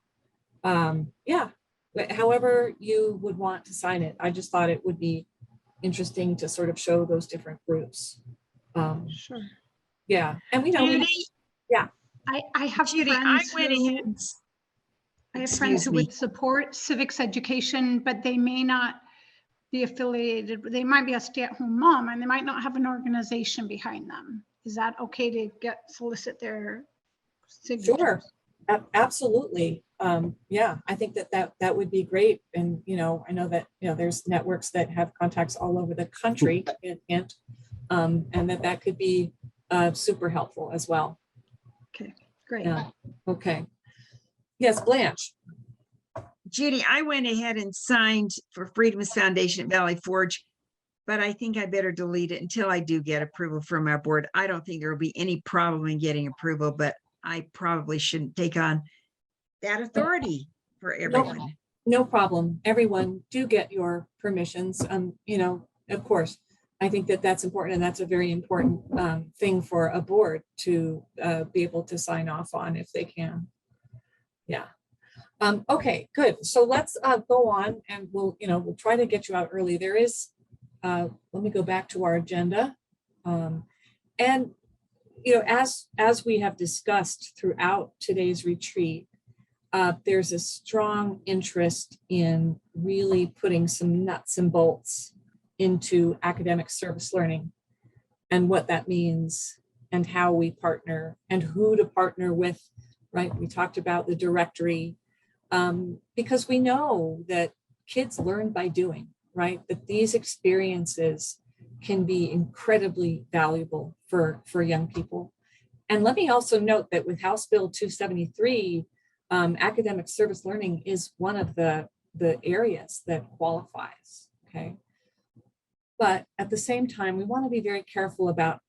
S1: Yeah, but however you would want to sign it. I just thought it would be interesting to sort of show those different groups.
S2: Sure.
S1: Yeah, and we know. Yeah,
S2: I have
S17: Judy,
S2: friends.
S17: I went ahead.
S2: I have friends who would support civics education, but they may not be affiliated. They might be a stay-at-home mom, and they might not have an organization behind them. Is that okay to solicit their signatures?
S1: Sure, absolutely. Yeah, I think that would be great. And I know that there's networks that have contacts all over the country, and that could be super helpful as well.
S2: Okay, great.
S1: Yeah. Okay. Yes, Blanche.
S17: Judy, I went ahead and signed for Freedom's Foundation at Valley Forge, but I think I better delete it until I do get approval from our board. I don't think there will be any problem in getting approval, but I probably shouldn't take on that authority for everyone.
S1: No problem. Everyone do get your permissions. Of course, I think that's important, and that's a very important thing for a board to be able to sign off on if they can. Yeah. Okay, good. So let's go on, and we'll try to get you out early. There is, let me go back to our agenda. And as we have discussed throughout today's retreat, there's a strong interest in really putting some nuts and bolts into academic service learning and what that means and how we partner and who to partner with, right? We talked about the directory because we know that kids learn by doing, right? That these experiences can be incredibly valuable for young people. And let me also note that with House Bill 273, academic service learning is one of the areas that qualifies, okay? But at the same time, we want to be very careful about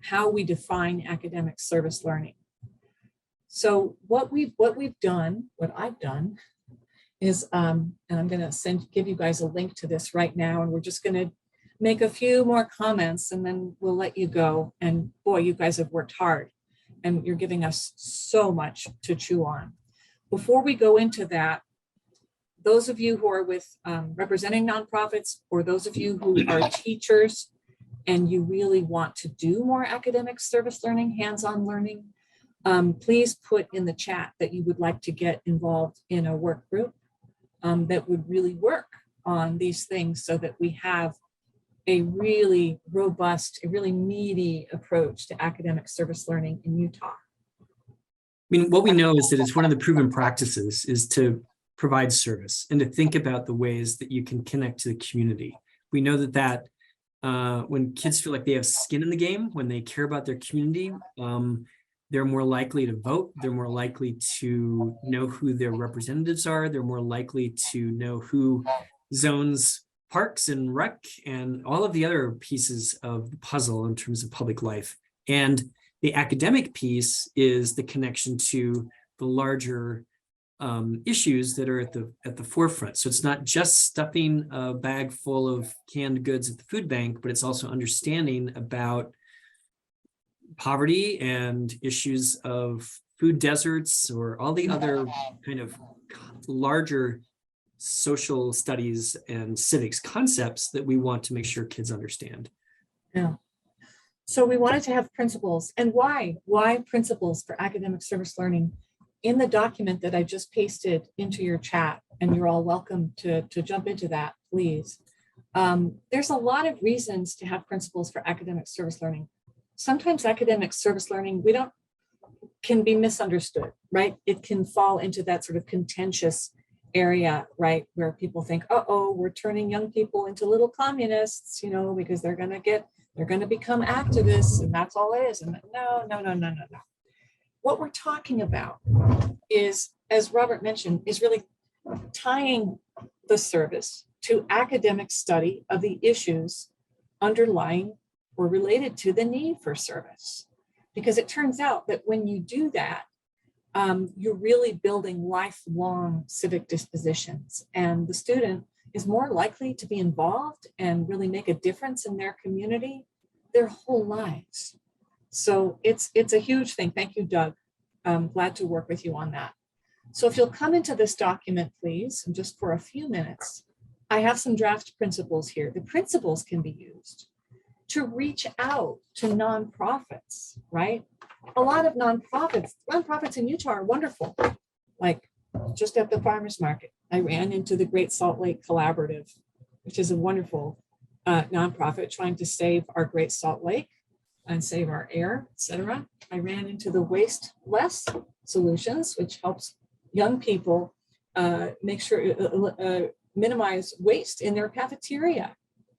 S1: how we define academic service learning. So what I've done is, and I'm going to give you guys a link to this right now, and we're just going to make a few more comments and then we'll let you go. And boy, you guys have worked hard and you're giving us so much to chew on. Before we go into that, those of you who are with representing nonprofits, or those of you who are teachers and you really want to do more academic service learning, hands-on learning, please put in the chat that you would like to get involved in a work group that would really work on these things so that we have a really robust, a really meaty approach to academic service learning in Utah.
S20: I mean, what we know is that it's one of the proven practices is to provide service and to think about the ways that you can connect to the community. We know that when kids feel like they have skin in the game, when they care about their community, they're more likely to vote. They're more likely to know who their representatives are. They're more likely to know who zones parks and rec and all of the other pieces of the puzzle in terms of public life. And the academic piece is the connection to the larger issues that are at the forefront. So it's not just stuffing a bag full of canned goods at the food bank, but it's also understanding about poverty and issues of food deserts or all the other kind of larger social studies and civics concepts that we want to make sure kids understand.
S1: Yeah. So we wanted to have principles. And why? Why principles for academic service learning? In the document that I just pasted into your chat, and you're all welcome to jump into that, please. There's a lot of reasons to have principles for academic service learning. Sometimes academic service learning, can be misunderstood, right? It can fall into that sort of contentious area, right? Where people think, uh-oh, we're turning young people into little communists, because they're going to become activists and that's all it is. And no. What we're talking about is, as Robert mentioned, is really tying the service to academic study of the issues underlying or related to the need for service. Because it turns out that when you do that, you're really building lifelong civic dispositions, and the student is more likely to be involved and really make a difference in their community their whole lives. So it's a huge thing. Thank you, Doug. I'm glad to work with you on that. So if you'll come into this document, please, and just for a few minutes, I have some draft principles here. The principles can be used to reach out to nonprofits, right? A lot of nonprofits in Utah are wonderful. Like just at the farmer's market, I ran into the Great Salt Lake Collaborative, which is a wonderful nonprofit trying to save our Great Salt Lake and save our air, etc. I ran into the Waste Less Solutions, which helps young people make sure minimize waste in their cafeteria,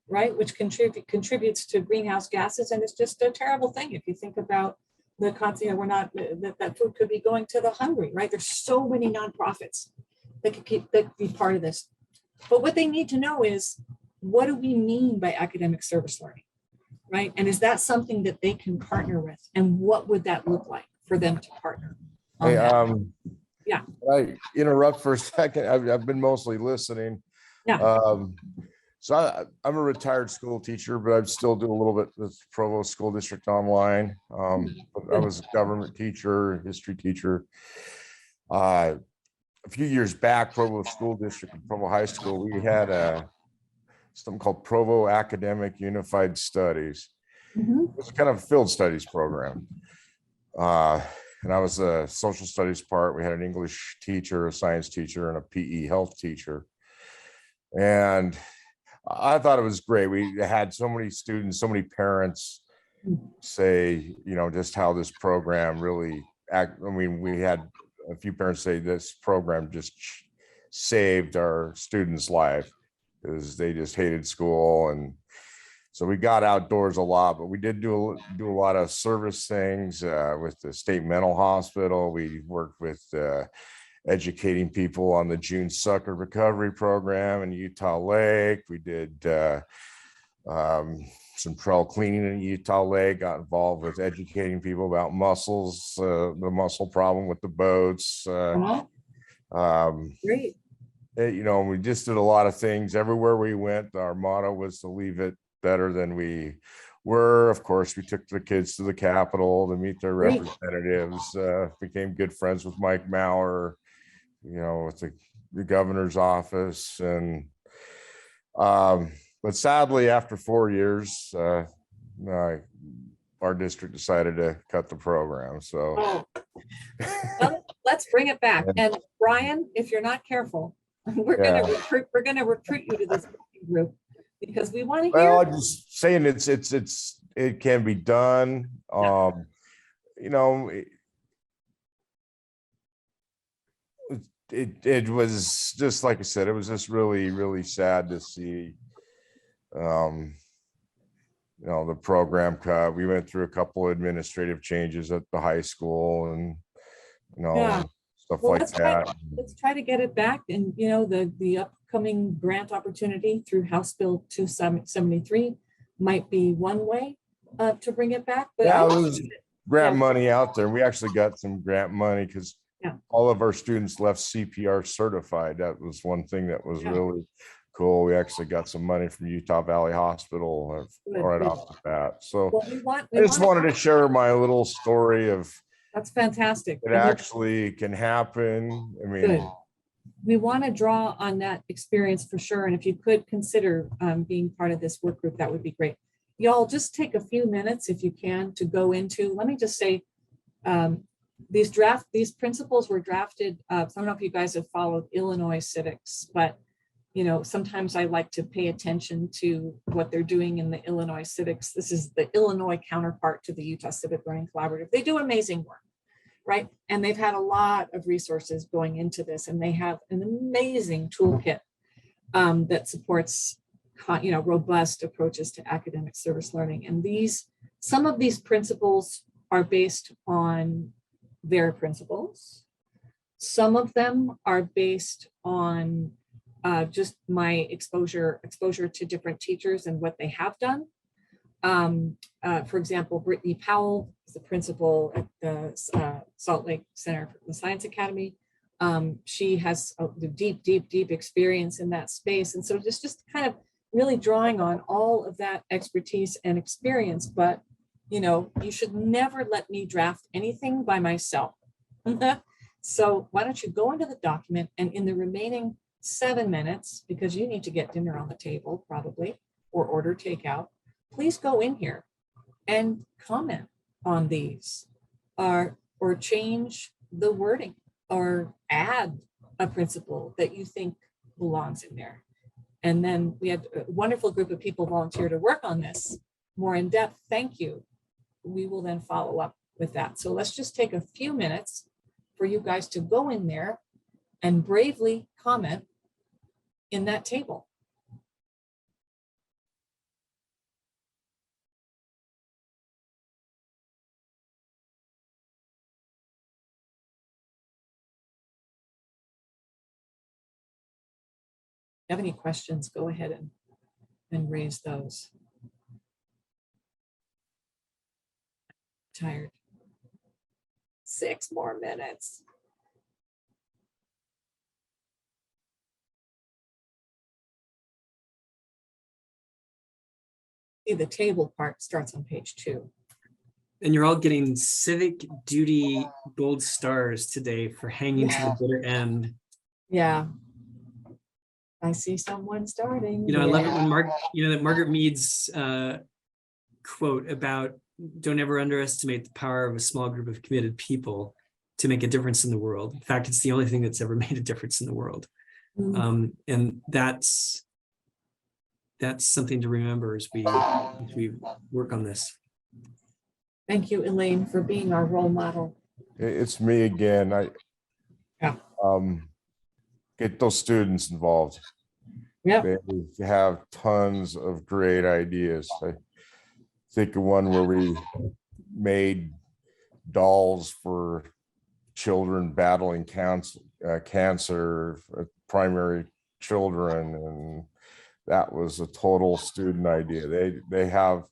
S1: right? Which contributes to greenhouse gases, and it's just a terrible thing if you think about the concept. We're not that food could be going to the hungry, right? There's so many nonprofits that could be part of this, but what they need to know is, what do we mean by academic service learning, right? And is that something that they can partner with? And what would that look like for them to partner on that? Yeah.
S4: I interrupt for a second. I've been mostly listening.
S1: Yeah.
S4: So I'm a retired school teacher, but I still do a little bit with Provo School District Online. I was a government teacher, history teacher. A few years back, Provo School District and Provo High School, we had something called Provo Academic Unified Studies. It was kind of a field studies program. And I was a social studies part. We had an English teacher, a science teacher, and a PE health teacher. And I thought it was great. We had so many students, so many parents say, just how this program really we had a few parents say this program just saved our students' life because they just hated school. And so we got outdoors a lot, but we did do a lot of service things with the state mental hospital. We worked with educating people on the June Sucker Recovery Program in Utah Lake. We did some trail cleaning in Utah Lake, got involved with educating people about mussels, the mussel problem with the boats.
S1: Great.
S4: We just did a lot of things everywhere we went. Our motto was to leave it better than we were. Of course, we took the kids to the Capitol to meet their representatives, became good friends with Mike Maurer, with the governor's office. And but sadly, after 4 years, our district decided to cut the program. So
S1: Oh. Well, let's bring it back. And Brian, if you're not careful, we're
S4: Yeah.
S1: gonna recruit you to this working group because we want to
S4: well,
S1: hear.
S4: I'm just saying it can be done. You know, it was just like I said, it was just really, really sad to see you know, the program cut. We went through a couple of administrative changes at the high school and, you know,
S1: Yeah.
S4: stuff
S1: Well,
S4: like
S1: let's try,
S4: that.
S1: let's try to get it back. And, you know, the upcoming grant opportunity through House Bill 273 might be one way to bring it back. But
S4: Yeah,
S1: I
S4: it was grant
S1: yeah.
S4: money out there. We actually got some grant money because
S1: Yeah.
S4: all of our students left CPR certified. That was one thing that was
S1: Yeah.
S4: really cool. We actually got some money from Utah Valley Hospital
S1: Good,
S4: right
S1: good.
S4: off the bat. So
S1: Well, we
S4: I just wanted to share my little story of
S1: That's fantastic.
S4: it
S1: And we-
S4: actually can happen. I mean,
S1: Good. We want to draw on that experience for sure. And if you could consider being part of this work group, that would be great. Y'all just take a few minutes if you can to go into, let me just say, these principles were drafted. I don't know if you guys have followed Illinois civics, but you know, sometimes I like to pay attention to what they're doing in the Illinois civics. This is the Illinois counterpart to the Utah Civic Learning Collaborative. They do amazing work, right? And they've had a lot of resources going into this, and they have an amazing toolkit that supports, you know, robust approaches to academic service learning. And some of these principles are based on their principles. Some of them are based on just my exposure to different teachers and what they have done. For example, Brittany Powell is the principal at the Salt Lake Center for the Science Academy. She has a deep experience in that space. And so just kind of really drawing on all of that expertise and experience. But, you know, you should never let me draft anything by myself. So why don't you go into the document, and in the remaining 7 minutes, because you need to get dinner on the table probably, or order takeout, please go in here and comment on these, or change the wording, or add a principle that you think belongs in there. And then we had a wonderful group of people volunteer to work on this more in depth. Thank you. We will then follow up with that. So let's just take a few minutes for you guys to go in there and bravely comment in that table. If you have any questions, go ahead and raise those. Tired. 6 more minutes. See, the table part starts on page 2.
S20: And you're all getting civic duty gold stars today for hanging to the bitter end.
S1: Yeah. I see someone starting.
S20: You know, I love it when that Margaret Mead's quote about don't ever underestimate the power of a small group of committed people to make a difference in the world. In fact, it's the only thing that's ever made a difference in the world. And that's something to remember as we work on this.
S1: Thank you, Elaine, for being our role model.
S4: it's me again. Get those students involved.
S1: Yeah,
S4: they have tons of great ideas. I think of one where we made dolls for children battling cancer, primary children, and that was a total student idea. They have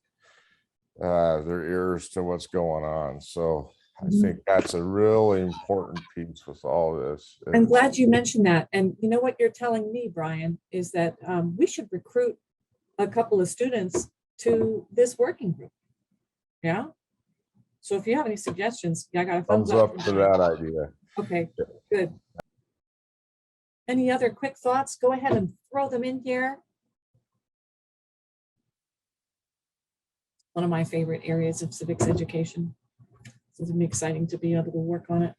S4: their ears to what's going on. So I think that's a really important piece with all this.
S1: I'm glad you mentioned that. And you know what you're telling me, Brian, is that we should recruit a couple of students to this working group. Yeah. So if you have any suggestions, I got a
S4: thumbs up to that idea.
S1: Okay, good. Any other quick thoughts? Go ahead and throw them in here. one of my favorite areas of civics education. So it's gonna be exciting to be able to work on it.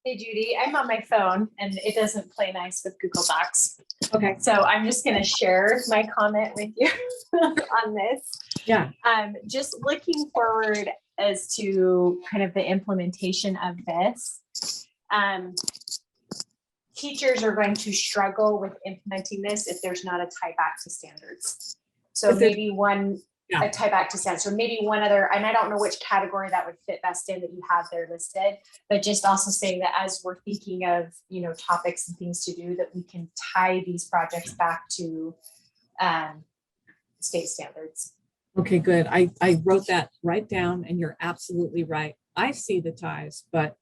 S10: Hey Judy, I'm on my phone and it doesn't play nice with Google Docs.
S1: Okay.
S10: So I'm just gonna share my comment with you on this.
S1: Yeah.
S10: Just looking forward as to kind of the implementation of this. Teachers are going to struggle with implementing this if there's not a tie back to standards. So maybe a tie back to standards, or maybe one other, and I don't know which category that would fit best in that you have there listed, but just also saying that as we're thinking of, you know, topics and things to do, that we can tie these projects back to state standards.
S1: Okay, good. I wrote that right down and you're absolutely right. I see the ties, but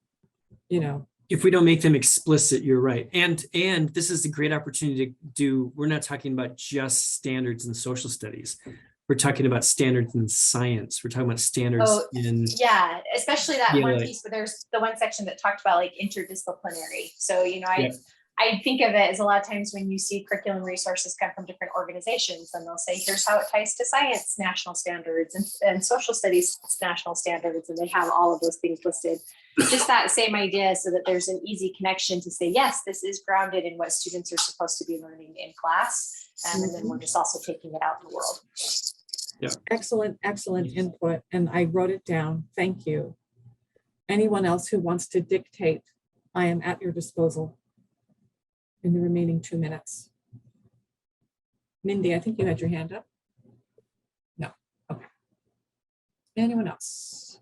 S1: you know,
S20: if we don't make them explicit, you're right. And this is a great opportunity to do, we're not talking about just standards in social studies. We're talking about standards in science. We're talking about standards in.
S10: Yeah, especially that one
S20: ELA.
S10: piece where there's the one section that talked about like interdisciplinary. So, you know, I think of it as a lot of times when you see curriculum resources come from different organizations and they'll say, here's how it ties to science national standards and social studies national standards. And they have all of those things listed. Just that same idea so that there's an easy connection to say, yes, this is grounded in what students are supposed to be learning in class. And then we're just also taking it out in the world.
S20: Yeah.
S1: Excellent input. And I wrote it down. Thank you. Anyone else who wants to dictate, I am at your disposal in the remaining 2 minutes. Mindy, I think you had your hand up. No. Okay. Anyone else?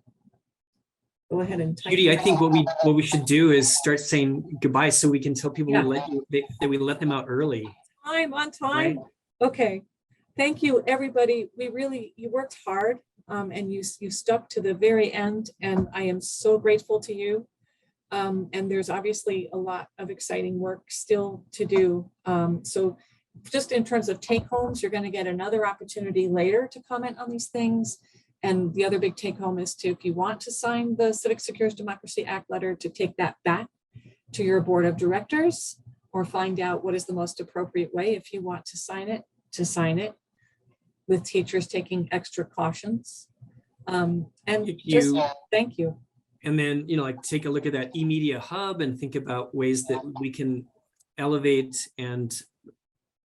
S1: Go ahead and type.
S20: Judy, I think what we should do is start saying goodbye so we can tell people that we let them out early.
S1: On time.
S20: Right?
S1: Okay. Thank you, everybody. You worked hard and you stuck to the very end, and I am so grateful to you. And there's obviously a lot of exciting work still to do. So just in terms of take homes, you're going to get another opportunity later to comment on these things. And the other big take home is to, if you want to sign the Civic Secures Democracy Act letter, to take that back to your board of directors or find out what is the most appropriate way if you want to sign it with teachers taking extra cautions. And thank you.
S20: And then, you know, like take a look at that eMedia hub and think about ways that we can elevate and,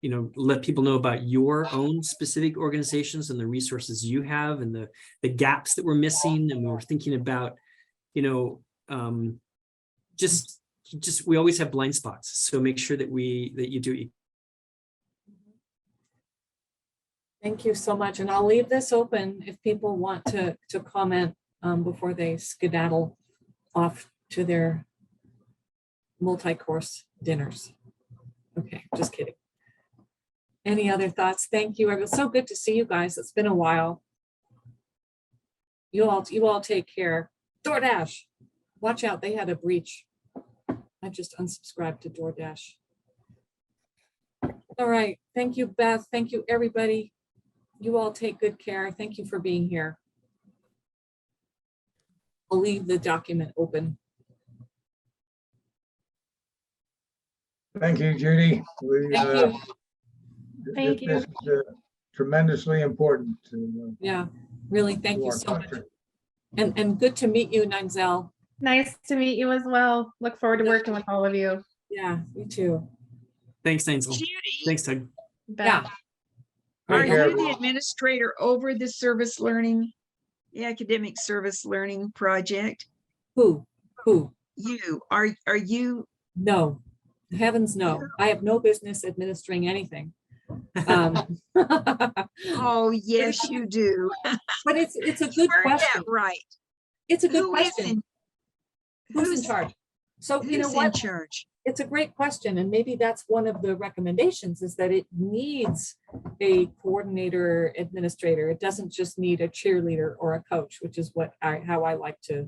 S20: you know, let people know about your own specific organizations and the resources you have and the gaps that we're missing. And we're thinking about, you know, just we always have blind spots. So make sure that you do.
S1: Thank you so much. And I'll leave this open if people want to comment before they skedaddle off to their multi-course dinners. Okay, just kidding. Any other thoughts? Thank you. It was so good to see you guys. It's been a while. You all take care. DoorDash, watch out. They had a breach. I just unsubscribed to DoorDash. All right. Thank you, Beth. Thank you, everybody. You all take good care. Thank you for being here. I'll leave the document open.
S16: Thank you, Judy.
S1: Thank you.
S10: Thank you.
S16: This is tremendously important to.
S1: Yeah, really, thank you so much. And good to meet you, Nanzel.
S8: Nice to meet you as well. Look forward to working with all of you.
S1: Yeah, you too.
S20: Thanks, Nanzel. Thanks, Doug.
S1: Yeah.
S17: Are you the administrator over the service learning, the academic service learning project?
S1: Who?
S17: You. Are you?
S1: No, heavens no. I have no business administering anything.
S17: Oh, yes, you do.
S1: But it's a good question.
S17: Right.
S1: It's a good question. Who's in charge? So you know
S17: Who's
S1: what?
S17: in charge?
S1: It's a great question, and maybe that's one of the recommendations, is that it needs a coordinator administrator. It doesn't just need a cheerleader or a coach, which is how I like to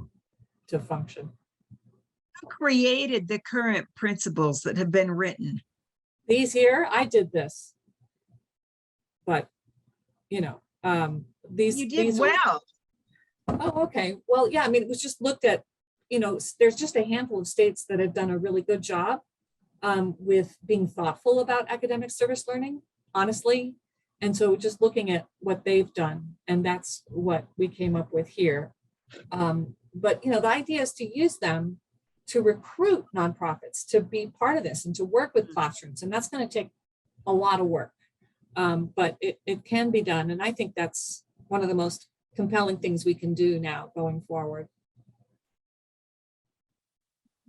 S1: function.
S17: Who created the current principles that have been written?
S1: These here, I did this, but you know,
S17: You did well.
S1: Oh, okay. Well, yeah. I mean, it was just looked at. You know, there's just a handful of states that have done a really good job, with being thoughtful about academic service learning, honestly. And so just looking at what they've done, and that's what we came up with here. But the idea is to use them to recruit nonprofits to be part of this and to work with classrooms. And that's going to take a lot of work, but it can be done. And I think that's one of the most compelling things we can do now going forward.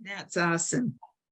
S17: That's awesome.